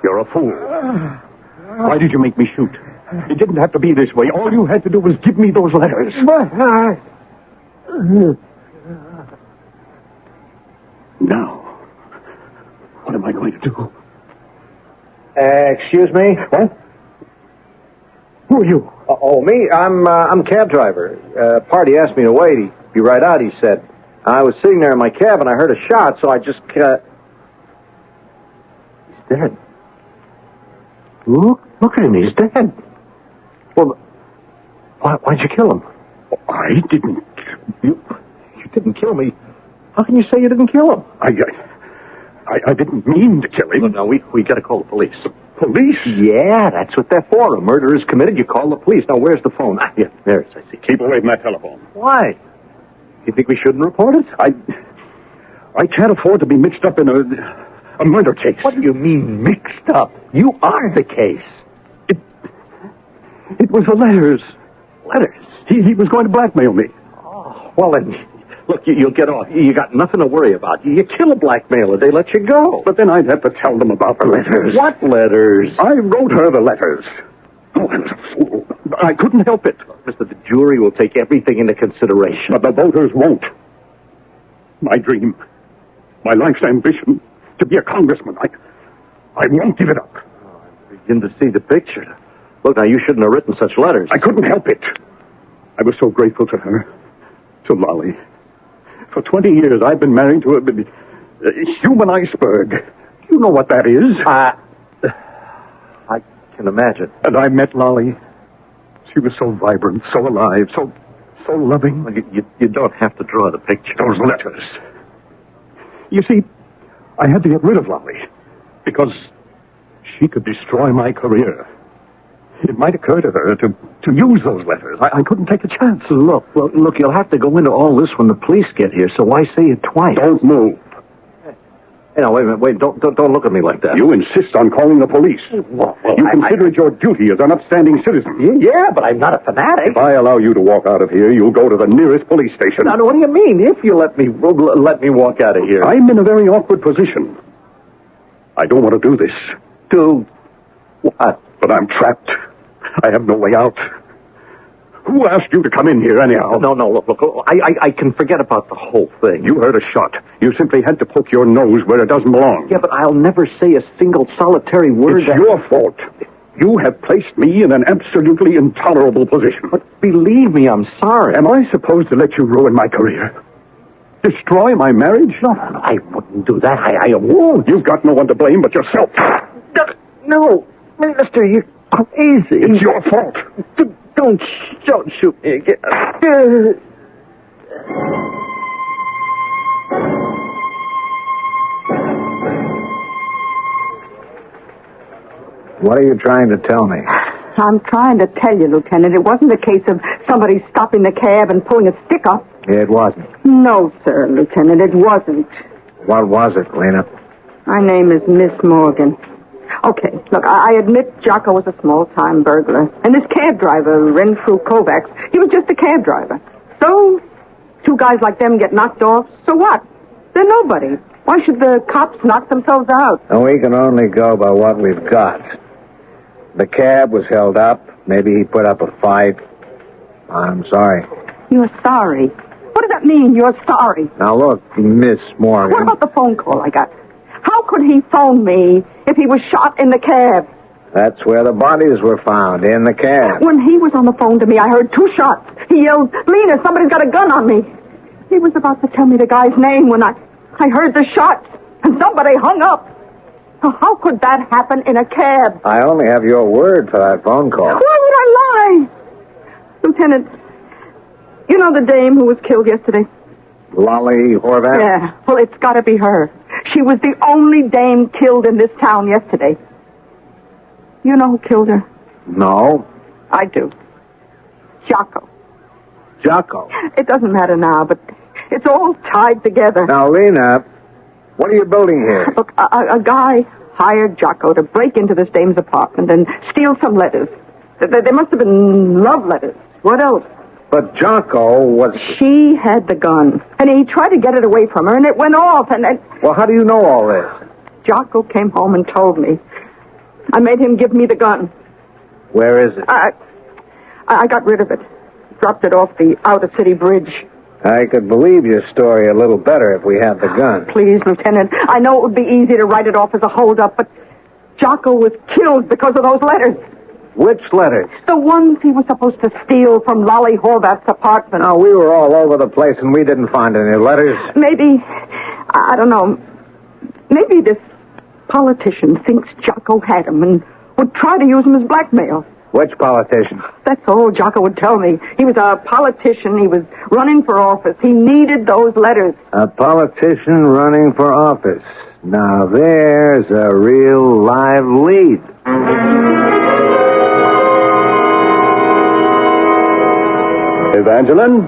You're a fool. Why did you make me shoot? It didn't have to be this way. All you had to do was give me those letters. Now, what am I going to do? Excuse me? What? Who are you? Me? I'm cab driver. Party asked me to wait. He'd be right out, he said. I was sitting there in my cab and I heard a shot, so I just... He's dead. Look at him. He's dead. Well, why'd you kill him? I didn't. You didn't kill me. How can you say you didn't kill him? I didn't mean to kill him. No, we gotta call the police. Police? Yeah, that's what they're for. A murder is committed, you call the police. Now, where's the phone? Yeah, there it is. I see. Keep away from that telephone. Why? You think we shouldn't report it? I can't afford to be mixed up in a murder case. What do you mean, mixed up? You are the case. It was the letters. Letters? He was going to blackmail me. Oh, well, then, look, you'll get off. You got nothing to worry about. You kill a blackmailer, they let you go. But then I'd have to tell them about the letters. What letters? I wrote her the letters. Oh, I was a fool. I couldn't help it. Mister, the jury will take everything into consideration. But the voters won't. My dream, my life's ambition, to be a congressman, I won't give it up. Oh, I begin to see the picture. Look, now, you shouldn't have written such letters. I couldn't help it. I was so grateful to her, to Lolly. For 20 years, I've been married to a human iceberg. You know what that is? I can imagine. And I met Lolly. She was so vibrant, so alive, so loving. Well, you don't have to draw the picture. Those letters. You see, I had to get rid of Lolly because she could destroy my career. It might occur to her to use those letters. I couldn't take a chance. Look, you'll have to go into all this when the police get here, so why say it twice? Don't move. Hey, now, wait a minute. Don't look at me like that. You insist on calling the police. Well, you consider it your duty as an upstanding citizen. Yeah, but I'm not a fanatic. If I allow you to walk out of here, you'll go to the nearest police station. Now, what do you mean? If you let me walk out of here? I'm in a very awkward position. I don't want to do this. Do what? But I'm trapped. I have no way out. Who asked you to come in here, anyhow? No, look, I can forget about the whole thing. You heard a shot. You simply had to poke your nose where it doesn't belong. Yeah, but I'll never say a single solitary word. It's your fault. You have placed me in an absolutely intolerable position. But believe me, I'm sorry. Am I supposed to let you ruin my career? Destroy my marriage? No, I wouldn't do that. I won't. You've got no one to blame but yourself. No, Minister, you're crazy. It's your fault. Don't shoot me again. What are you trying to tell me? I'm trying to tell you, Lieutenant, it wasn't a case of somebody stopping the cab and pulling a stick up. It wasn't. No, sir, Lieutenant, it wasn't. What was it, Lena? My name is Miss Morgan. Okay, look, I admit Jocko was a small-time burglar. And this cab driver, Renfrew Kovacs, he was just a cab driver. So, two guys like them get knocked off, so what? They're nobody. Why should the cops knock themselves out? And we can only go by what we've got. The cab was held up. Maybe he put up a fight. I'm sorry. You're sorry. What does that mean, you're sorry? Now, look, Miss Morgan. What about the phone call I got? How could he phone me if he was shot in the cab? That's where the bodies were found, in the cab. When he was on the phone to me, I heard 2 shots. He yelled, Lena, somebody's got a gun on me. He was about to tell me the guy's name when I heard the shots, and somebody hung up. How could that happen in a cab? I only have your word for that phone call. Why would I lie? Lieutenant, you know the dame who was killed yesterday? Lolly Horvath? Yeah, well, it's got to be her. She was the only dame killed in this town yesterday. You know who killed her? No. I do. Jocko. Jocko? It doesn't matter now, but it's all tied together. Now, Lena, what are you building here? Look, a guy hired Jocko to break into this dame's apartment and steal some letters. They must have been love letters. What else? But Jocko was... She had the gun, and he tried to get it away from her, and it went off, and... Well, how do you know all this? Jocko came home and told me. I made him give me the gun. Where is it? I got rid of it. Dropped it off the outer city bridge. I could believe your story a little better if we had the gun. Please, Lieutenant. I know it would be easy to write it off as a holdup, but Jocko was killed because of those letters. Which letters? The ones he was supposed to steal from Lolly Horvath's apartment. Now, we were all over the place and we didn't find any letters. Maybe, I don't know, maybe this politician thinks Jocko had them and would try to use them as blackmail. Which politician? That's all Jocko would tell me. He was a politician. He was running for office. He needed those letters. A politician running for office. Now, there's a real live lead. Evangeline,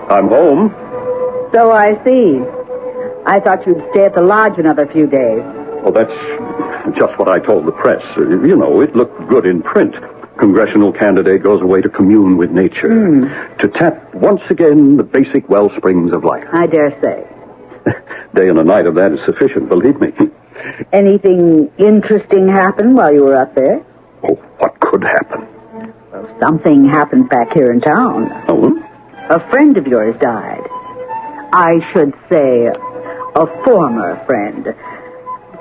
I'm home. So I see. I thought you'd stay at the lodge another few days. Well, that's just what I told the press. You know, it looked good in print. Congressional candidate goes away to commune with nature. To tap once again the basic well springs of life. I dare say. Day and a night of that is sufficient, believe me. Anything interesting happen while you were up there? Oh, what could happen? Well, something happened back here in town. Oh? A friend of yours died. I should say, a former friend.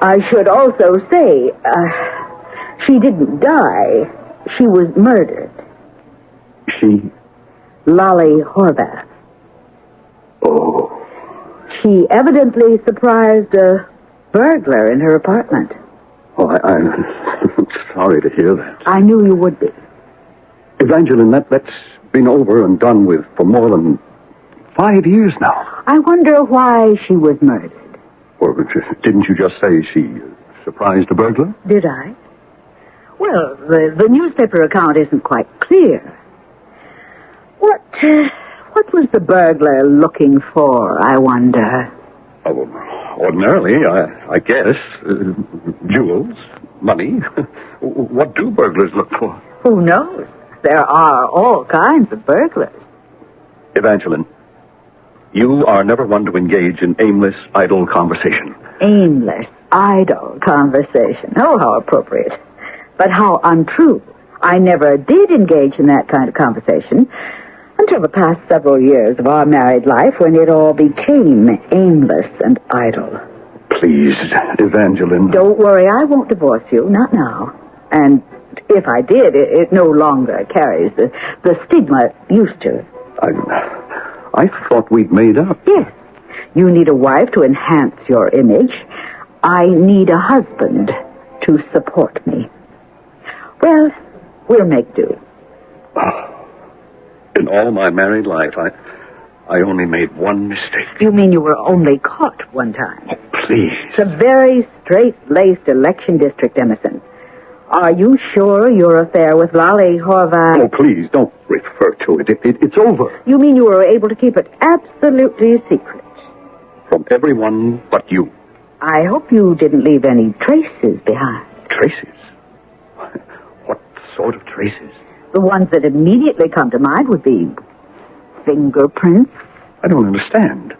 I should also say, she didn't die. She was murdered. She? Lolly Horvath. Oh. She evidently surprised a burglar in her apartment. Oh, I'm sorry to hear that. I knew you would be. Evangeline, that's been over and done with for more than 5 years now. I wonder why she was murdered. Or didn't you just say she surprised a burglar? Did I? Well, the newspaper account isn't quite clear. What was the burglar looking for, I wonder? Oh, ordinarily, I guess, jewels, money. What do burglars look for? Who knows? There are all kinds of burglars. Evangeline, you are never one to engage in aimless, idle conversation. Aimless, idle conversation. Oh, how appropriate. But how untrue. I never did engage in that kind of conversation until the past several years of our married life when it all became aimless and idle. Please, Evangeline. Don't worry, I won't divorce you. Not now. And if I did, it no longer carries the stigma it used to. I thought we'd made up. Yes. You need a wife to enhance your image. I need a husband to support me. Well, we'll make do. In all my married life, I only made one mistake. You mean you were only caught one time? Oh, please. It's a very straight-laced election district, Emerson. Are you sure your affair with Lolly Horvath... Oh, please, don't refer to it. It's over. You mean you were able to keep it absolutely secret? From everyone but you. I hope you didn't leave any traces behind. Traces? What sort of traces? The ones that immediately come to mind would be fingerprints. I don't understand.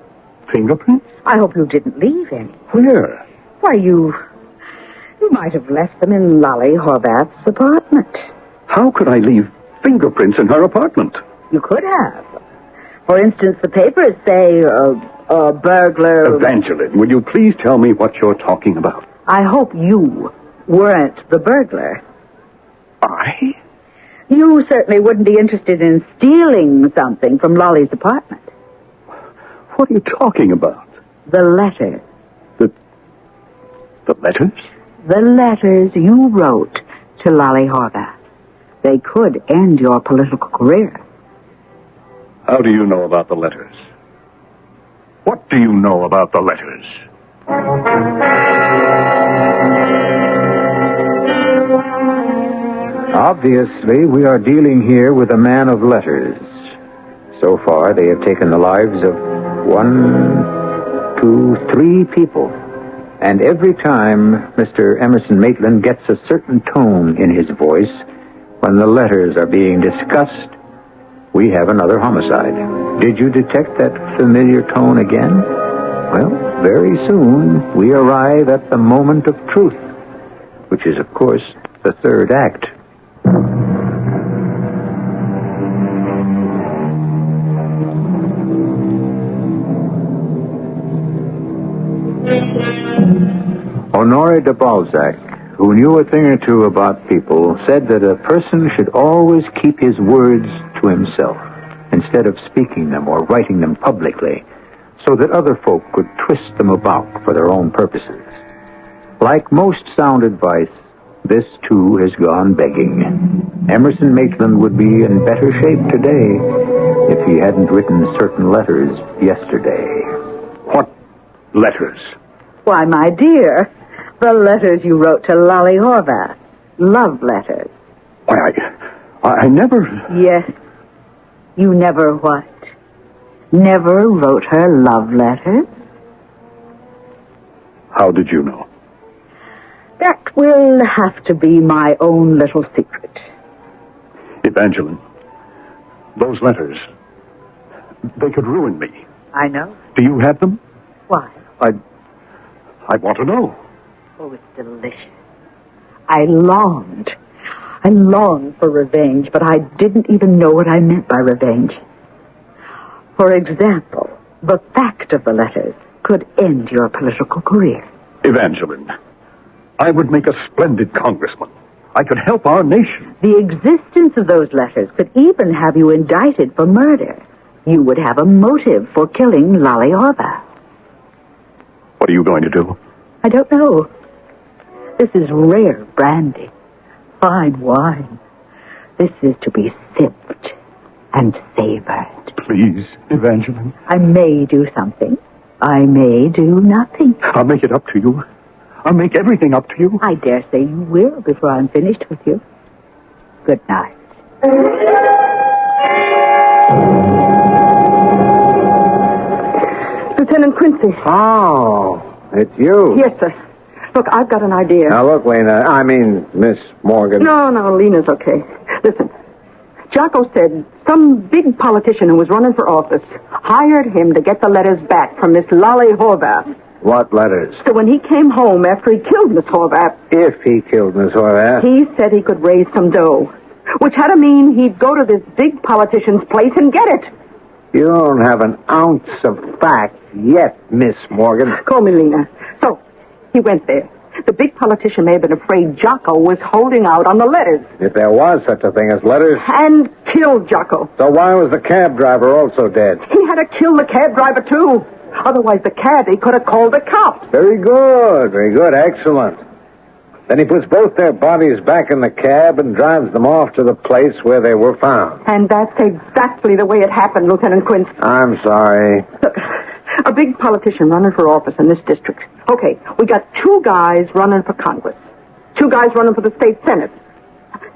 Fingerprints? I hope you didn't leave any. Where? Why, you might have left them in Lolly Horvath's apartment. How could I leave fingerprints in her apartment? You could have. For instance, the papers say a burglar... Evangeline, will you please tell me what you're talking about? I hope you weren't the burglar. I? You certainly wouldn't be interested in stealing something from Lolly's apartment. What are you talking about? The letters. The letters? The letters you wrote to Lolly Horvath. They could end your political career. How do you know about the letters? What do you know about the letters? Obviously, we are dealing here with a man of letters. So far, they have taken the lives of 1, 2, 3 people. And every time Mr. Emerson Maitland gets a certain tone in his voice, when the letters are being discussed, we have another homicide. Did you detect that familiar tone again? Well, very soon we arrive at the moment of truth, which is, of course, the third act. Honoré de Balzac, who knew a thing or two about people, said that a person should always keep his words to himself instead of speaking them or writing them publicly, so that other folk could twist them about for their own purposes. Like most sound advice, this too has gone begging. Emerson Maitland would be in better shape today if he hadn't written certain letters yesterday. What letters? Why, my dear, the letters you wrote to Lolly Horvath. Love letters. Why, I never... Yes. You never what? Never wrote her love letters? How did you know? That will have to be my own little secret. Evangeline, those letters, they could ruin me. I know. Do you have them? Why? I want to know. Oh, it's delicious. I longed for revenge, but I didn't even know what I meant by revenge. For example, the fact of the letters could end your political career. Evangeline, I would make a splendid congressman. I could help our nation. The existence of those letters could even have you indicted for murder. You would have a motive for killing Lolly Horvath. What are you going to do? I don't know. This is rare brandy, fine wine. This is to be sipped and savored. Please, Evangeline. I may do something. I may do nothing. I'll make it up to you. I'll make everything up to you. I dare say you will before I'm finished with you. Good night. Lieutenant Quincy. Oh, it's you. Yes, sir. Look, I've got an idea. Now, look, Miss Morgan. No, Lena's okay. Listen, Jocko said some big politician who was running for office hired him to get the letters back from Miss Lolly Horvath. What letters? So when he came home after he killed Miss Horvath... If he killed Miss Horvath? He said he could raise some dough, which had to mean he'd go to this big politician's place and get it. You don't have an ounce of fact yet, Miss Morgan. Call me Lena. So, he went there. The big politician may have been afraid Jocko was holding out on the letters. If there was such a thing as letters. And killed Jocko. So why was the cab driver also dead? He had to kill the cab driver, too. Otherwise, the cabbie could have called the cops. Very good, excellent. Then he puts both their bodies back in the cab and drives them off to the place where they were found. And that's exactly the way it happened, Lieutenant Quince. I'm sorry. Look, a big politician running for office in this district. Okay, we got 2 guys running for Congress, 2 guys running for the state Senate,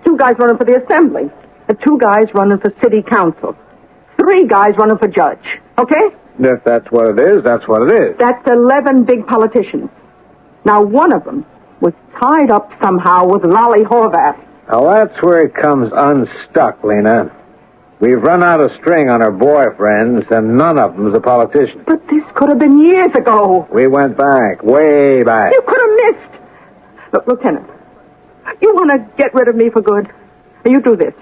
2 guys running for the Assembly, and 2 guys running for city council, 3 guys running for judge. Okay? If that's what it is, that's what it is. That's 11 big politicians. Now, one of them was tied up somehow with Lolly Horvath. Now, that's where it comes unstuck, Lena. We've run out of string on her boyfriends, and none of them's a politician. But this could have been years ago. We went back, way back. You could have missed. Look, Lieutenant, you want to get rid of me for good? You do this.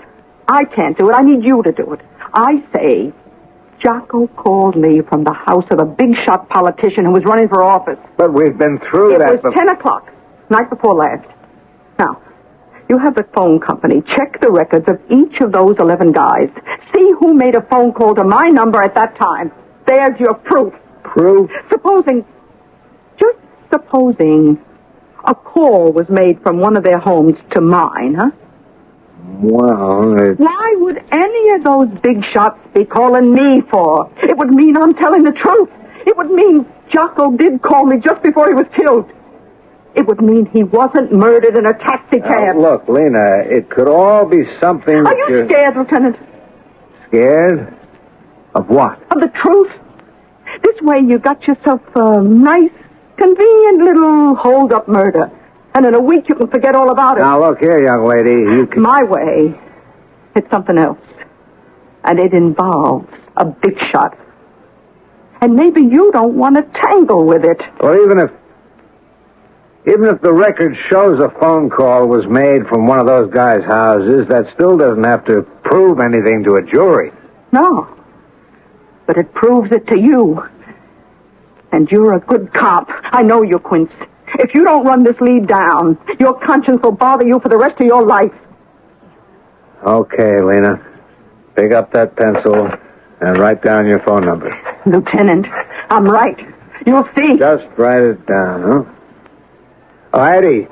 I can't do it. I need you to do it. I say Jocko called me from the house of a big-shot politician who was running for office. But we've been through that. It was 10 o'clock, night before last. Now, you have the phone company. Check the records of each of those 11 guys. See who made a phone call to my number at that time. There's your proof. Proof? Just supposing a call was made from one of their homes to mine, huh? Well, Why would any of those big shots be calling me for? It would mean I'm telling the truth. It would mean Jocko did call me just before he was killed. It would mean he wasn't murdered in a taxi cab. Look, Lena, it could all be something Are that you scared, Lieutenant? Scared? Of what? Of the truth? This way you got yourself a nice, convenient little hold-up murder. And in a week you can forget all about it. Now, look here, young lady. You can... My way, it's something else. And it involves a big shot. And maybe you don't want to tangle with it. Well, even if the record shows a phone call was made from one of those guys' houses, that still doesn't have to prove anything to a jury. No. But it proves it to you. And you're a good cop. I know you, Quince. If you don't run this lead down, your conscience will bother you for the rest of your life. Okay, Lena. Pick up that pencil and write down your phone number. Lieutenant, I'm right. You'll see. Just write it down, huh? Oh, Eddie,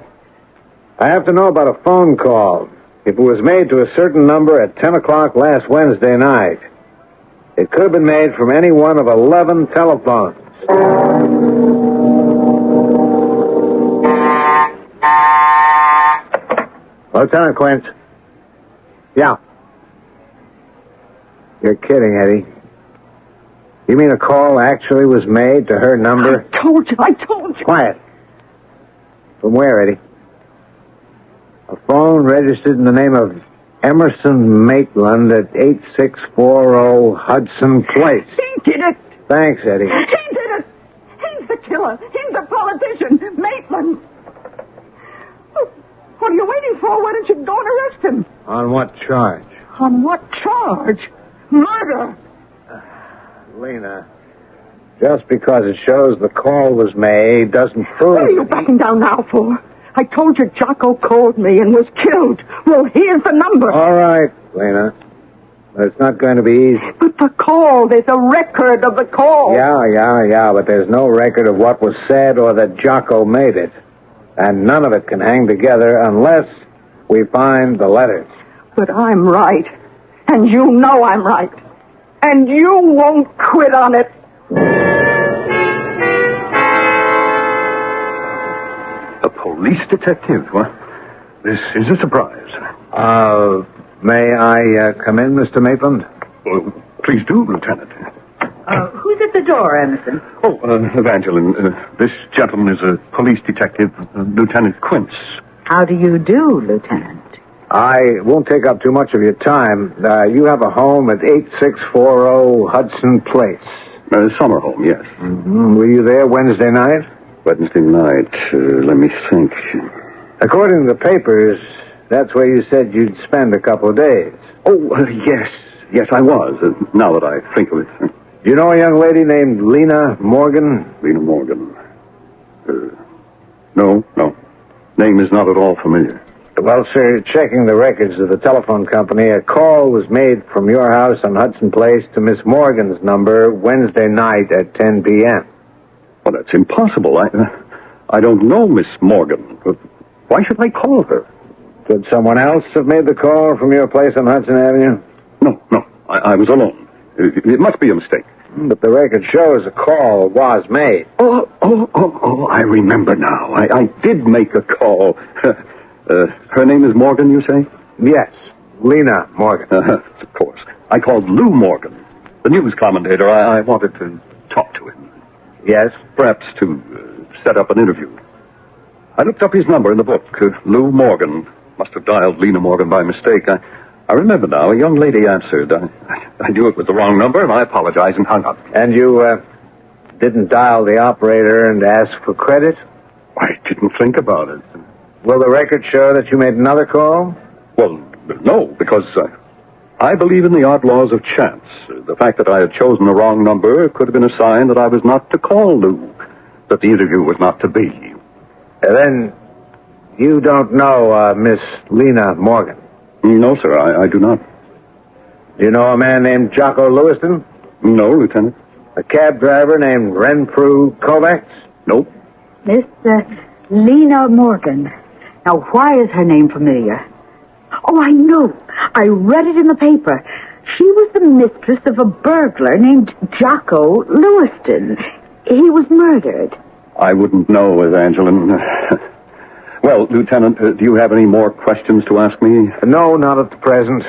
I have to know about a phone call. If it was made to a certain number at 10 o'clock last Wednesday night, it could have been made from any one of 11 telephones. Lieutenant Quince. Yeah. You're kidding, Eddie. You mean a call actually was made to her number? I told you. Quiet. From where, Eddie? A phone registered in the name of Emerson Maitland at 8640 Hudson Place. He did it. Thanks, Eddie. He did it. He's the killer. He's the politician. Maitland. What are you waiting for? Why don't you go and arrest him? On what charge? On what charge? Murder. Lena, just because it shows the call was made doesn't prove... What are you backing down now for? I told you Jocko called me and was killed. Well, here's the number. All right, Lena. But it's not going to be easy. But the call, there's a record of the call. Yeah, but there's no record of what was said or that Jocko made it. And none of it can hang together unless we find the letters. But I'm right. And you know I'm right. And you won't quit on it. A police detective? Well, this is a surprise. May I come in, Mr. Maitland? Well, please do, Lieutenant. Who's at the door, Emerson? Oh, Evangeline, this gentleman is a police detective, Lieutenant Quince. How do you do, Lieutenant? I won't take up too much of your time. You have a home at 8640 Hudson Place. Summer home, yes. Mm-hmm. Were you there Wednesday night? Wednesday night, let me think. According to the papers, that's where you said you'd spend a couple of days. Oh, yes. Yes, I was, now that I think of it. You know a young lady named Lena Morgan? Lena Morgan. No. Name is not at all familiar. Well, sir, checking the records of the telephone company, a call was made from your house on Hudson Place to Miss Morgan's number Wednesday night at 10 p.m. Well, that's impossible. I don't know Miss Morgan. Why should I call her? Could someone else have made the call from your place on Hudson Avenue? No. I was alone. It must be a mistake. But the record shows a call was made. Oh, I remember now. I did make a call. Her name is Morgan, you say? Yes, Lena Morgan. Of course. I called Lou Morgan, the news commentator. I wanted to talk to him. Yes? Perhaps to set up an interview. I looked up his number in the book. Lou Morgan. Must have dialed Lena Morgan by mistake. I remember now. A young lady answered. I knew it was the wrong number, and I apologized and hung up. And you didn't dial the operator and ask for credit? I didn't think about it. Will the record show that you made another call? Well, no, because I believe in the odd laws of chance. The fact that I had chosen the wrong number could have been a sign that I was not to call Lou, that the interview was not to be. Then you don't know Miss Lena Morgan? No, sir, I do not. Do you know a man named Jocko Lewiston? No, Lieutenant. A cab driver named Renfrew Kovacs? Nope. Miss Lena Morgan. Now, why is her name familiar? Oh, I know. I read it in the paper. She was the mistress of a burglar named Jocko Lewiston. He was murdered. I wouldn't know, Evangeline. Well, Lieutenant, do you have any more questions to ask me? No, not at the present.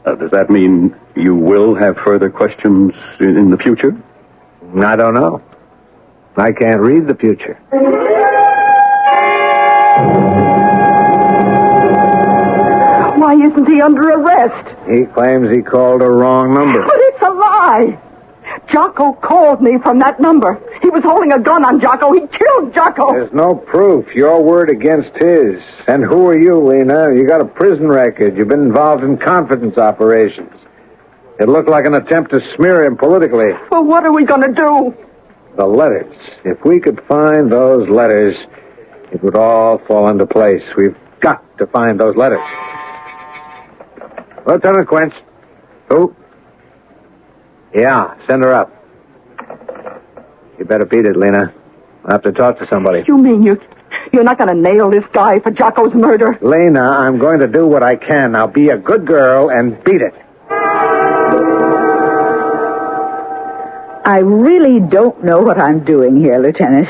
Does that mean you will have further questions in the future? I don't know. I can't read the future. Why isn't he under arrest? He claims he called a wrong number. But it's a lie. Jocko called me from that number. He was holding a gun on Jocko. He killed Jocko. There's no proof. Your word against his. And who are you, Lena? You got a prison record. You've been involved in confidence operations. It looked like an attempt to smear him politically. Well, what are we going to do? The letters. If we could find those letters, it would all fall into place. We've got to find those letters. Lieutenant Quince. Who? Yeah, send her up. You better beat it, Lena. I'll have to talk to somebody. You mean you're not going to nail this guy for Jocko's murder? Lena, I'm going to do what I can. Now be a good girl and beat it. I really don't know what I'm doing here, Lieutenant.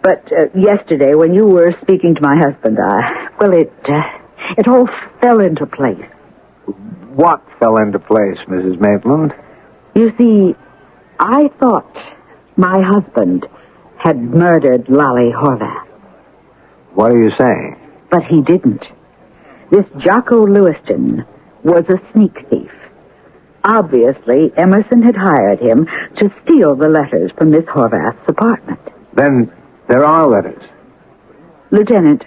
But yesterday, when you were speaking to my husband, it all fell into place. What fell into place, Mrs. Maitland? You see, I thought my husband had murdered Lolly Horvath. What are you saying? But he didn't. This Jocko Lewiston was a sneak thief. Obviously, Emerson had hired him to steal the letters from Miss Horvath's apartment. Then there are letters. Lieutenant,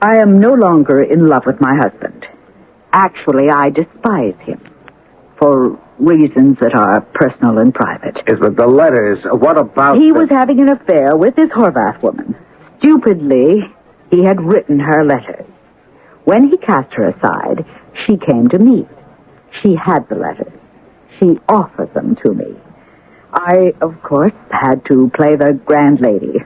I am no longer in love with my husband. Actually, I despise him for reasons that are personal and private. Yes, but the letters, what about... He was having an affair with this Horvath woman. Stupidly, he had written her letters. When he cast her aside, she came to me. She had the letters. She offered them to me. I, of course, had to play the grand lady.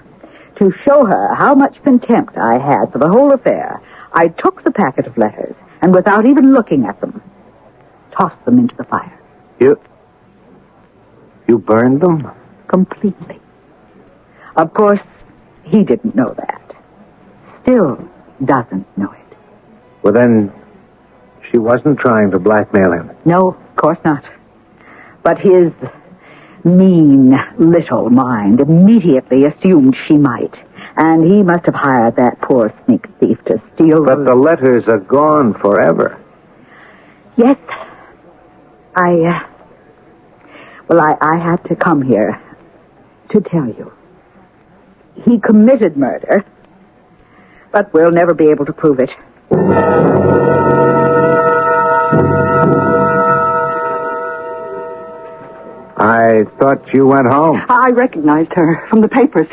To show her how much contempt I had for the whole affair, I took the packet of letters and, without even looking at them, tossed them into the fire. You burned them? Completely. Of course, he didn't know that. Still doesn't know it. Well, then, she wasn't trying to blackmail him. No, of course not. But his mean little mind immediately assumed she might. And he must have hired that poor sneak thief to steal... But the letters are gone forever. Yes. I had to come here to tell you. He committed murder, but we'll never be able to prove it. I thought you went home. I recognized her from the papers.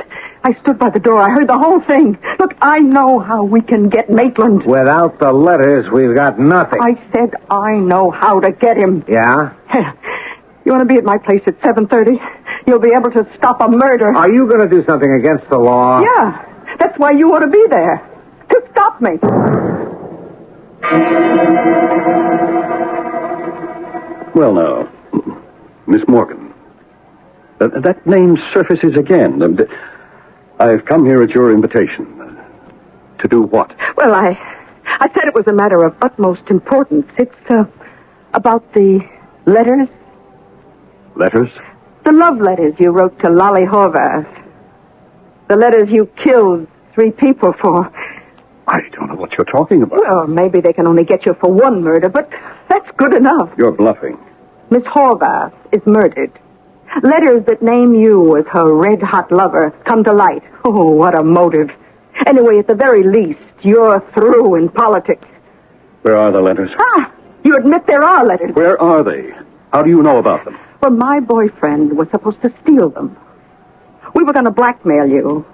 I stood by the door. I heard the whole thing. Look, I know how we can get Maitland. Without the letters, we've got nothing. I said I know how to get him. Yeah? You want to be at my place at 7:30? You'll be able to stop a murder. Are you going to do something against the law? Yeah. That's why you ought to be there. To stop me. Well, now, Miss Morgan, that name surfaces again. I've come here at your invitation. To do what? Well, I said it was a matter of utmost importance. It's about the letters. Letters? The love letters you wrote to Lolly Horvath. The letters you killed 3 people for. I don't know what you're talking about. Well, maybe they can only get you for one murder, but that's good enough. You're bluffing. Miss Horvath is murdered. Letters that name you as her red-hot lover come to light. Oh, what a motive. Anyway, at the very least, you're through in politics. Where are the letters? You admit there are letters. Where are they? How do you know about them? Well, my boyfriend was supposed to steal them. We were going to blackmail you.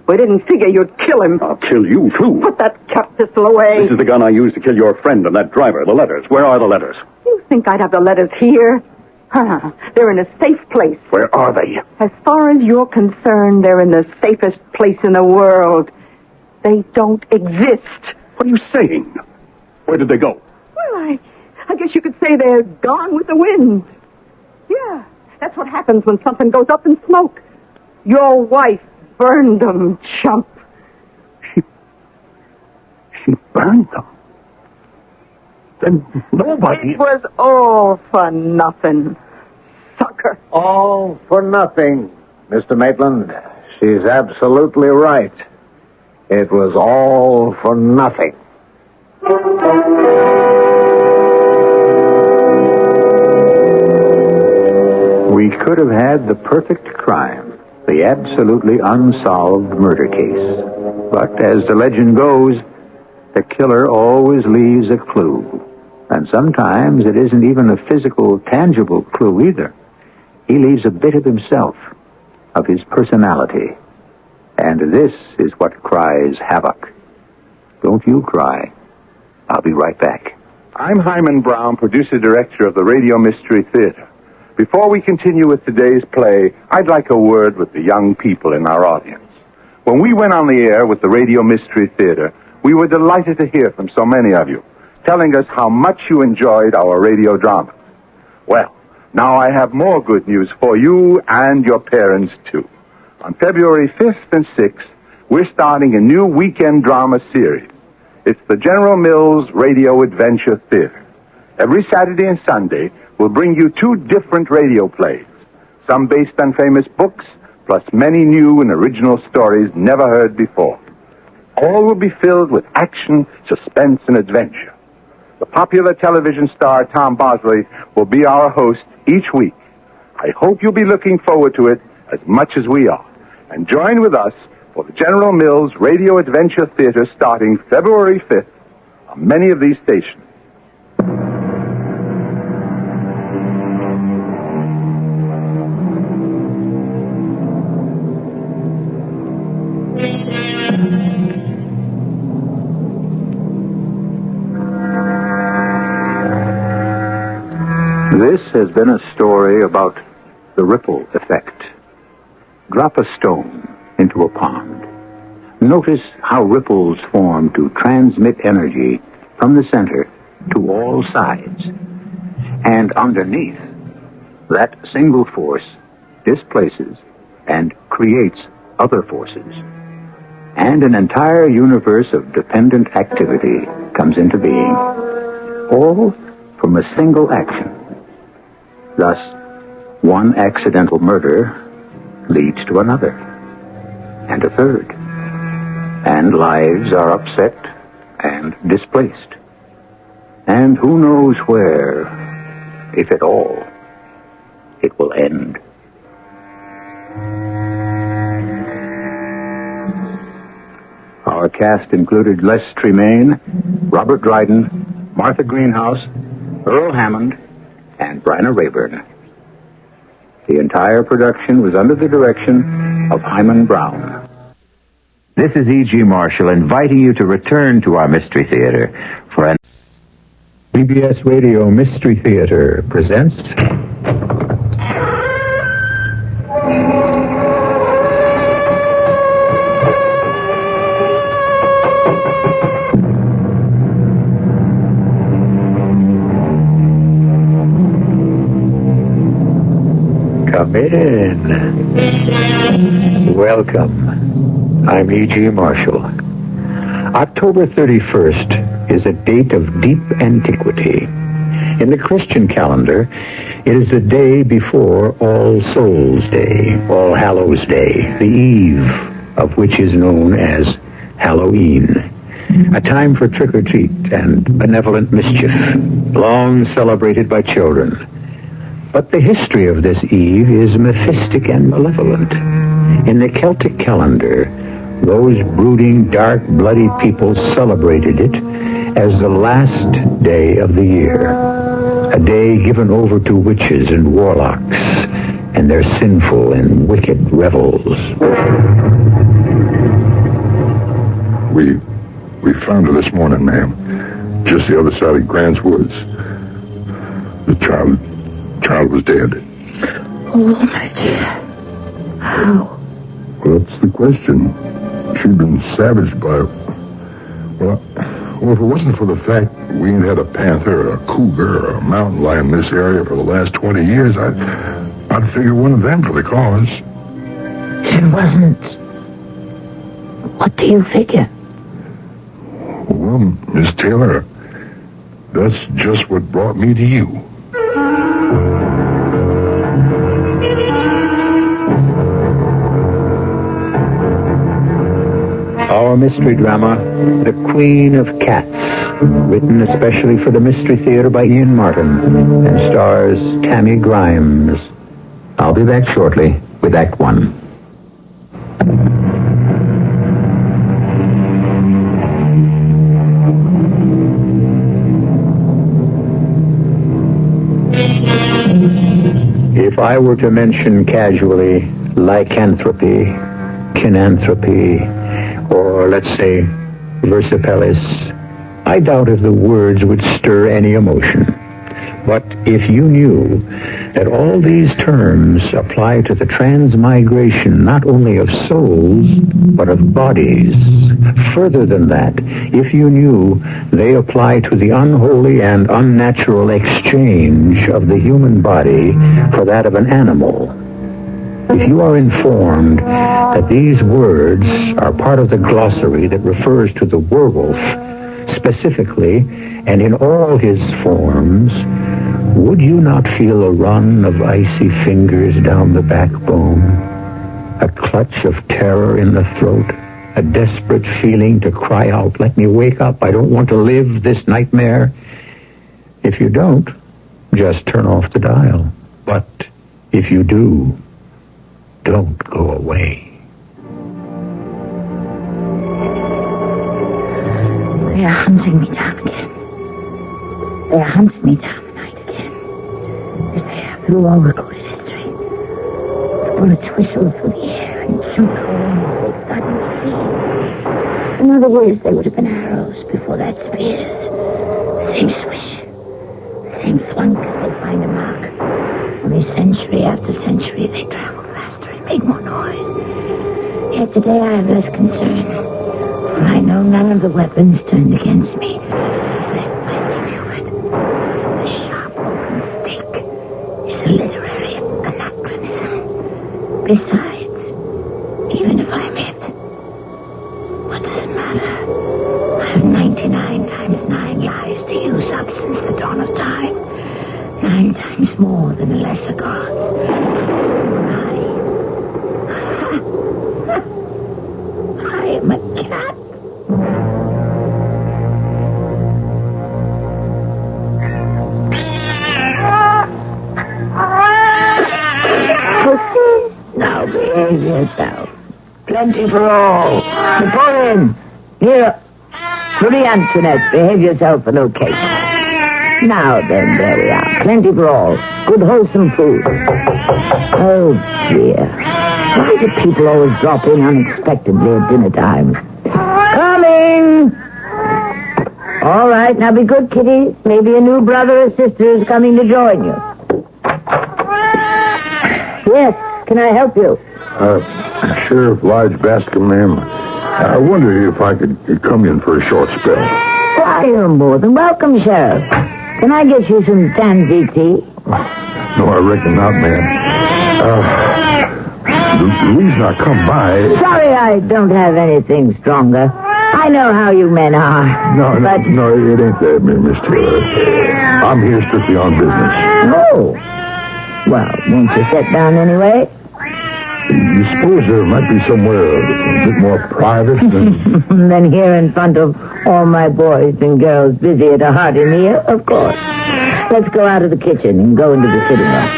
We didn't figure you'd kill him. I'll kill you, too. Put that cat pistol away. This is the gun I used to kill your friend and that driver. The letters. Where are the letters? You think I'd have the letters here? They're in a safe place. Where are they? As far as you're concerned, they're in the safest place in the world. They don't exist. What are you saying? Where did they go? Well, I guess you could say they're gone with the wind. Yeah, that's what happens when something goes up in smoke. Your wife burned them, chump. She burned them? Then nobody... It was all for nothing. Sucker. All for nothing, Mr. Maitland. She's absolutely right. It was all for nothing. We could have had the perfect crime, the absolutely unsolved murder case. But as the legend goes, the killer always leaves a clue. And sometimes it isn't even a physical, tangible clue either. He leaves a bit of himself, of his personality. And this is what cries havoc. Don't you cry. I'll be right back. I'm Hyman Brown, producer-director of the Radio Mystery Theater. Before we continue with today's play, I'd like a word with the young people in our audience. When we went on the air with the Radio Mystery Theater, we were delighted to hear from so many of you, telling us how much you enjoyed our radio dramas. Well, now I have more good news for you and your parents, too. On February 5th and 6th, we're starting a new weekend drama series. It's the General Mills Radio Adventure Theater. Every Saturday and Sunday, we'll bring you 2 different radio plays, some based on famous books, plus many new and original stories never heard before. All will be filled with action, suspense, and adventure. The popular television star Tom Bosley will be our host each week. I hope you'll be looking forward to it as much as we are. And join with us for the General Mills Radio Adventure Theater starting February 5th on many of these stations. This has been a story about the ripple effect. Drop a stone into a pond. Notice how ripples form to transmit energy from the center to all sides. And underneath, that single force displaces and creates other forces. And an entire universe of dependent activity comes into being, all from a single action. Thus, one accidental murder leads to another, and a third. And lives are upset and displaced. And who knows where, if at all, it will end. Our cast included Les Tremaine, Robert Dryden, Martha Greenhouse, Earl Hammond, and Bryna Rayburn. The entire production was under the direction of Hyman Brown. This is E.G. Marshall inviting you to return to our Mystery Theater for an... CBS Radio Mystery Theater presents... Come in. Welcome. I'm E.G. Marshall. October 31st is a date of deep antiquity. In the Christian calendar, it is the day before All Souls Day, All Hallows Day, the eve of which is known as Halloween. A time for trick-or-treat and benevolent mischief, long celebrated by children. But the history of this eve is mephistic and malevolent. In the Celtic calendar, those brooding, dark, bloody people celebrated it as the last day of the year, a day given over to witches and warlocks and their sinful and wicked revels. We found her this morning, ma'am. Just the other side of Grant's Woods. The child was dead. Oh, my dear. How? Well, that's the question. She'd been savaged by... Well, if it wasn't for the fact we ain't had a panther, a cougar, or a mountain lion in this area for the last 20 years, I'd figure one of them for the cause. It wasn't... What do you figure? Well, Miss Taylor, that's just what brought me to you. Our mystery drama, The Queen of Cats, written especially for the Mystery Theater by Ian Martin, and stars Tammy Grimes. I'll be back shortly with Act One. If I were to mention casually lycanthropy, kinanthropy, or let's say versipellis, I doubt if the words would stir any emotion. But if you knew that all these terms apply to the transmigration not only of souls, but of bodies, further than that, if you knew they apply to the unholy and unnatural exchange of the human body for that of an animal, if you are informed that these words are part of the glossary that refers to the werewolf specifically and in all his forms, would you not feel a run of icy fingers down the backbone, a clutch of terror in the throat, a desperate feeling to cry out, "Let me wake up, I don't want to live this nightmare"? If you don't, just turn off the dial. But if you do, don't go away. They are hunting me down again. They are hunting me down tonight again. As they have through all recorded history. The bullets whistle through the air and jump around as they suddenly flee. In other words, they would have been arrows before that spears. The same swish. The same flunk as they find a mark. Only century after century they travel faster and make more noise. Yet today I have less concern. For I know none of the weapons turned against me. Lest I knew it. The sharp open stake is a literary anachronism. Besides, even if I'm hit, what does it matter? I have 99 times 9 lives to use up since the dawn of time. 9 times more than a lesser god. I am a cat. Now behave yourself. Plenty for all. Napoleon, here. Marie Antoinette, behave yourself and okay. Now then, there we are. Plenty for all. Good wholesome food. Oh dear. Why do people always drop in unexpectedly at dinner time? Coming! All right, now be good, Kitty. Maybe a new brother or sister is coming to join you. Yes, can I help you? Sheriff Lige Bascom, ma'am. I wondered if I could come in for a short spell. Why, you're more than welcome, Sheriff. Can I get you some tansy tea? No, I reckon not, ma'am. The reason I come by... Sorry I don't have anything stronger. I know how you men are. No, it ain't that, Miss Taylor. I'm here strictly on business. Oh. Well, won't you sit down anyway? You suppose there might be somewhere a bit more private than... Than here in front of all my boys and girls busy at a hearty meal? Of course. Let's go out of the kitchen and go into the sitting room.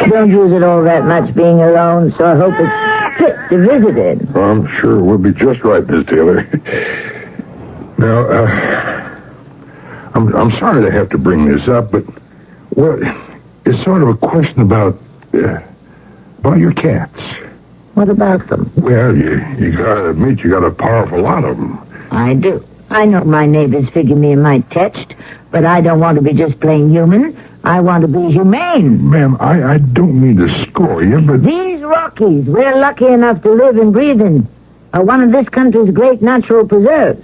Don't use it all that much being alone, so I hope it's fit to visit in. I'm sure it will be just right, Miss Taylor. Now, I'm sorry to have to bring this up, but, well, it's sort of a question about your cats. What about them? Well, you gotta admit you got a powerful lot of them. I do. I know my neighbors figure me a mite touched, but I don't want to be just plain human. I want to be humane. Ma'am, I don't mean to score you, but... These Rockies, we're lucky enough to live and breathe in, are one of this country's great natural preserves.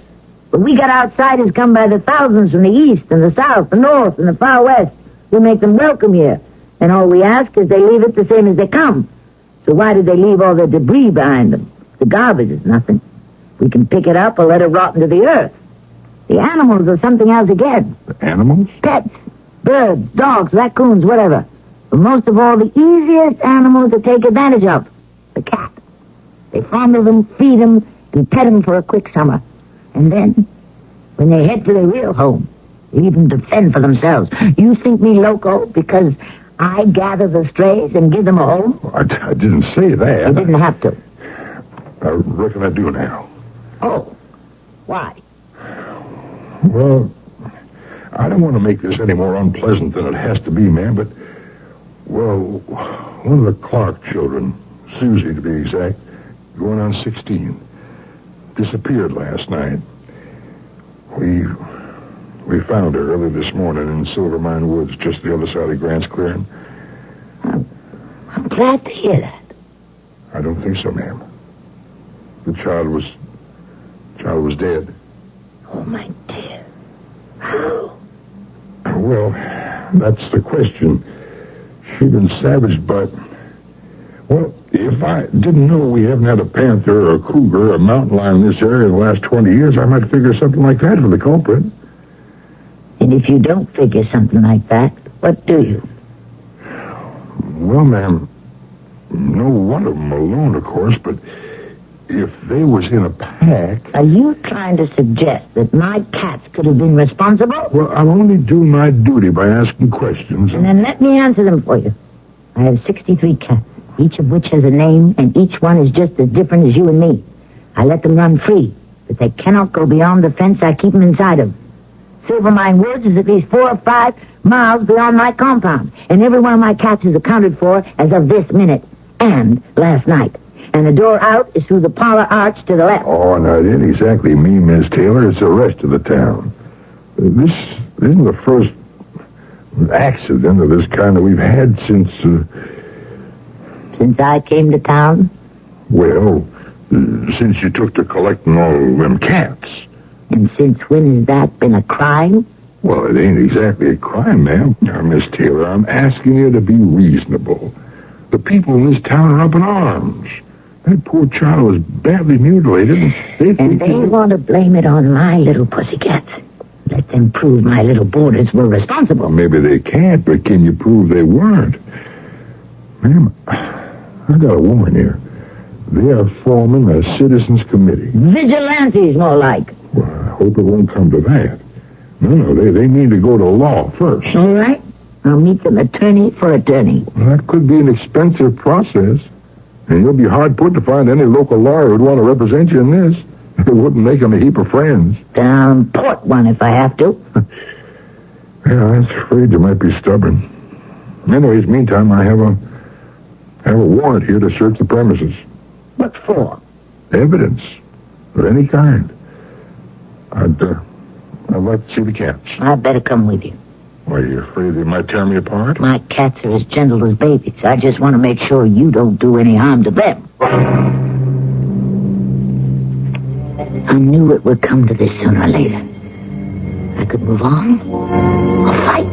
But we got outsiders come by the thousands from the east and the south, the north and the far west. We make them welcome here. And all we ask is they leave it the same as they come. So why did they leave all the debris behind them? The garbage is nothing. We can pick it up or let it rot into the earth. The animals are something else again. Animals? Pets. Birds, dogs, raccoons, whatever. But most of all, the easiest animals to take advantage of. The cat. They fondle them, feed them, and pet them for a quick summer. And then, when they head to their real home, they even defend for themselves. You think me loco because I gather the strays and give them a home? I didn't say that. You didn't have to. I reckon I do now. Oh. Why? Well, I don't want to make this any more unpleasant than it has to be, ma'am, but, well, one of the Clark children, Susie to be exact, going on 16, disappeared last night. We found her early this morning in Silver Mine Woods, just the other side of Grant's Clearing. I'm glad to hear that. I don't think so, ma'am. The child was dead. Oh, my dear. How? Well, that's the question. She'd been savaged, but... Well, if I didn't know we haven't had a panther or a cougar or a mountain lion in this area in the last 20 years, I might figure something like that for the culprit. And if you don't figure something like that, what do you? Well, ma'am, no one of them alone, of course, but if they was in a pack... Are you trying to suggest that my cats could have been responsible? Well, I'm only doing my duty by asking questions. And then let me answer them for you. I have 63 cats, each of which has a name, and each one is just as different as you and me. I let them run free, but they cannot go beyond the fence I keep them inside of. Silver Mine Woods is at least 4 or 5 miles beyond my compound, and every one of my cats is accounted for as of this minute and last night. And the door out is through the parlor arch to the left. Oh, no, it ain't exactly me, Miss Taylor. It's the rest of the town. This isn't the first accident of this kind that we've had since... Since I came to town? Well, since you took to collecting all them cats. And since when has that been a crime? Well, it ain't exactly a crime, ma'am. Now, Miss Taylor, I'm asking you to be reasonable. The people in this town are up in arms. That poor child was badly mutilated. And they want to blame it on my little pussycats. Let them prove my little boarders were responsible. Well, maybe they can't, but can you prove they weren't? Ma'am, I got a woman here. They are forming a citizens committee. Vigilantes, more like. Well, I hope it won't come to that. No, they need to go to law first. All right. I'll meet them attorney for attorney. Well, that could be an expensive process. And you'll be hard put to find any local lawyer who'd want to represent you in this. It wouldn't make them a heap of friends. Down port one if I have to. Yeah, I was afraid you might be stubborn. Anyways, meantime, I have a warrant here to search the premises. What for? Evidence of any kind. I'd like to see the cats. I better come with you. Why, are you afraid they might tear me apart? My cats are as gentle as babies. I just want to make sure you don't do any harm to them. I knew it would come to this sooner or later. I could move on or fight.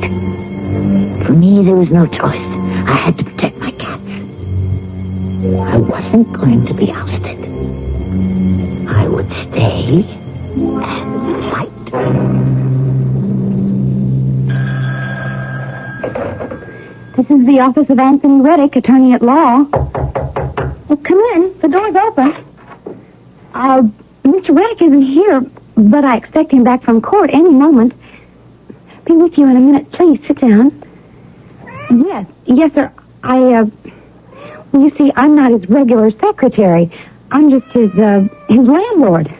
For me, there was no choice. I had to protect my cats. I wasn't going to be ousted. I would stay and fight. This is the office of Anthony Reddick, attorney at law. Well, come in. The door's open. Mr. Reddick isn't here, but I expect him back from court any moment. Be with you in a minute. Please, sit down. Yes, sir. Well, you see, I'm not his regular secretary. I'm just his landlord.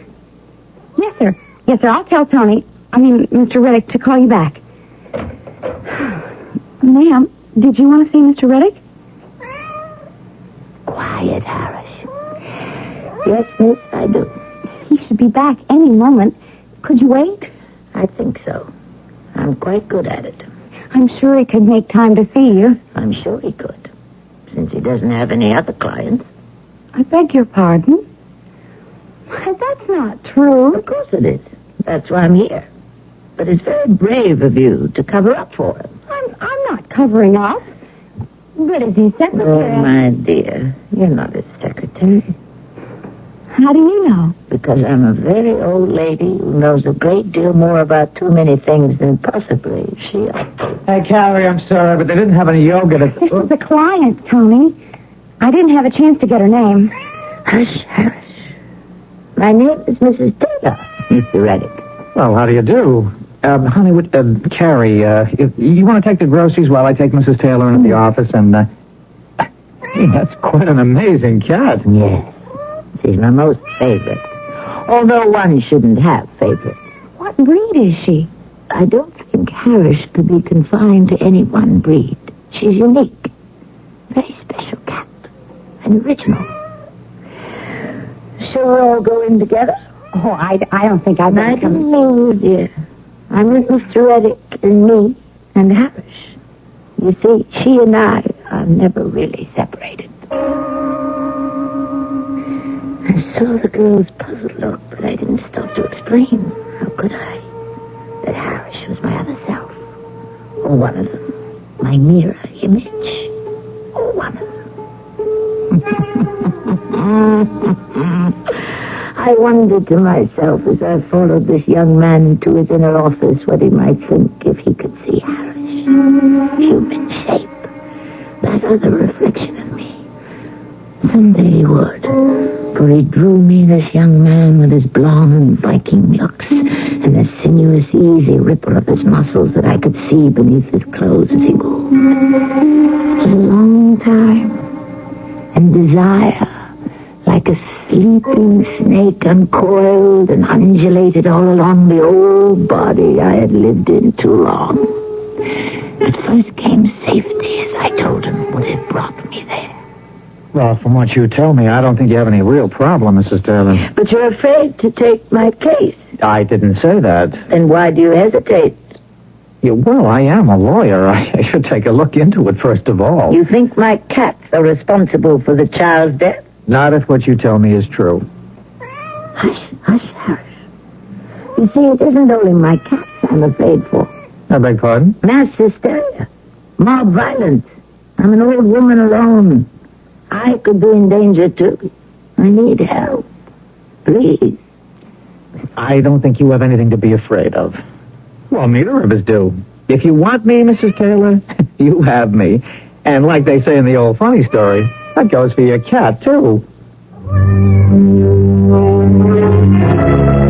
Yes, sir. Yes, sir. I'll tell Mr. Reddick to call you back. Ma'am, did you want to see Mr. Reddick? Quiet, Harris. Yes, miss, I do. He should be back any moment. Could you wait? I think so. I'm quite good at it. I'm sure he could make time to see you. I'm sure he could, since he doesn't have any other clients. I beg your pardon? Why, that's not true. Of course it is. That's why I'm here. But it's very brave of you to cover up for him. I'm not covering up. But is he secretary? Oh, my dear, you're not his secretary. How do you know? Because I'm a very old lady who knows a great deal more about too many things than possibly she ought to. Hey, Carrie, I'm sorry, but they didn't have any yogurt. This is a client, Tony. I didn't have a chance to get her name. Hush, Harris. My name is Mrs. Taylor, Mr. Reddick. Well, how do you do? Honey, Carrie, you want to take the groceries while I take Mrs. Taylor into the office and, hey, that's quite an amazing cat. Yes. She's my most favorite. Although one shouldn't have favorites. What breed is she? I don't think Harris could be confined to any one breed. She's unique. Very special cat. And original. Shall we all go in together? Oh, I don't think I'd I didn't mean, dear. I'm with Mr. Reddick and me and Harris. You see, she and I are never really separated. I saw the girl's puzzled look, but I didn't stop to explain. How could I? That Harris was my other self. Or one of them. My mirror image. Or one of them. I wondered to myself as I followed this young man to his inner office what he might think if he could see Harris. Human shape. That other reflection of me. Someday he would. For he drew me, this young man, with his blonde Viking looks and the sinuous, easy ripple of his muscles that I could see beneath his clothes as he moved. A long time. And desire, like a sleeping snake, uncoiled and undulated all along the old body I had lived in too long. But first came safety, as I told him what had brought me there. Well, from what you tell me, I don't think you have any real problem, Mrs. Taylor. But you're afraid to take my case. I didn't say that. Then why do you hesitate? Yeah, well, I am a lawyer. I should take a look into it first of all. You think my cats are responsible for the child's death? Not if what you tell me is true. Hush, hush, Harris. You see, it isn't only my cats I'm afraid for. I beg pardon? Mass hysteria. Mob violence. I'm an old woman alone. I could be in danger, too. I need help. Please. I don't think you have anything to be afraid of. Well, neither of us do. If you want me, Mrs. Taylor, you have me. And like they say in the old funny story, that goes for your cat, too.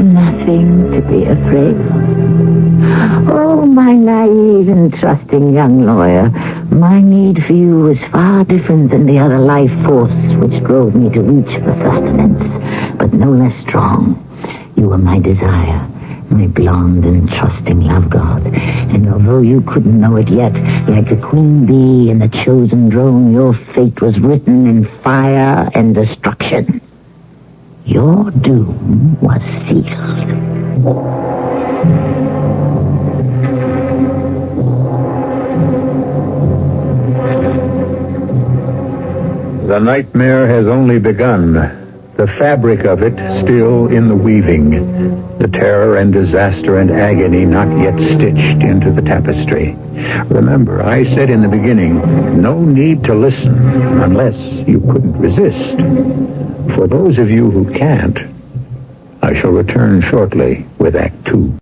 Nothing to be afraid of. Oh, my naive and trusting young lawyer, my need for you was far different than the other life force which drove me to reach for sustenance, but no less strong. You were my desire, my blonde and trusting love god. And although you couldn't know it yet, like the queen bee and the chosen drone, your fate was written in fire and destruction. Your doom was sealed. The nightmare has only begun. The fabric of it still in the weaving. The terror and disaster and agony not yet stitched into the tapestry. Remember, I said in the beginning, no need to listen unless you couldn't resist. For those of you who can't, I shall return shortly with Act 2.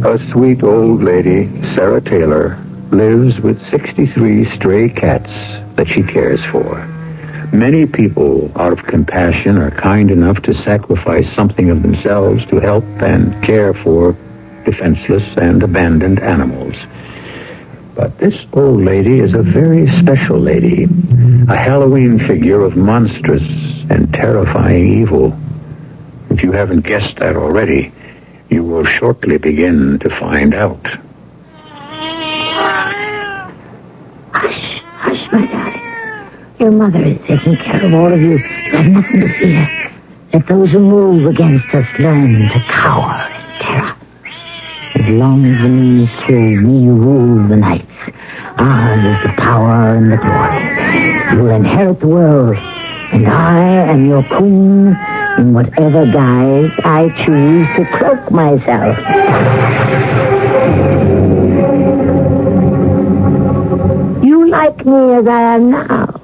A sweet old lady, Sarah Taylor, lives with 63 stray cats that she cares for. Many people, out of compassion, are kind enough to sacrifice something of themselves to help and care for defenseless and abandoned animals. But this old lady is a very special lady, a Halloween figure of monstrous and terrifying evil. If you haven't guessed that already, you will shortly begin to find out. Hush, my darling. Your mother is taking care of all of you. You have nothing to fear. Let those who move against us learn to cower in terror. As long as the means kill, we rule the nights. Ours is the power and the glory. You will inherit the world, and I am your queen in whatever guise I choose to cloak myself. You like me as I am now,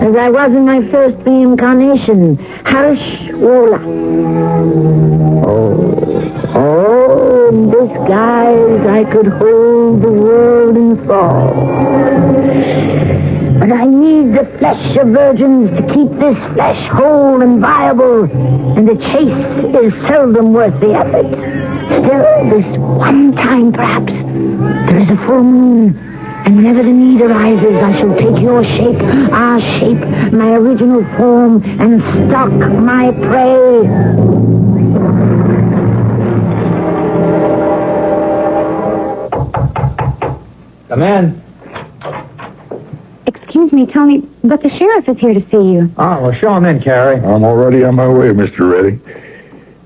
as I was in my first reincarnation, Harishwola. Oh, in this guise I could hold the world in thrall. But I need the flesh of virgins to keep this flesh whole and viable, and the chase is seldom worth the effort. Still, this one time perhaps, there is a full moon, and whenever the need arises, I shall take your shape, our shape, my original form, and stalk my prey. Come in. Excuse me, Tony, but the sheriff is here to see you. Oh, well, show him in, Carrie. I'm already on my way, Mr. Reddy.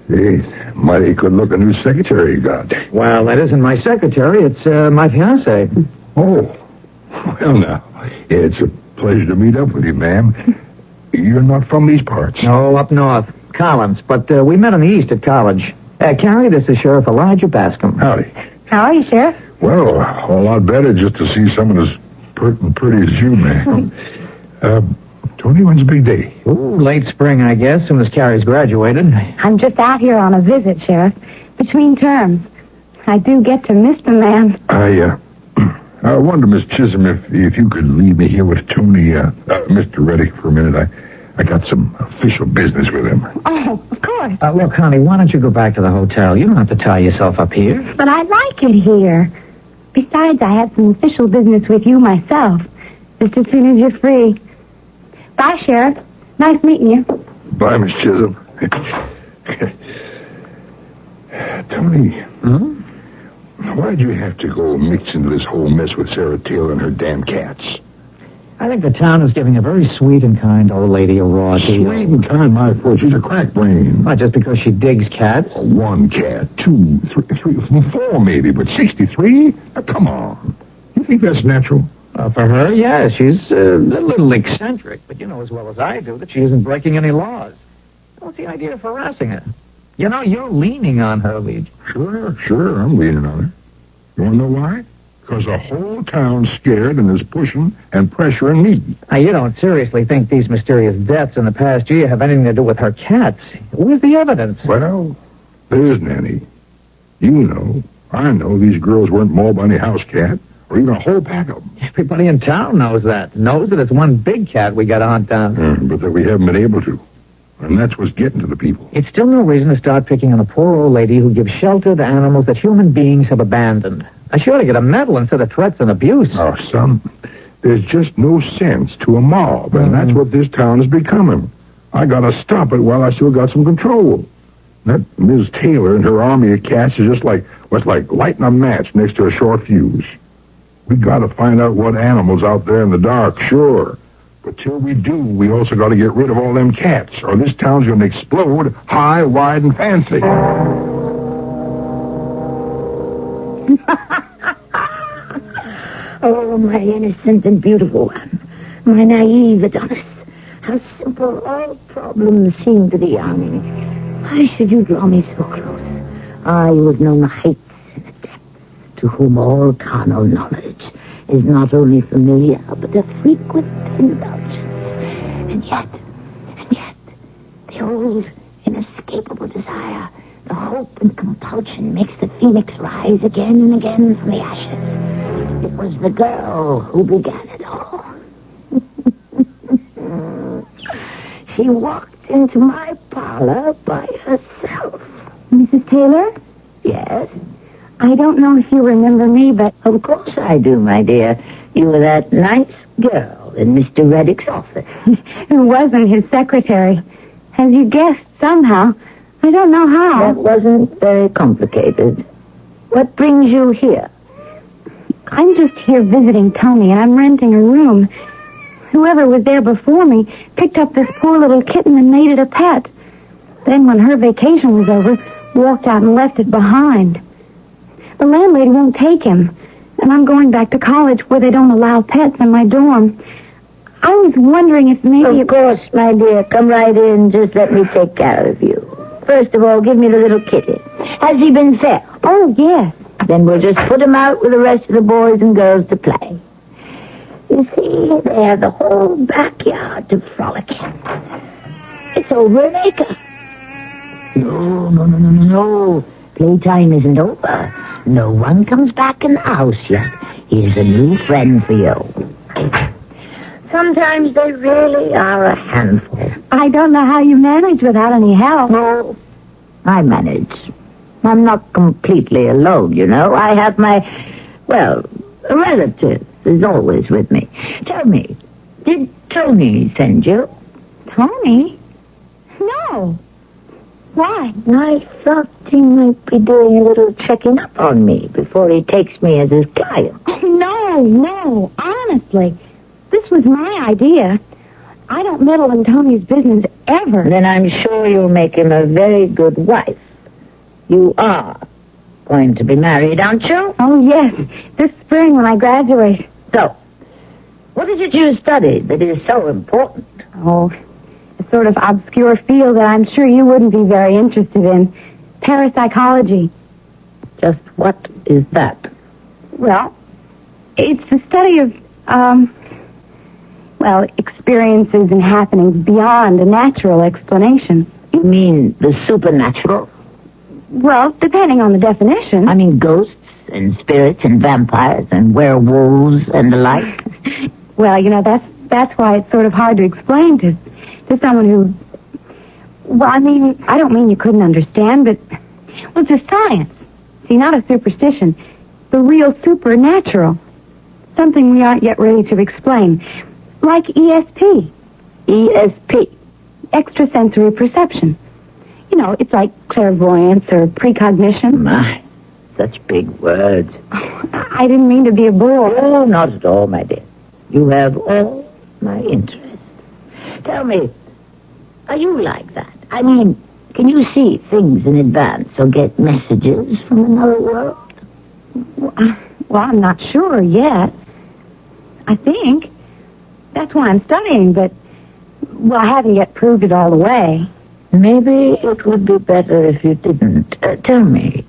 Hey, mighty good-looking new secretary you got. Well, that isn't my secretary. It's my fiancée. Oh, well, now, it's a pleasure to meet up with you, ma'am. You're not from these parts. No, up north. Collins. But we met in the east at college. Carrie, this is Sheriff Elijah Bascom. Howdy. How are you, Sheriff? Well, a lot better just to see someone as pert and pretty as you, ma'am. Tony, when's the big day? Ooh, late spring, I guess, soon as Carrie's graduated. I'm just out here on a visit, Sheriff, between terms. I do get to miss the man. I wonder, Miss Chisholm, if you could leave me here with Tony, Mr. Reddick for a minute. I got some official business with him. Oh, of course. Look, honey, why don't you go back to the hotel? You don't have to tie yourself up here. But I like it here. Besides, I have some official business with you myself, just as soon as you're free. Bye, Sheriff. Nice meeting you. Bye, Miss Chisholm. Tony, why'd you have to go mix into this whole mess with Sarah Taylor and her damn cats? I think the town is giving a very sweet and kind old lady a raw deal. Sweet and kind, my foot. She's a crack brain. Not just because she digs cats. One cat, two, three, four maybe, but 63? Now, come on. You think that's natural? For her, yeah. She's a little eccentric, but you know as well as I do that she isn't breaking any laws. What's the idea of harassing her? You know, you're leaning on her, Leach. Sure, I'm leaning on her. You want to know why? Because the whole town's scared and is pushing and pressuring me. Now, you don't seriously think these mysterious deaths in the past year have anything to do with her cats? Where's the evidence? Well, there isn't any. You know, I know these girls weren't mauled by any house cat, or even a whole pack of them. Everybody in town knows that. Knows that it's one big cat we got to hunt down. But that we haven't been able to. And that's what's getting to the people. It's still no reason to start picking on a poor old lady who gives shelter to animals that human beings have abandoned. I sure to get a medal instead of threats and abuse. Oh, son, there's just no sense to a mob, and that's what this town is becoming. I gotta stop it while I still got some control. That Ms. Taylor and her army of cats is just like lighting a match next to a short fuse. We gotta find out what animal's out there in the dark, sure. But till we do, we also gotta get rid of all them cats, or this town's gonna explode high, wide, and fancy. Oh, my innocent and beautiful one. My naive Adonis. How simple all problems seem to the young. Why should you draw me so close? I who have known the heights and the depths, to whom all carnal knowledge is not only familiar, but a frequent indulgence. And yet, the old, inescapable desire, the hope and compulsion makes the phoenix rise again and again from the ashes. It was the girl who began it all. She walked into my parlor by herself. Mrs. Taylor? Yes? I don't know if you remember me, but... Of course I do, my dear. You were that nice girl in Mr. Reddick's office. Who wasn't his secretary. As you guessed, somehow. I don't know how. That wasn't very complicated. What brings you here? I'm just here visiting Tony, and I'm renting a room. Whoever was there before me picked up this poor little kitten and made it a pet. Then when her vacation was over, walked out and left it behind. The landlady won't take him, and I'm going back to college where they don't allow pets in my dorm. I was wondering if maybe... Of course, my dear. Come right in. Just let me take care of you. First of all, give me the little kitty. Has he been fed? Oh, yes. Then we'll just put him out with the rest of the boys and girls to play. You see, they have the whole backyard to frolic in. It's over an acre. No. Playtime isn't over. No one comes back in the house yet. Here's a new friend for you. Sometimes they really are a handful. I don't know how you manage without any help. No, I manage. I'm not completely alone, you know. I have my, a relative is always with me. Tell me, did Tony send you? Tony? No. Why? I thought he might be doing a little checking up on me before he takes me as his client. No, honestly. This was my idea. I don't meddle in Tony's business ever. Then I'm sure you'll make him a very good wife. You are going to be married, aren't you? Oh, yes. This spring when I graduate. So, what is it you studied that is so important? Oh, a sort of obscure field that I'm sure you wouldn't be very interested in. Parapsychology. Just what is that? Well, it's the study of, experiences and happenings beyond a natural explanation. You mean the supernatural? Well, depending on the definition. I mean ghosts and spirits and vampires and werewolves and the like. Well, you know, that's why it's sort of hard to explain to someone who... Well, I mean, I don't mean you couldn't understand, but... Well, it's a science. See, not a superstition. The real supernatural. Something we aren't yet ready to explain. Like ESP. ESP? Extrasensory perception. You know, it's like clairvoyance or precognition. My, such big words. I didn't mean to be a bore. Oh, not at all, my dear. You have all my interest. Tell me, are you like that? I mean, can you see things in advance or get messages from another world? Well, I'm not sure yet. I think. That's why I'm studying, but... Well, I haven't yet proved it all the way. Maybe it would be better if you didn't. Tell me,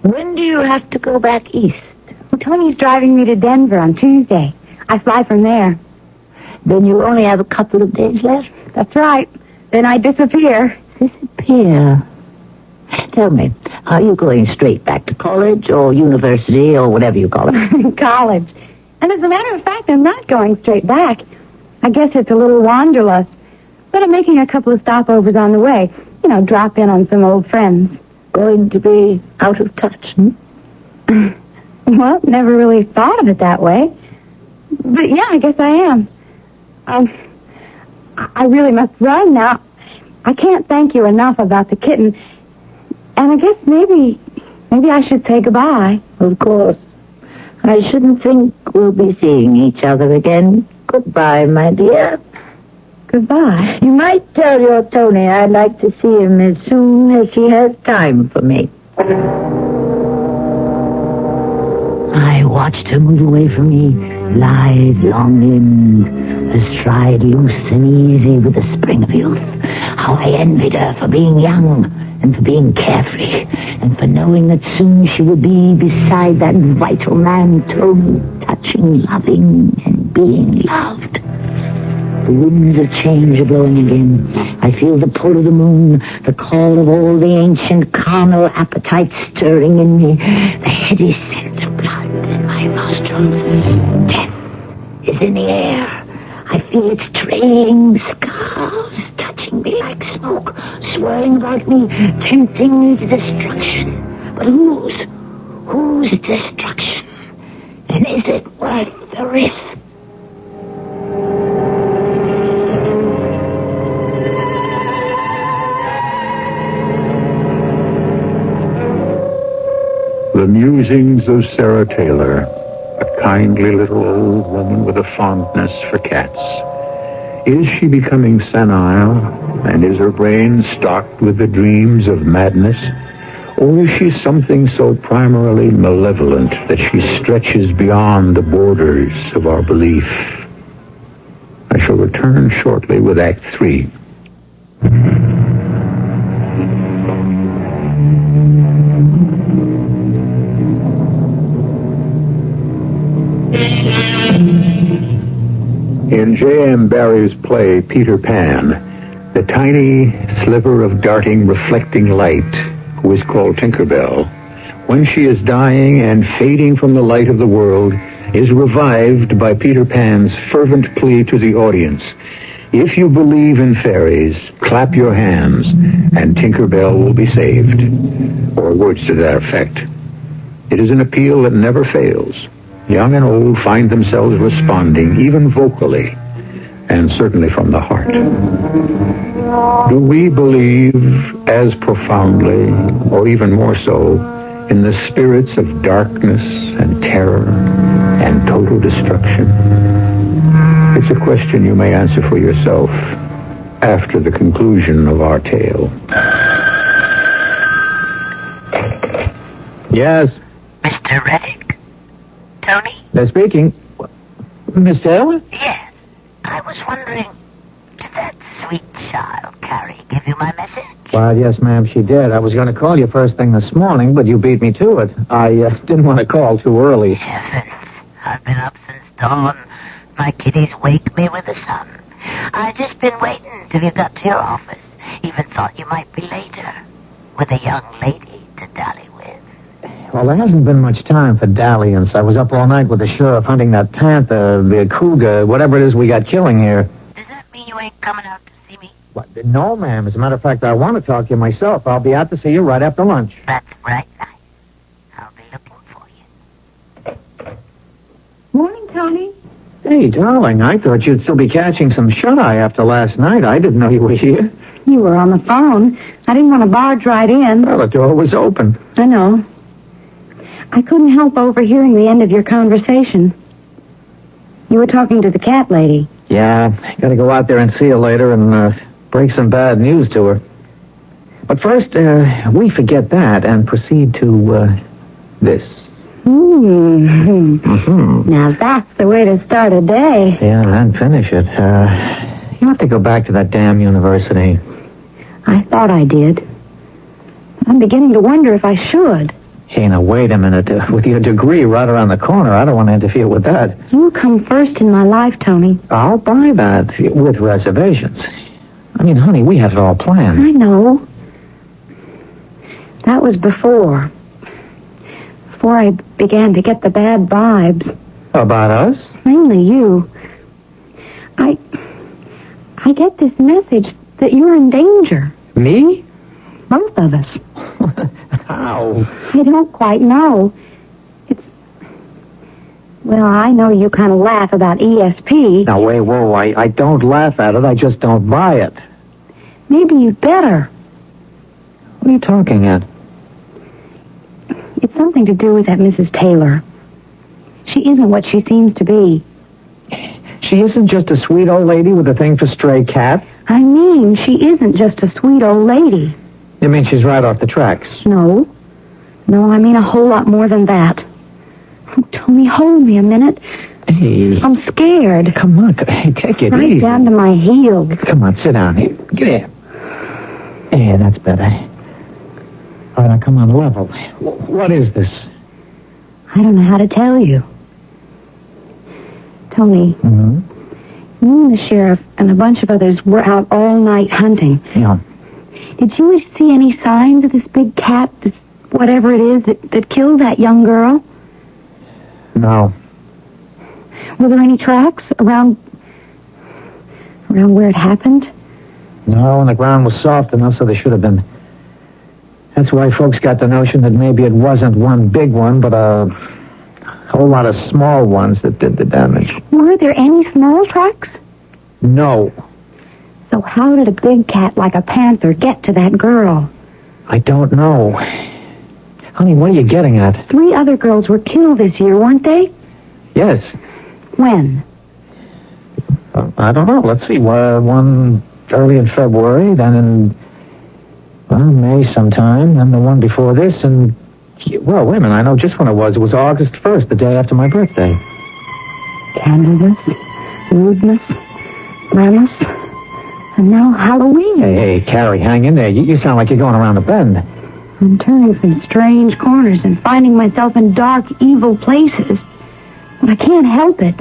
when do you have to go back east? Well, Tony's driving me to Denver on Tuesday. I fly from there. Then you only have a couple of days left? That's right. Then I disappear. Disappear? Tell me, are you going straight back to college or university or whatever you call it? College. And as a matter of fact, I'm not going straight back. I guess it's a little wanderlust. But I'm making a couple of stopovers on the way. You know, drop in on some old friends. Going to be out of touch, Well, never really thought of it that way. But yeah, I guess I am. I really must run now. I can't thank you enough about the kitten. And I guess maybe I should say goodbye. Of course. I shouldn't think we'll be seeing each other again. Goodbye, my dear. Goodbye. You might tell your Tony I'd like to see him as soon as he has time for me. I watched her move away from me, lithe, long-limbed, her stride loose and easy with the spring of youth. How I envied her for being young and for being carefree and for knowing that soon she would be beside that vital man, Tony, touching, loving, and being loved. The winds of change are blowing again. I feel the pull of the moon, the call of all the ancient carnal appetites stirring in me, the heady scent of blood in my nostrils. Death is in the air. I feel its trailing scarves touching me like smoke, swirling about me, tempting me to destruction. But whose destruction? And is it worth the risk? The musings of Sarah Taylor, a kindly little old woman with a fondness for cats. Is she becoming senile, and is her brain stocked with the dreams of madness? Or is she something so primarily malevolent that she stretches beyond the borders of our belief? I shall return shortly with Act 3. In J.M. Barrie's play, Peter Pan, the tiny sliver of darting, reflecting light, who is called Tinkerbell, when she is dying and fading from the light of the world, is revived by Peter Pan's fervent plea to the audience. If you believe in fairies, clap your hands, and Tinkerbell will be saved. Or words to that effect. It is an appeal that never fails. Young and old find themselves responding, even vocally, and certainly from the heart. Do we believe as profoundly, or even more so, in the spirits of darkness and terror and total destruction? It's a question you may answer for yourself after the conclusion of our tale. Yes? Mr. Reddick? Tony? They're speaking. Miss Taylor? Yes. I was wondering, did that sweet child, Carrie, give you my message? Well, yes, ma'am, she did. I was going to call you first thing this morning, but you beat me to it. I didn't want to call too early. Heavens, I've been up since dawn. My kiddies wake me with the sun. I've just been waiting till you got to your office. Even thought you might be later, with a young lady to dally with. Well, there hasn't been much time for dalliance. I was up all night with the sheriff hunting that panther, the cougar, whatever it is we got killing here. Does that mean you ain't coming out to see me? What? No, ma'am. As a matter of fact, I want to talk to you myself. I'll be out to see you right after lunch. That's right, nice. I'll be looking for you. Morning, Tony. Hey, darling, I thought you'd still be catching some shut-eye after last night. I didn't know you were here. You were on the phone. I didn't want to barge right in. Well, the door was open. I know. I couldn't help overhearing the end of your conversation. You were talking to the cat lady. Yeah, gotta go out there and see her later and break some bad news to her. But first, we forget that and proceed to this. Mm-hmm. Now that's the way to start a day. Yeah, and finish it. You have to go back to that damn university. I thought I did. I'm beginning to wonder if I should. Hey, now, wait a minute. With your degree right around the corner, I don't want to interfere with that. You come first in my life, Tony. I'll buy that with reservations. I mean, honey, we had it all planned. I know. That was before I began to get the bad vibes. About us? Mainly you. I get this message that you're in danger. Me? Both of us. How? I don't quite know. Well, I know you kind of laugh about ESP. Now, wait, whoa, I don't laugh at it. I just don't buy it. Maybe you'd better. What are you talking at? It's something to do with that Mrs. Taylor. She isn't what she seems to be. She isn't just a sweet old lady with a thing for stray cats? I mean, she isn't just a sweet old lady. You mean she's right off the tracks? No, I mean a whole lot more than that. Oh, Tony, hold me a minute. Hey. I'm scared. Come on, hey, take it right easy. Down to my heels. Come on, sit down here. Get here. Yeah, that's better. All right, now come on, level. What is this? I don't know how to tell you. Tony, you and the sheriff and a bunch of others were out all night hunting. Yeah. Did you see any signs of this big cat, this whatever it is that killed that young girl? No. Were there any tracks around where it happened? No, and the ground was soft enough so there should have been. That's why folks got the notion that maybe it wasn't one big one, but a whole lot of small ones that did the damage. Were there any small tracks? No. So how did a big cat like a panther get to that girl? I don't know. Honey, what are you getting at? 3 other girls were killed this year, weren't they? Yes. When? I don't know. Let's see. One early in February, then in May sometime, then the one before this, and... Well, wait a minute. I know just when it was. It was August 1st, the day after my birthday. Candidness, rudeness, malice, and now Halloween. Hey, Carrie, hang in there. You sound like you're going around a bend. I'm turning some strange corners and finding myself in dark, evil places. But I can't help it.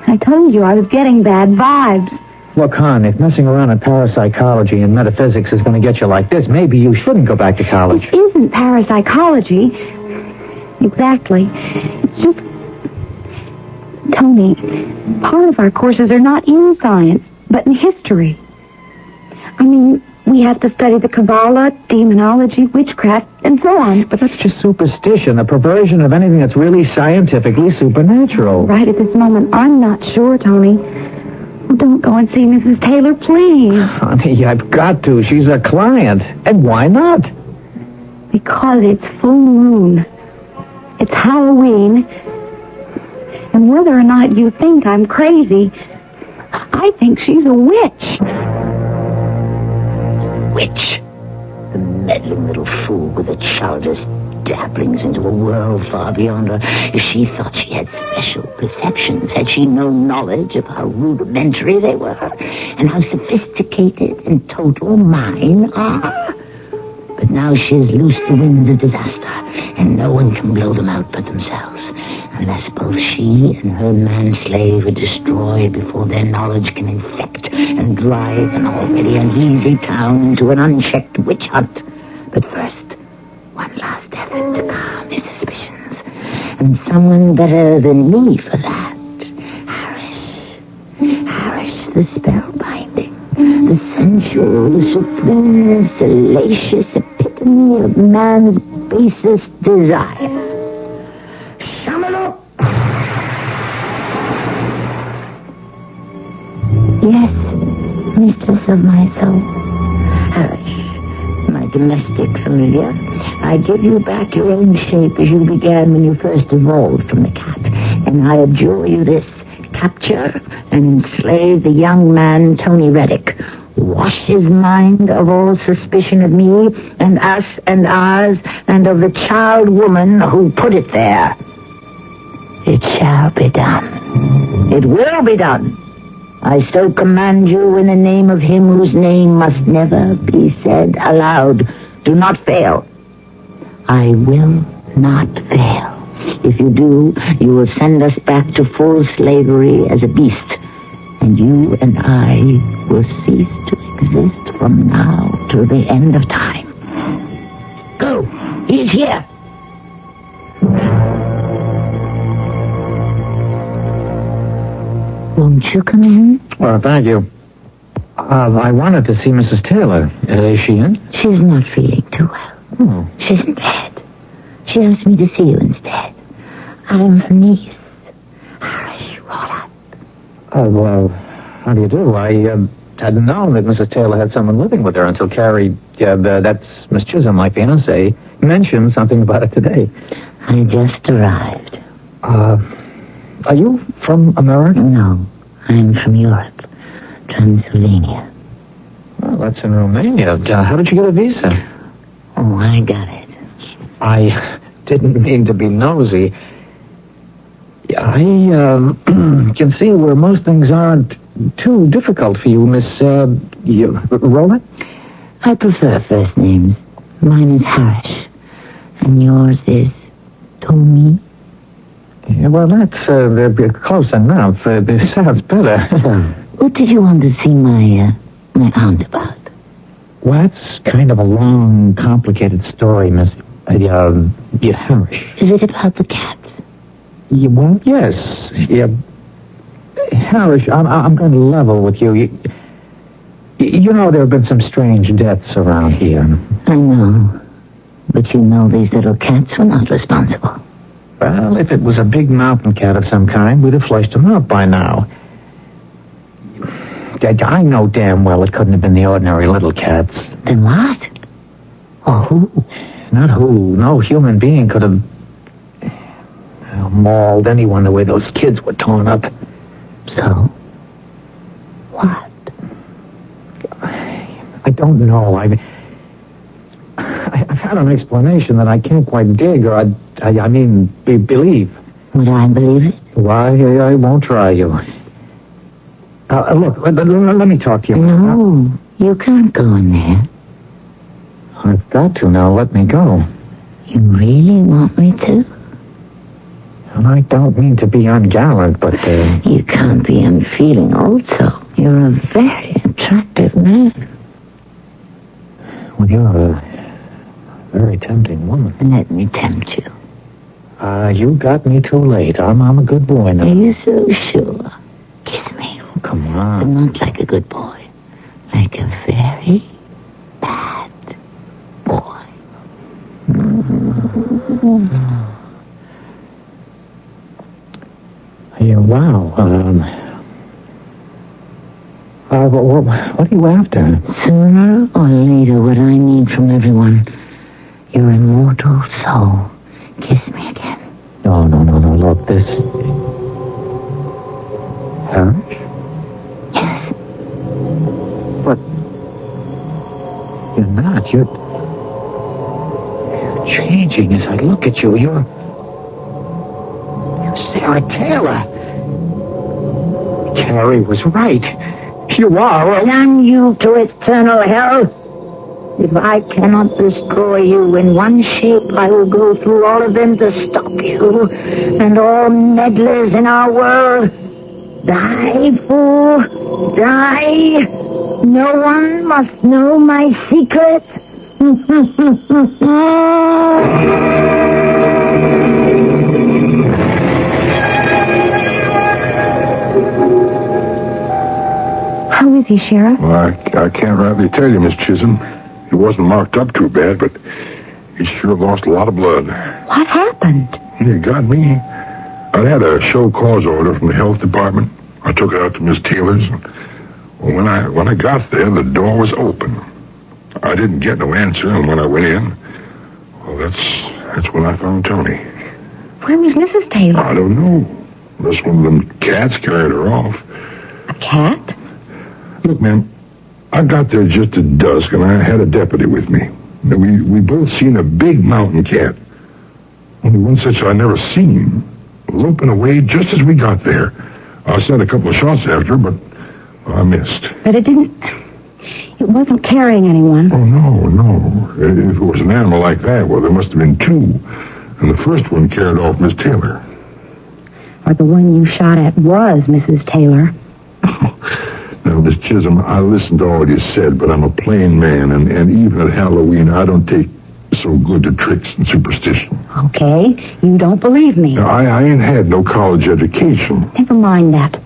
I told you I was getting bad vibes. Look, hon, if messing around in parapsychology and metaphysics is going to get you like this, maybe you shouldn't go back to college. It isn't parapsychology. Exactly. It's just... Tony, part of our courses are not in science, but in history. I mean, we have to study the Kabbalah, demonology, witchcraft, and so on. But that's just superstition, a perversion of anything that's really scientifically supernatural. Right at this moment, I'm not sure, Tony. Well, don't go and see Mrs. Taylor, please. Honey, I've got to. She's a client. And why not? Because it's full moon. It's Halloween. And whether or not you think I'm crazy, I think she's a witch. Witch. The meddling little fool with her childish dabblings into a world far beyond her. If she thought she had special perceptions, had she no knowledge of how rudimentary they were, and how sophisticated and total mine are? But now she has loosed the winds of disaster, and no one can blow them out but themselves, unless both she and her man-slave are destroyed before their knowledge can infect and drive an already uneasy town into an unchecked witch hunt. But first, one last effort to calm his suspicions, and someone better than me for that. Harris, the spellbinding, the sensual, the supreme, salacious epitome of man's basest desire. Shamalop! Yes, mistress of my soul. Harris, my domestic familiar, I give you back your own shape as you began when you first evolved from the cat, and I adjure you this: capture and enslave the young man Tony Reddick. Wash his mind of all suspicion of me and us and ours and of the child woman who put it there. It shall be done. It will be done. I so command you in the name of him whose name must never be said aloud. Do not fail. I will not fail. If you do, you will send us back to full slavery as a beast, and you and I will cease to exist from now till the end of time. Go. He is here. Won't you come in? Well, thank you. I wanted to see Mrs. Taylor. Is she in? She's not feeling too well. Oh. She's in bed. She asked me to see you instead. I'm her niece. Harris, roll up. Oh, well, how do you do? I hadn't known that Mrs. Taylor had someone living with her until Carrie, that's Miss Chisholm, my fiancée, mentioned something about it today. I just arrived. Are you from America? No, I'm from Europe. Transylvania. Well, that's in Romania. How did you get a visa? Oh, I got it. I didn't mean to be nosy. I can see where most things aren't too difficult for you, Miss Roland. I prefer first names. Mine is Harris, and yours is Tony. Yeah, well, that's close enough. It sounds better. So, what did you want to see my aunt about? Well, that's kind of a long, complicated story, Miss Harris. Is it about the cats? Yeah, well, yes. Yeah. Harris, I'm going to level with you. You know there have been some strange deaths around here. I know. But you know these little cats were not responsible. Well, if it was a big mountain cat of some kind, we'd have fleshed him out by now. I know damn well it couldn't have been the ordinary little cats. Then what? Or who? Not who. No human being could have mauled anyone the way those kids were torn up. So? What? I don't know. I've had an explanation that I can't quite dig, or believe. Would I believe it? Why, I won't try you. Look, let me talk to you. No, you can't go in there. I've got to now. Let me go. You really want me to? And I don't mean to be ungallant, but... You can't be unfeeling also. You're a very attractive man. Well, you're a very tempting woman. Let me tempt you. You got me too late. I'm a good boy now. Are you so sure? Kiss me. Oh, come on. But not like a good boy. Like a very bad boy. Yeah, wow. What are you after? Sooner or later, what I need from everyone, your immortal soul. Kiss me again. No. Look, this... Harsh? Yes. But... You're not. You're changing as I look at you. You're Sarah Taylor. Carrie was right. You are. Damn you to eternal hell. If I cannot destroy you in one shape, I will go through all of them to stop you and all meddlers in our world. Die, fool. Die. No one must know my secret. How is he, Sheriff? Well, I can't rightly tell you, Miss Chisholm. He wasn't marked up too bad, but he sure lost a lot of blood. What happened? He got me. I had a show cause order from the health department. I took it out to Miss Taylor's. When I got there, the door was open. I didn't get no answer, and when I went in, well, that's when I found Tony. Where was Mrs. Taylor? I don't know. Unless one of them cats carried her off. A cat? Look, ma'am, I got there just at dusk, and I had a deputy with me. We both seen a big mountain cat. Only one such I never seen. Loping away just as we got there. I sent a couple of shots after her, but I missed. But it wasn't carrying anyone. Oh, no. If it was an animal like that, well, there must have been two. And the first one carried off Miss Taylor. Or the one you shot at was Mrs. Taylor. Now, Miss Chisholm, I listened to all you said, but I'm a plain man, and even at Halloween, I don't take so good to tricks and superstition. Okay, you don't believe me. Now, I ain't had no college education. Never mind that.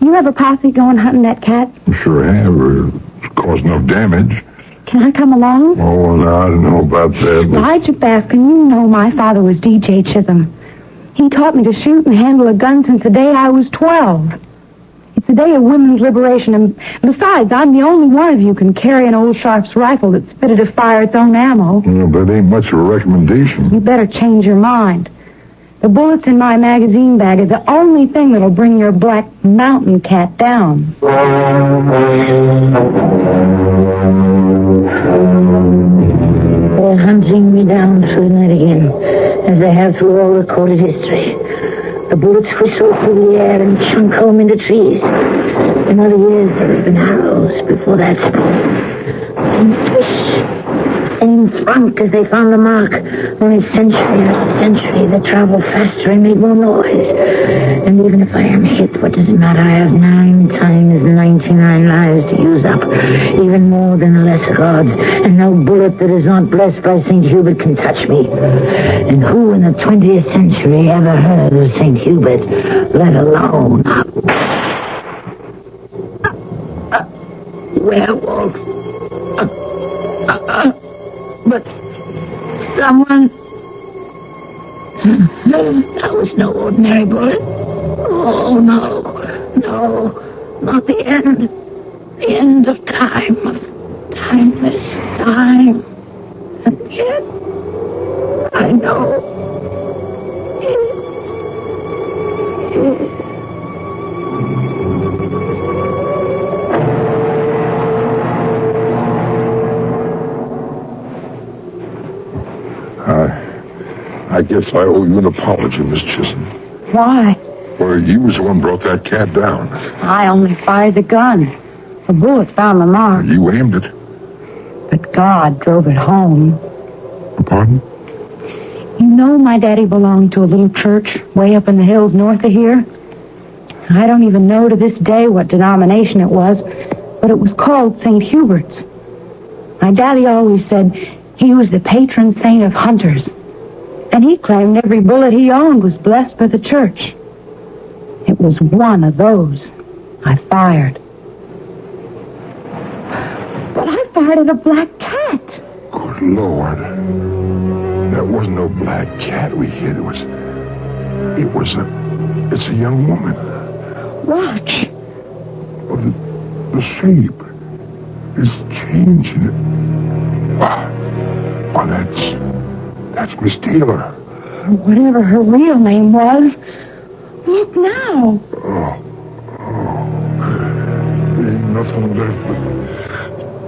You have a posse going hunting that cat? Sure have, or caused enough damage. Can I come along? Oh, no, I don't know about that. Elijah Baskin, you know my father was D.J. Chisholm. He taught me to shoot and handle a gun since the day I was 12. It's the day of women's liberation, and besides, I'm the only one of you can carry an old Sharps rifle that's fitted to fire its own ammo. Yeah, but it ain't much of a recommendation. You better change your mind. The bullets in my magazine bag are the only thing that'll bring your black mountain cat down. They're hunting me down through the night again, as they have through all recorded history. The bullets whistle through the air and chunk home into trees. In other years, there have been arrows before that spot. Same swish, same thunk as they found the mark. Only century after century, they travel faster and make more noise. And even if I am hit, what does it matter? I have 9 times 99 lives to use up. Even more than the lesser gods. And no bullet that is not blessed by St. Hubert can touch me. And who in the 20th century ever heard of St. Hubert, let alone werewolf? But Someone... That was no ordinary bullet. Oh, no. No. Not the end. The end of time. Of timeless time. And yet, I know it. I guess I owe you an apology, Miss Chisholm. Why? Well, you was the one brought that cat down. I only fired the gun. The bullet found the mark. You aimed it. But God drove it home. Pardon? You know my daddy belonged to a little church way up in the hills north of here. I don't even know to this day what denomination it was, but it was called St. Hubert's. My daddy always said he was the patron saint of hunters, and he claimed every bullet he owned was blessed by the church. It was one of those I fired. But I fired at a black cat. Good Lord. That wasn't no black cat we hit. It's a young woman. Watch. Oh, the shape is changing. Oh, that's Miss Taylor. Whatever her real name was. Look now. Ain't nothing left but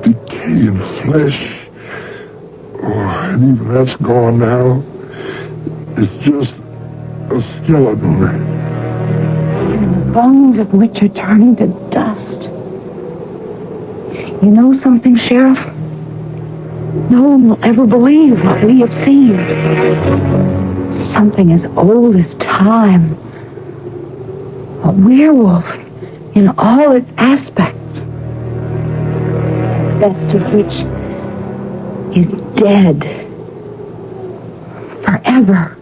decaying flesh. Oh, and even that's gone now. It's just a skeleton. And the bones of which are turning to dust. You know something, Sheriff? No one will ever believe what we have seen. Something as old as time. A werewolf in all its aspects. The best of which is dead. Forever.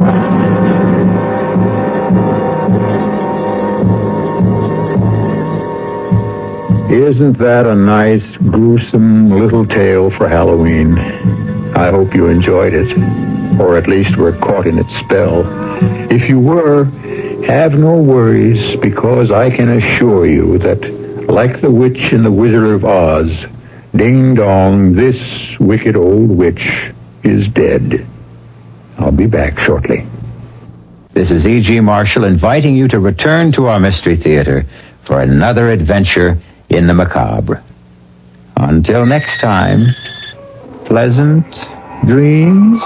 Isn't that a nice, gruesome little tale for Halloween? I hope you enjoyed it, or at least were caught in its spell. If you were, have no worries, because I can assure you that, like the witch in the Wizard of Oz, ding dong, this wicked old witch is dead. I'll be back shortly. This is E.G. Marshall inviting you to return to our Mystery Theater for another adventure in the macabre. Until next time, pleasant dreams.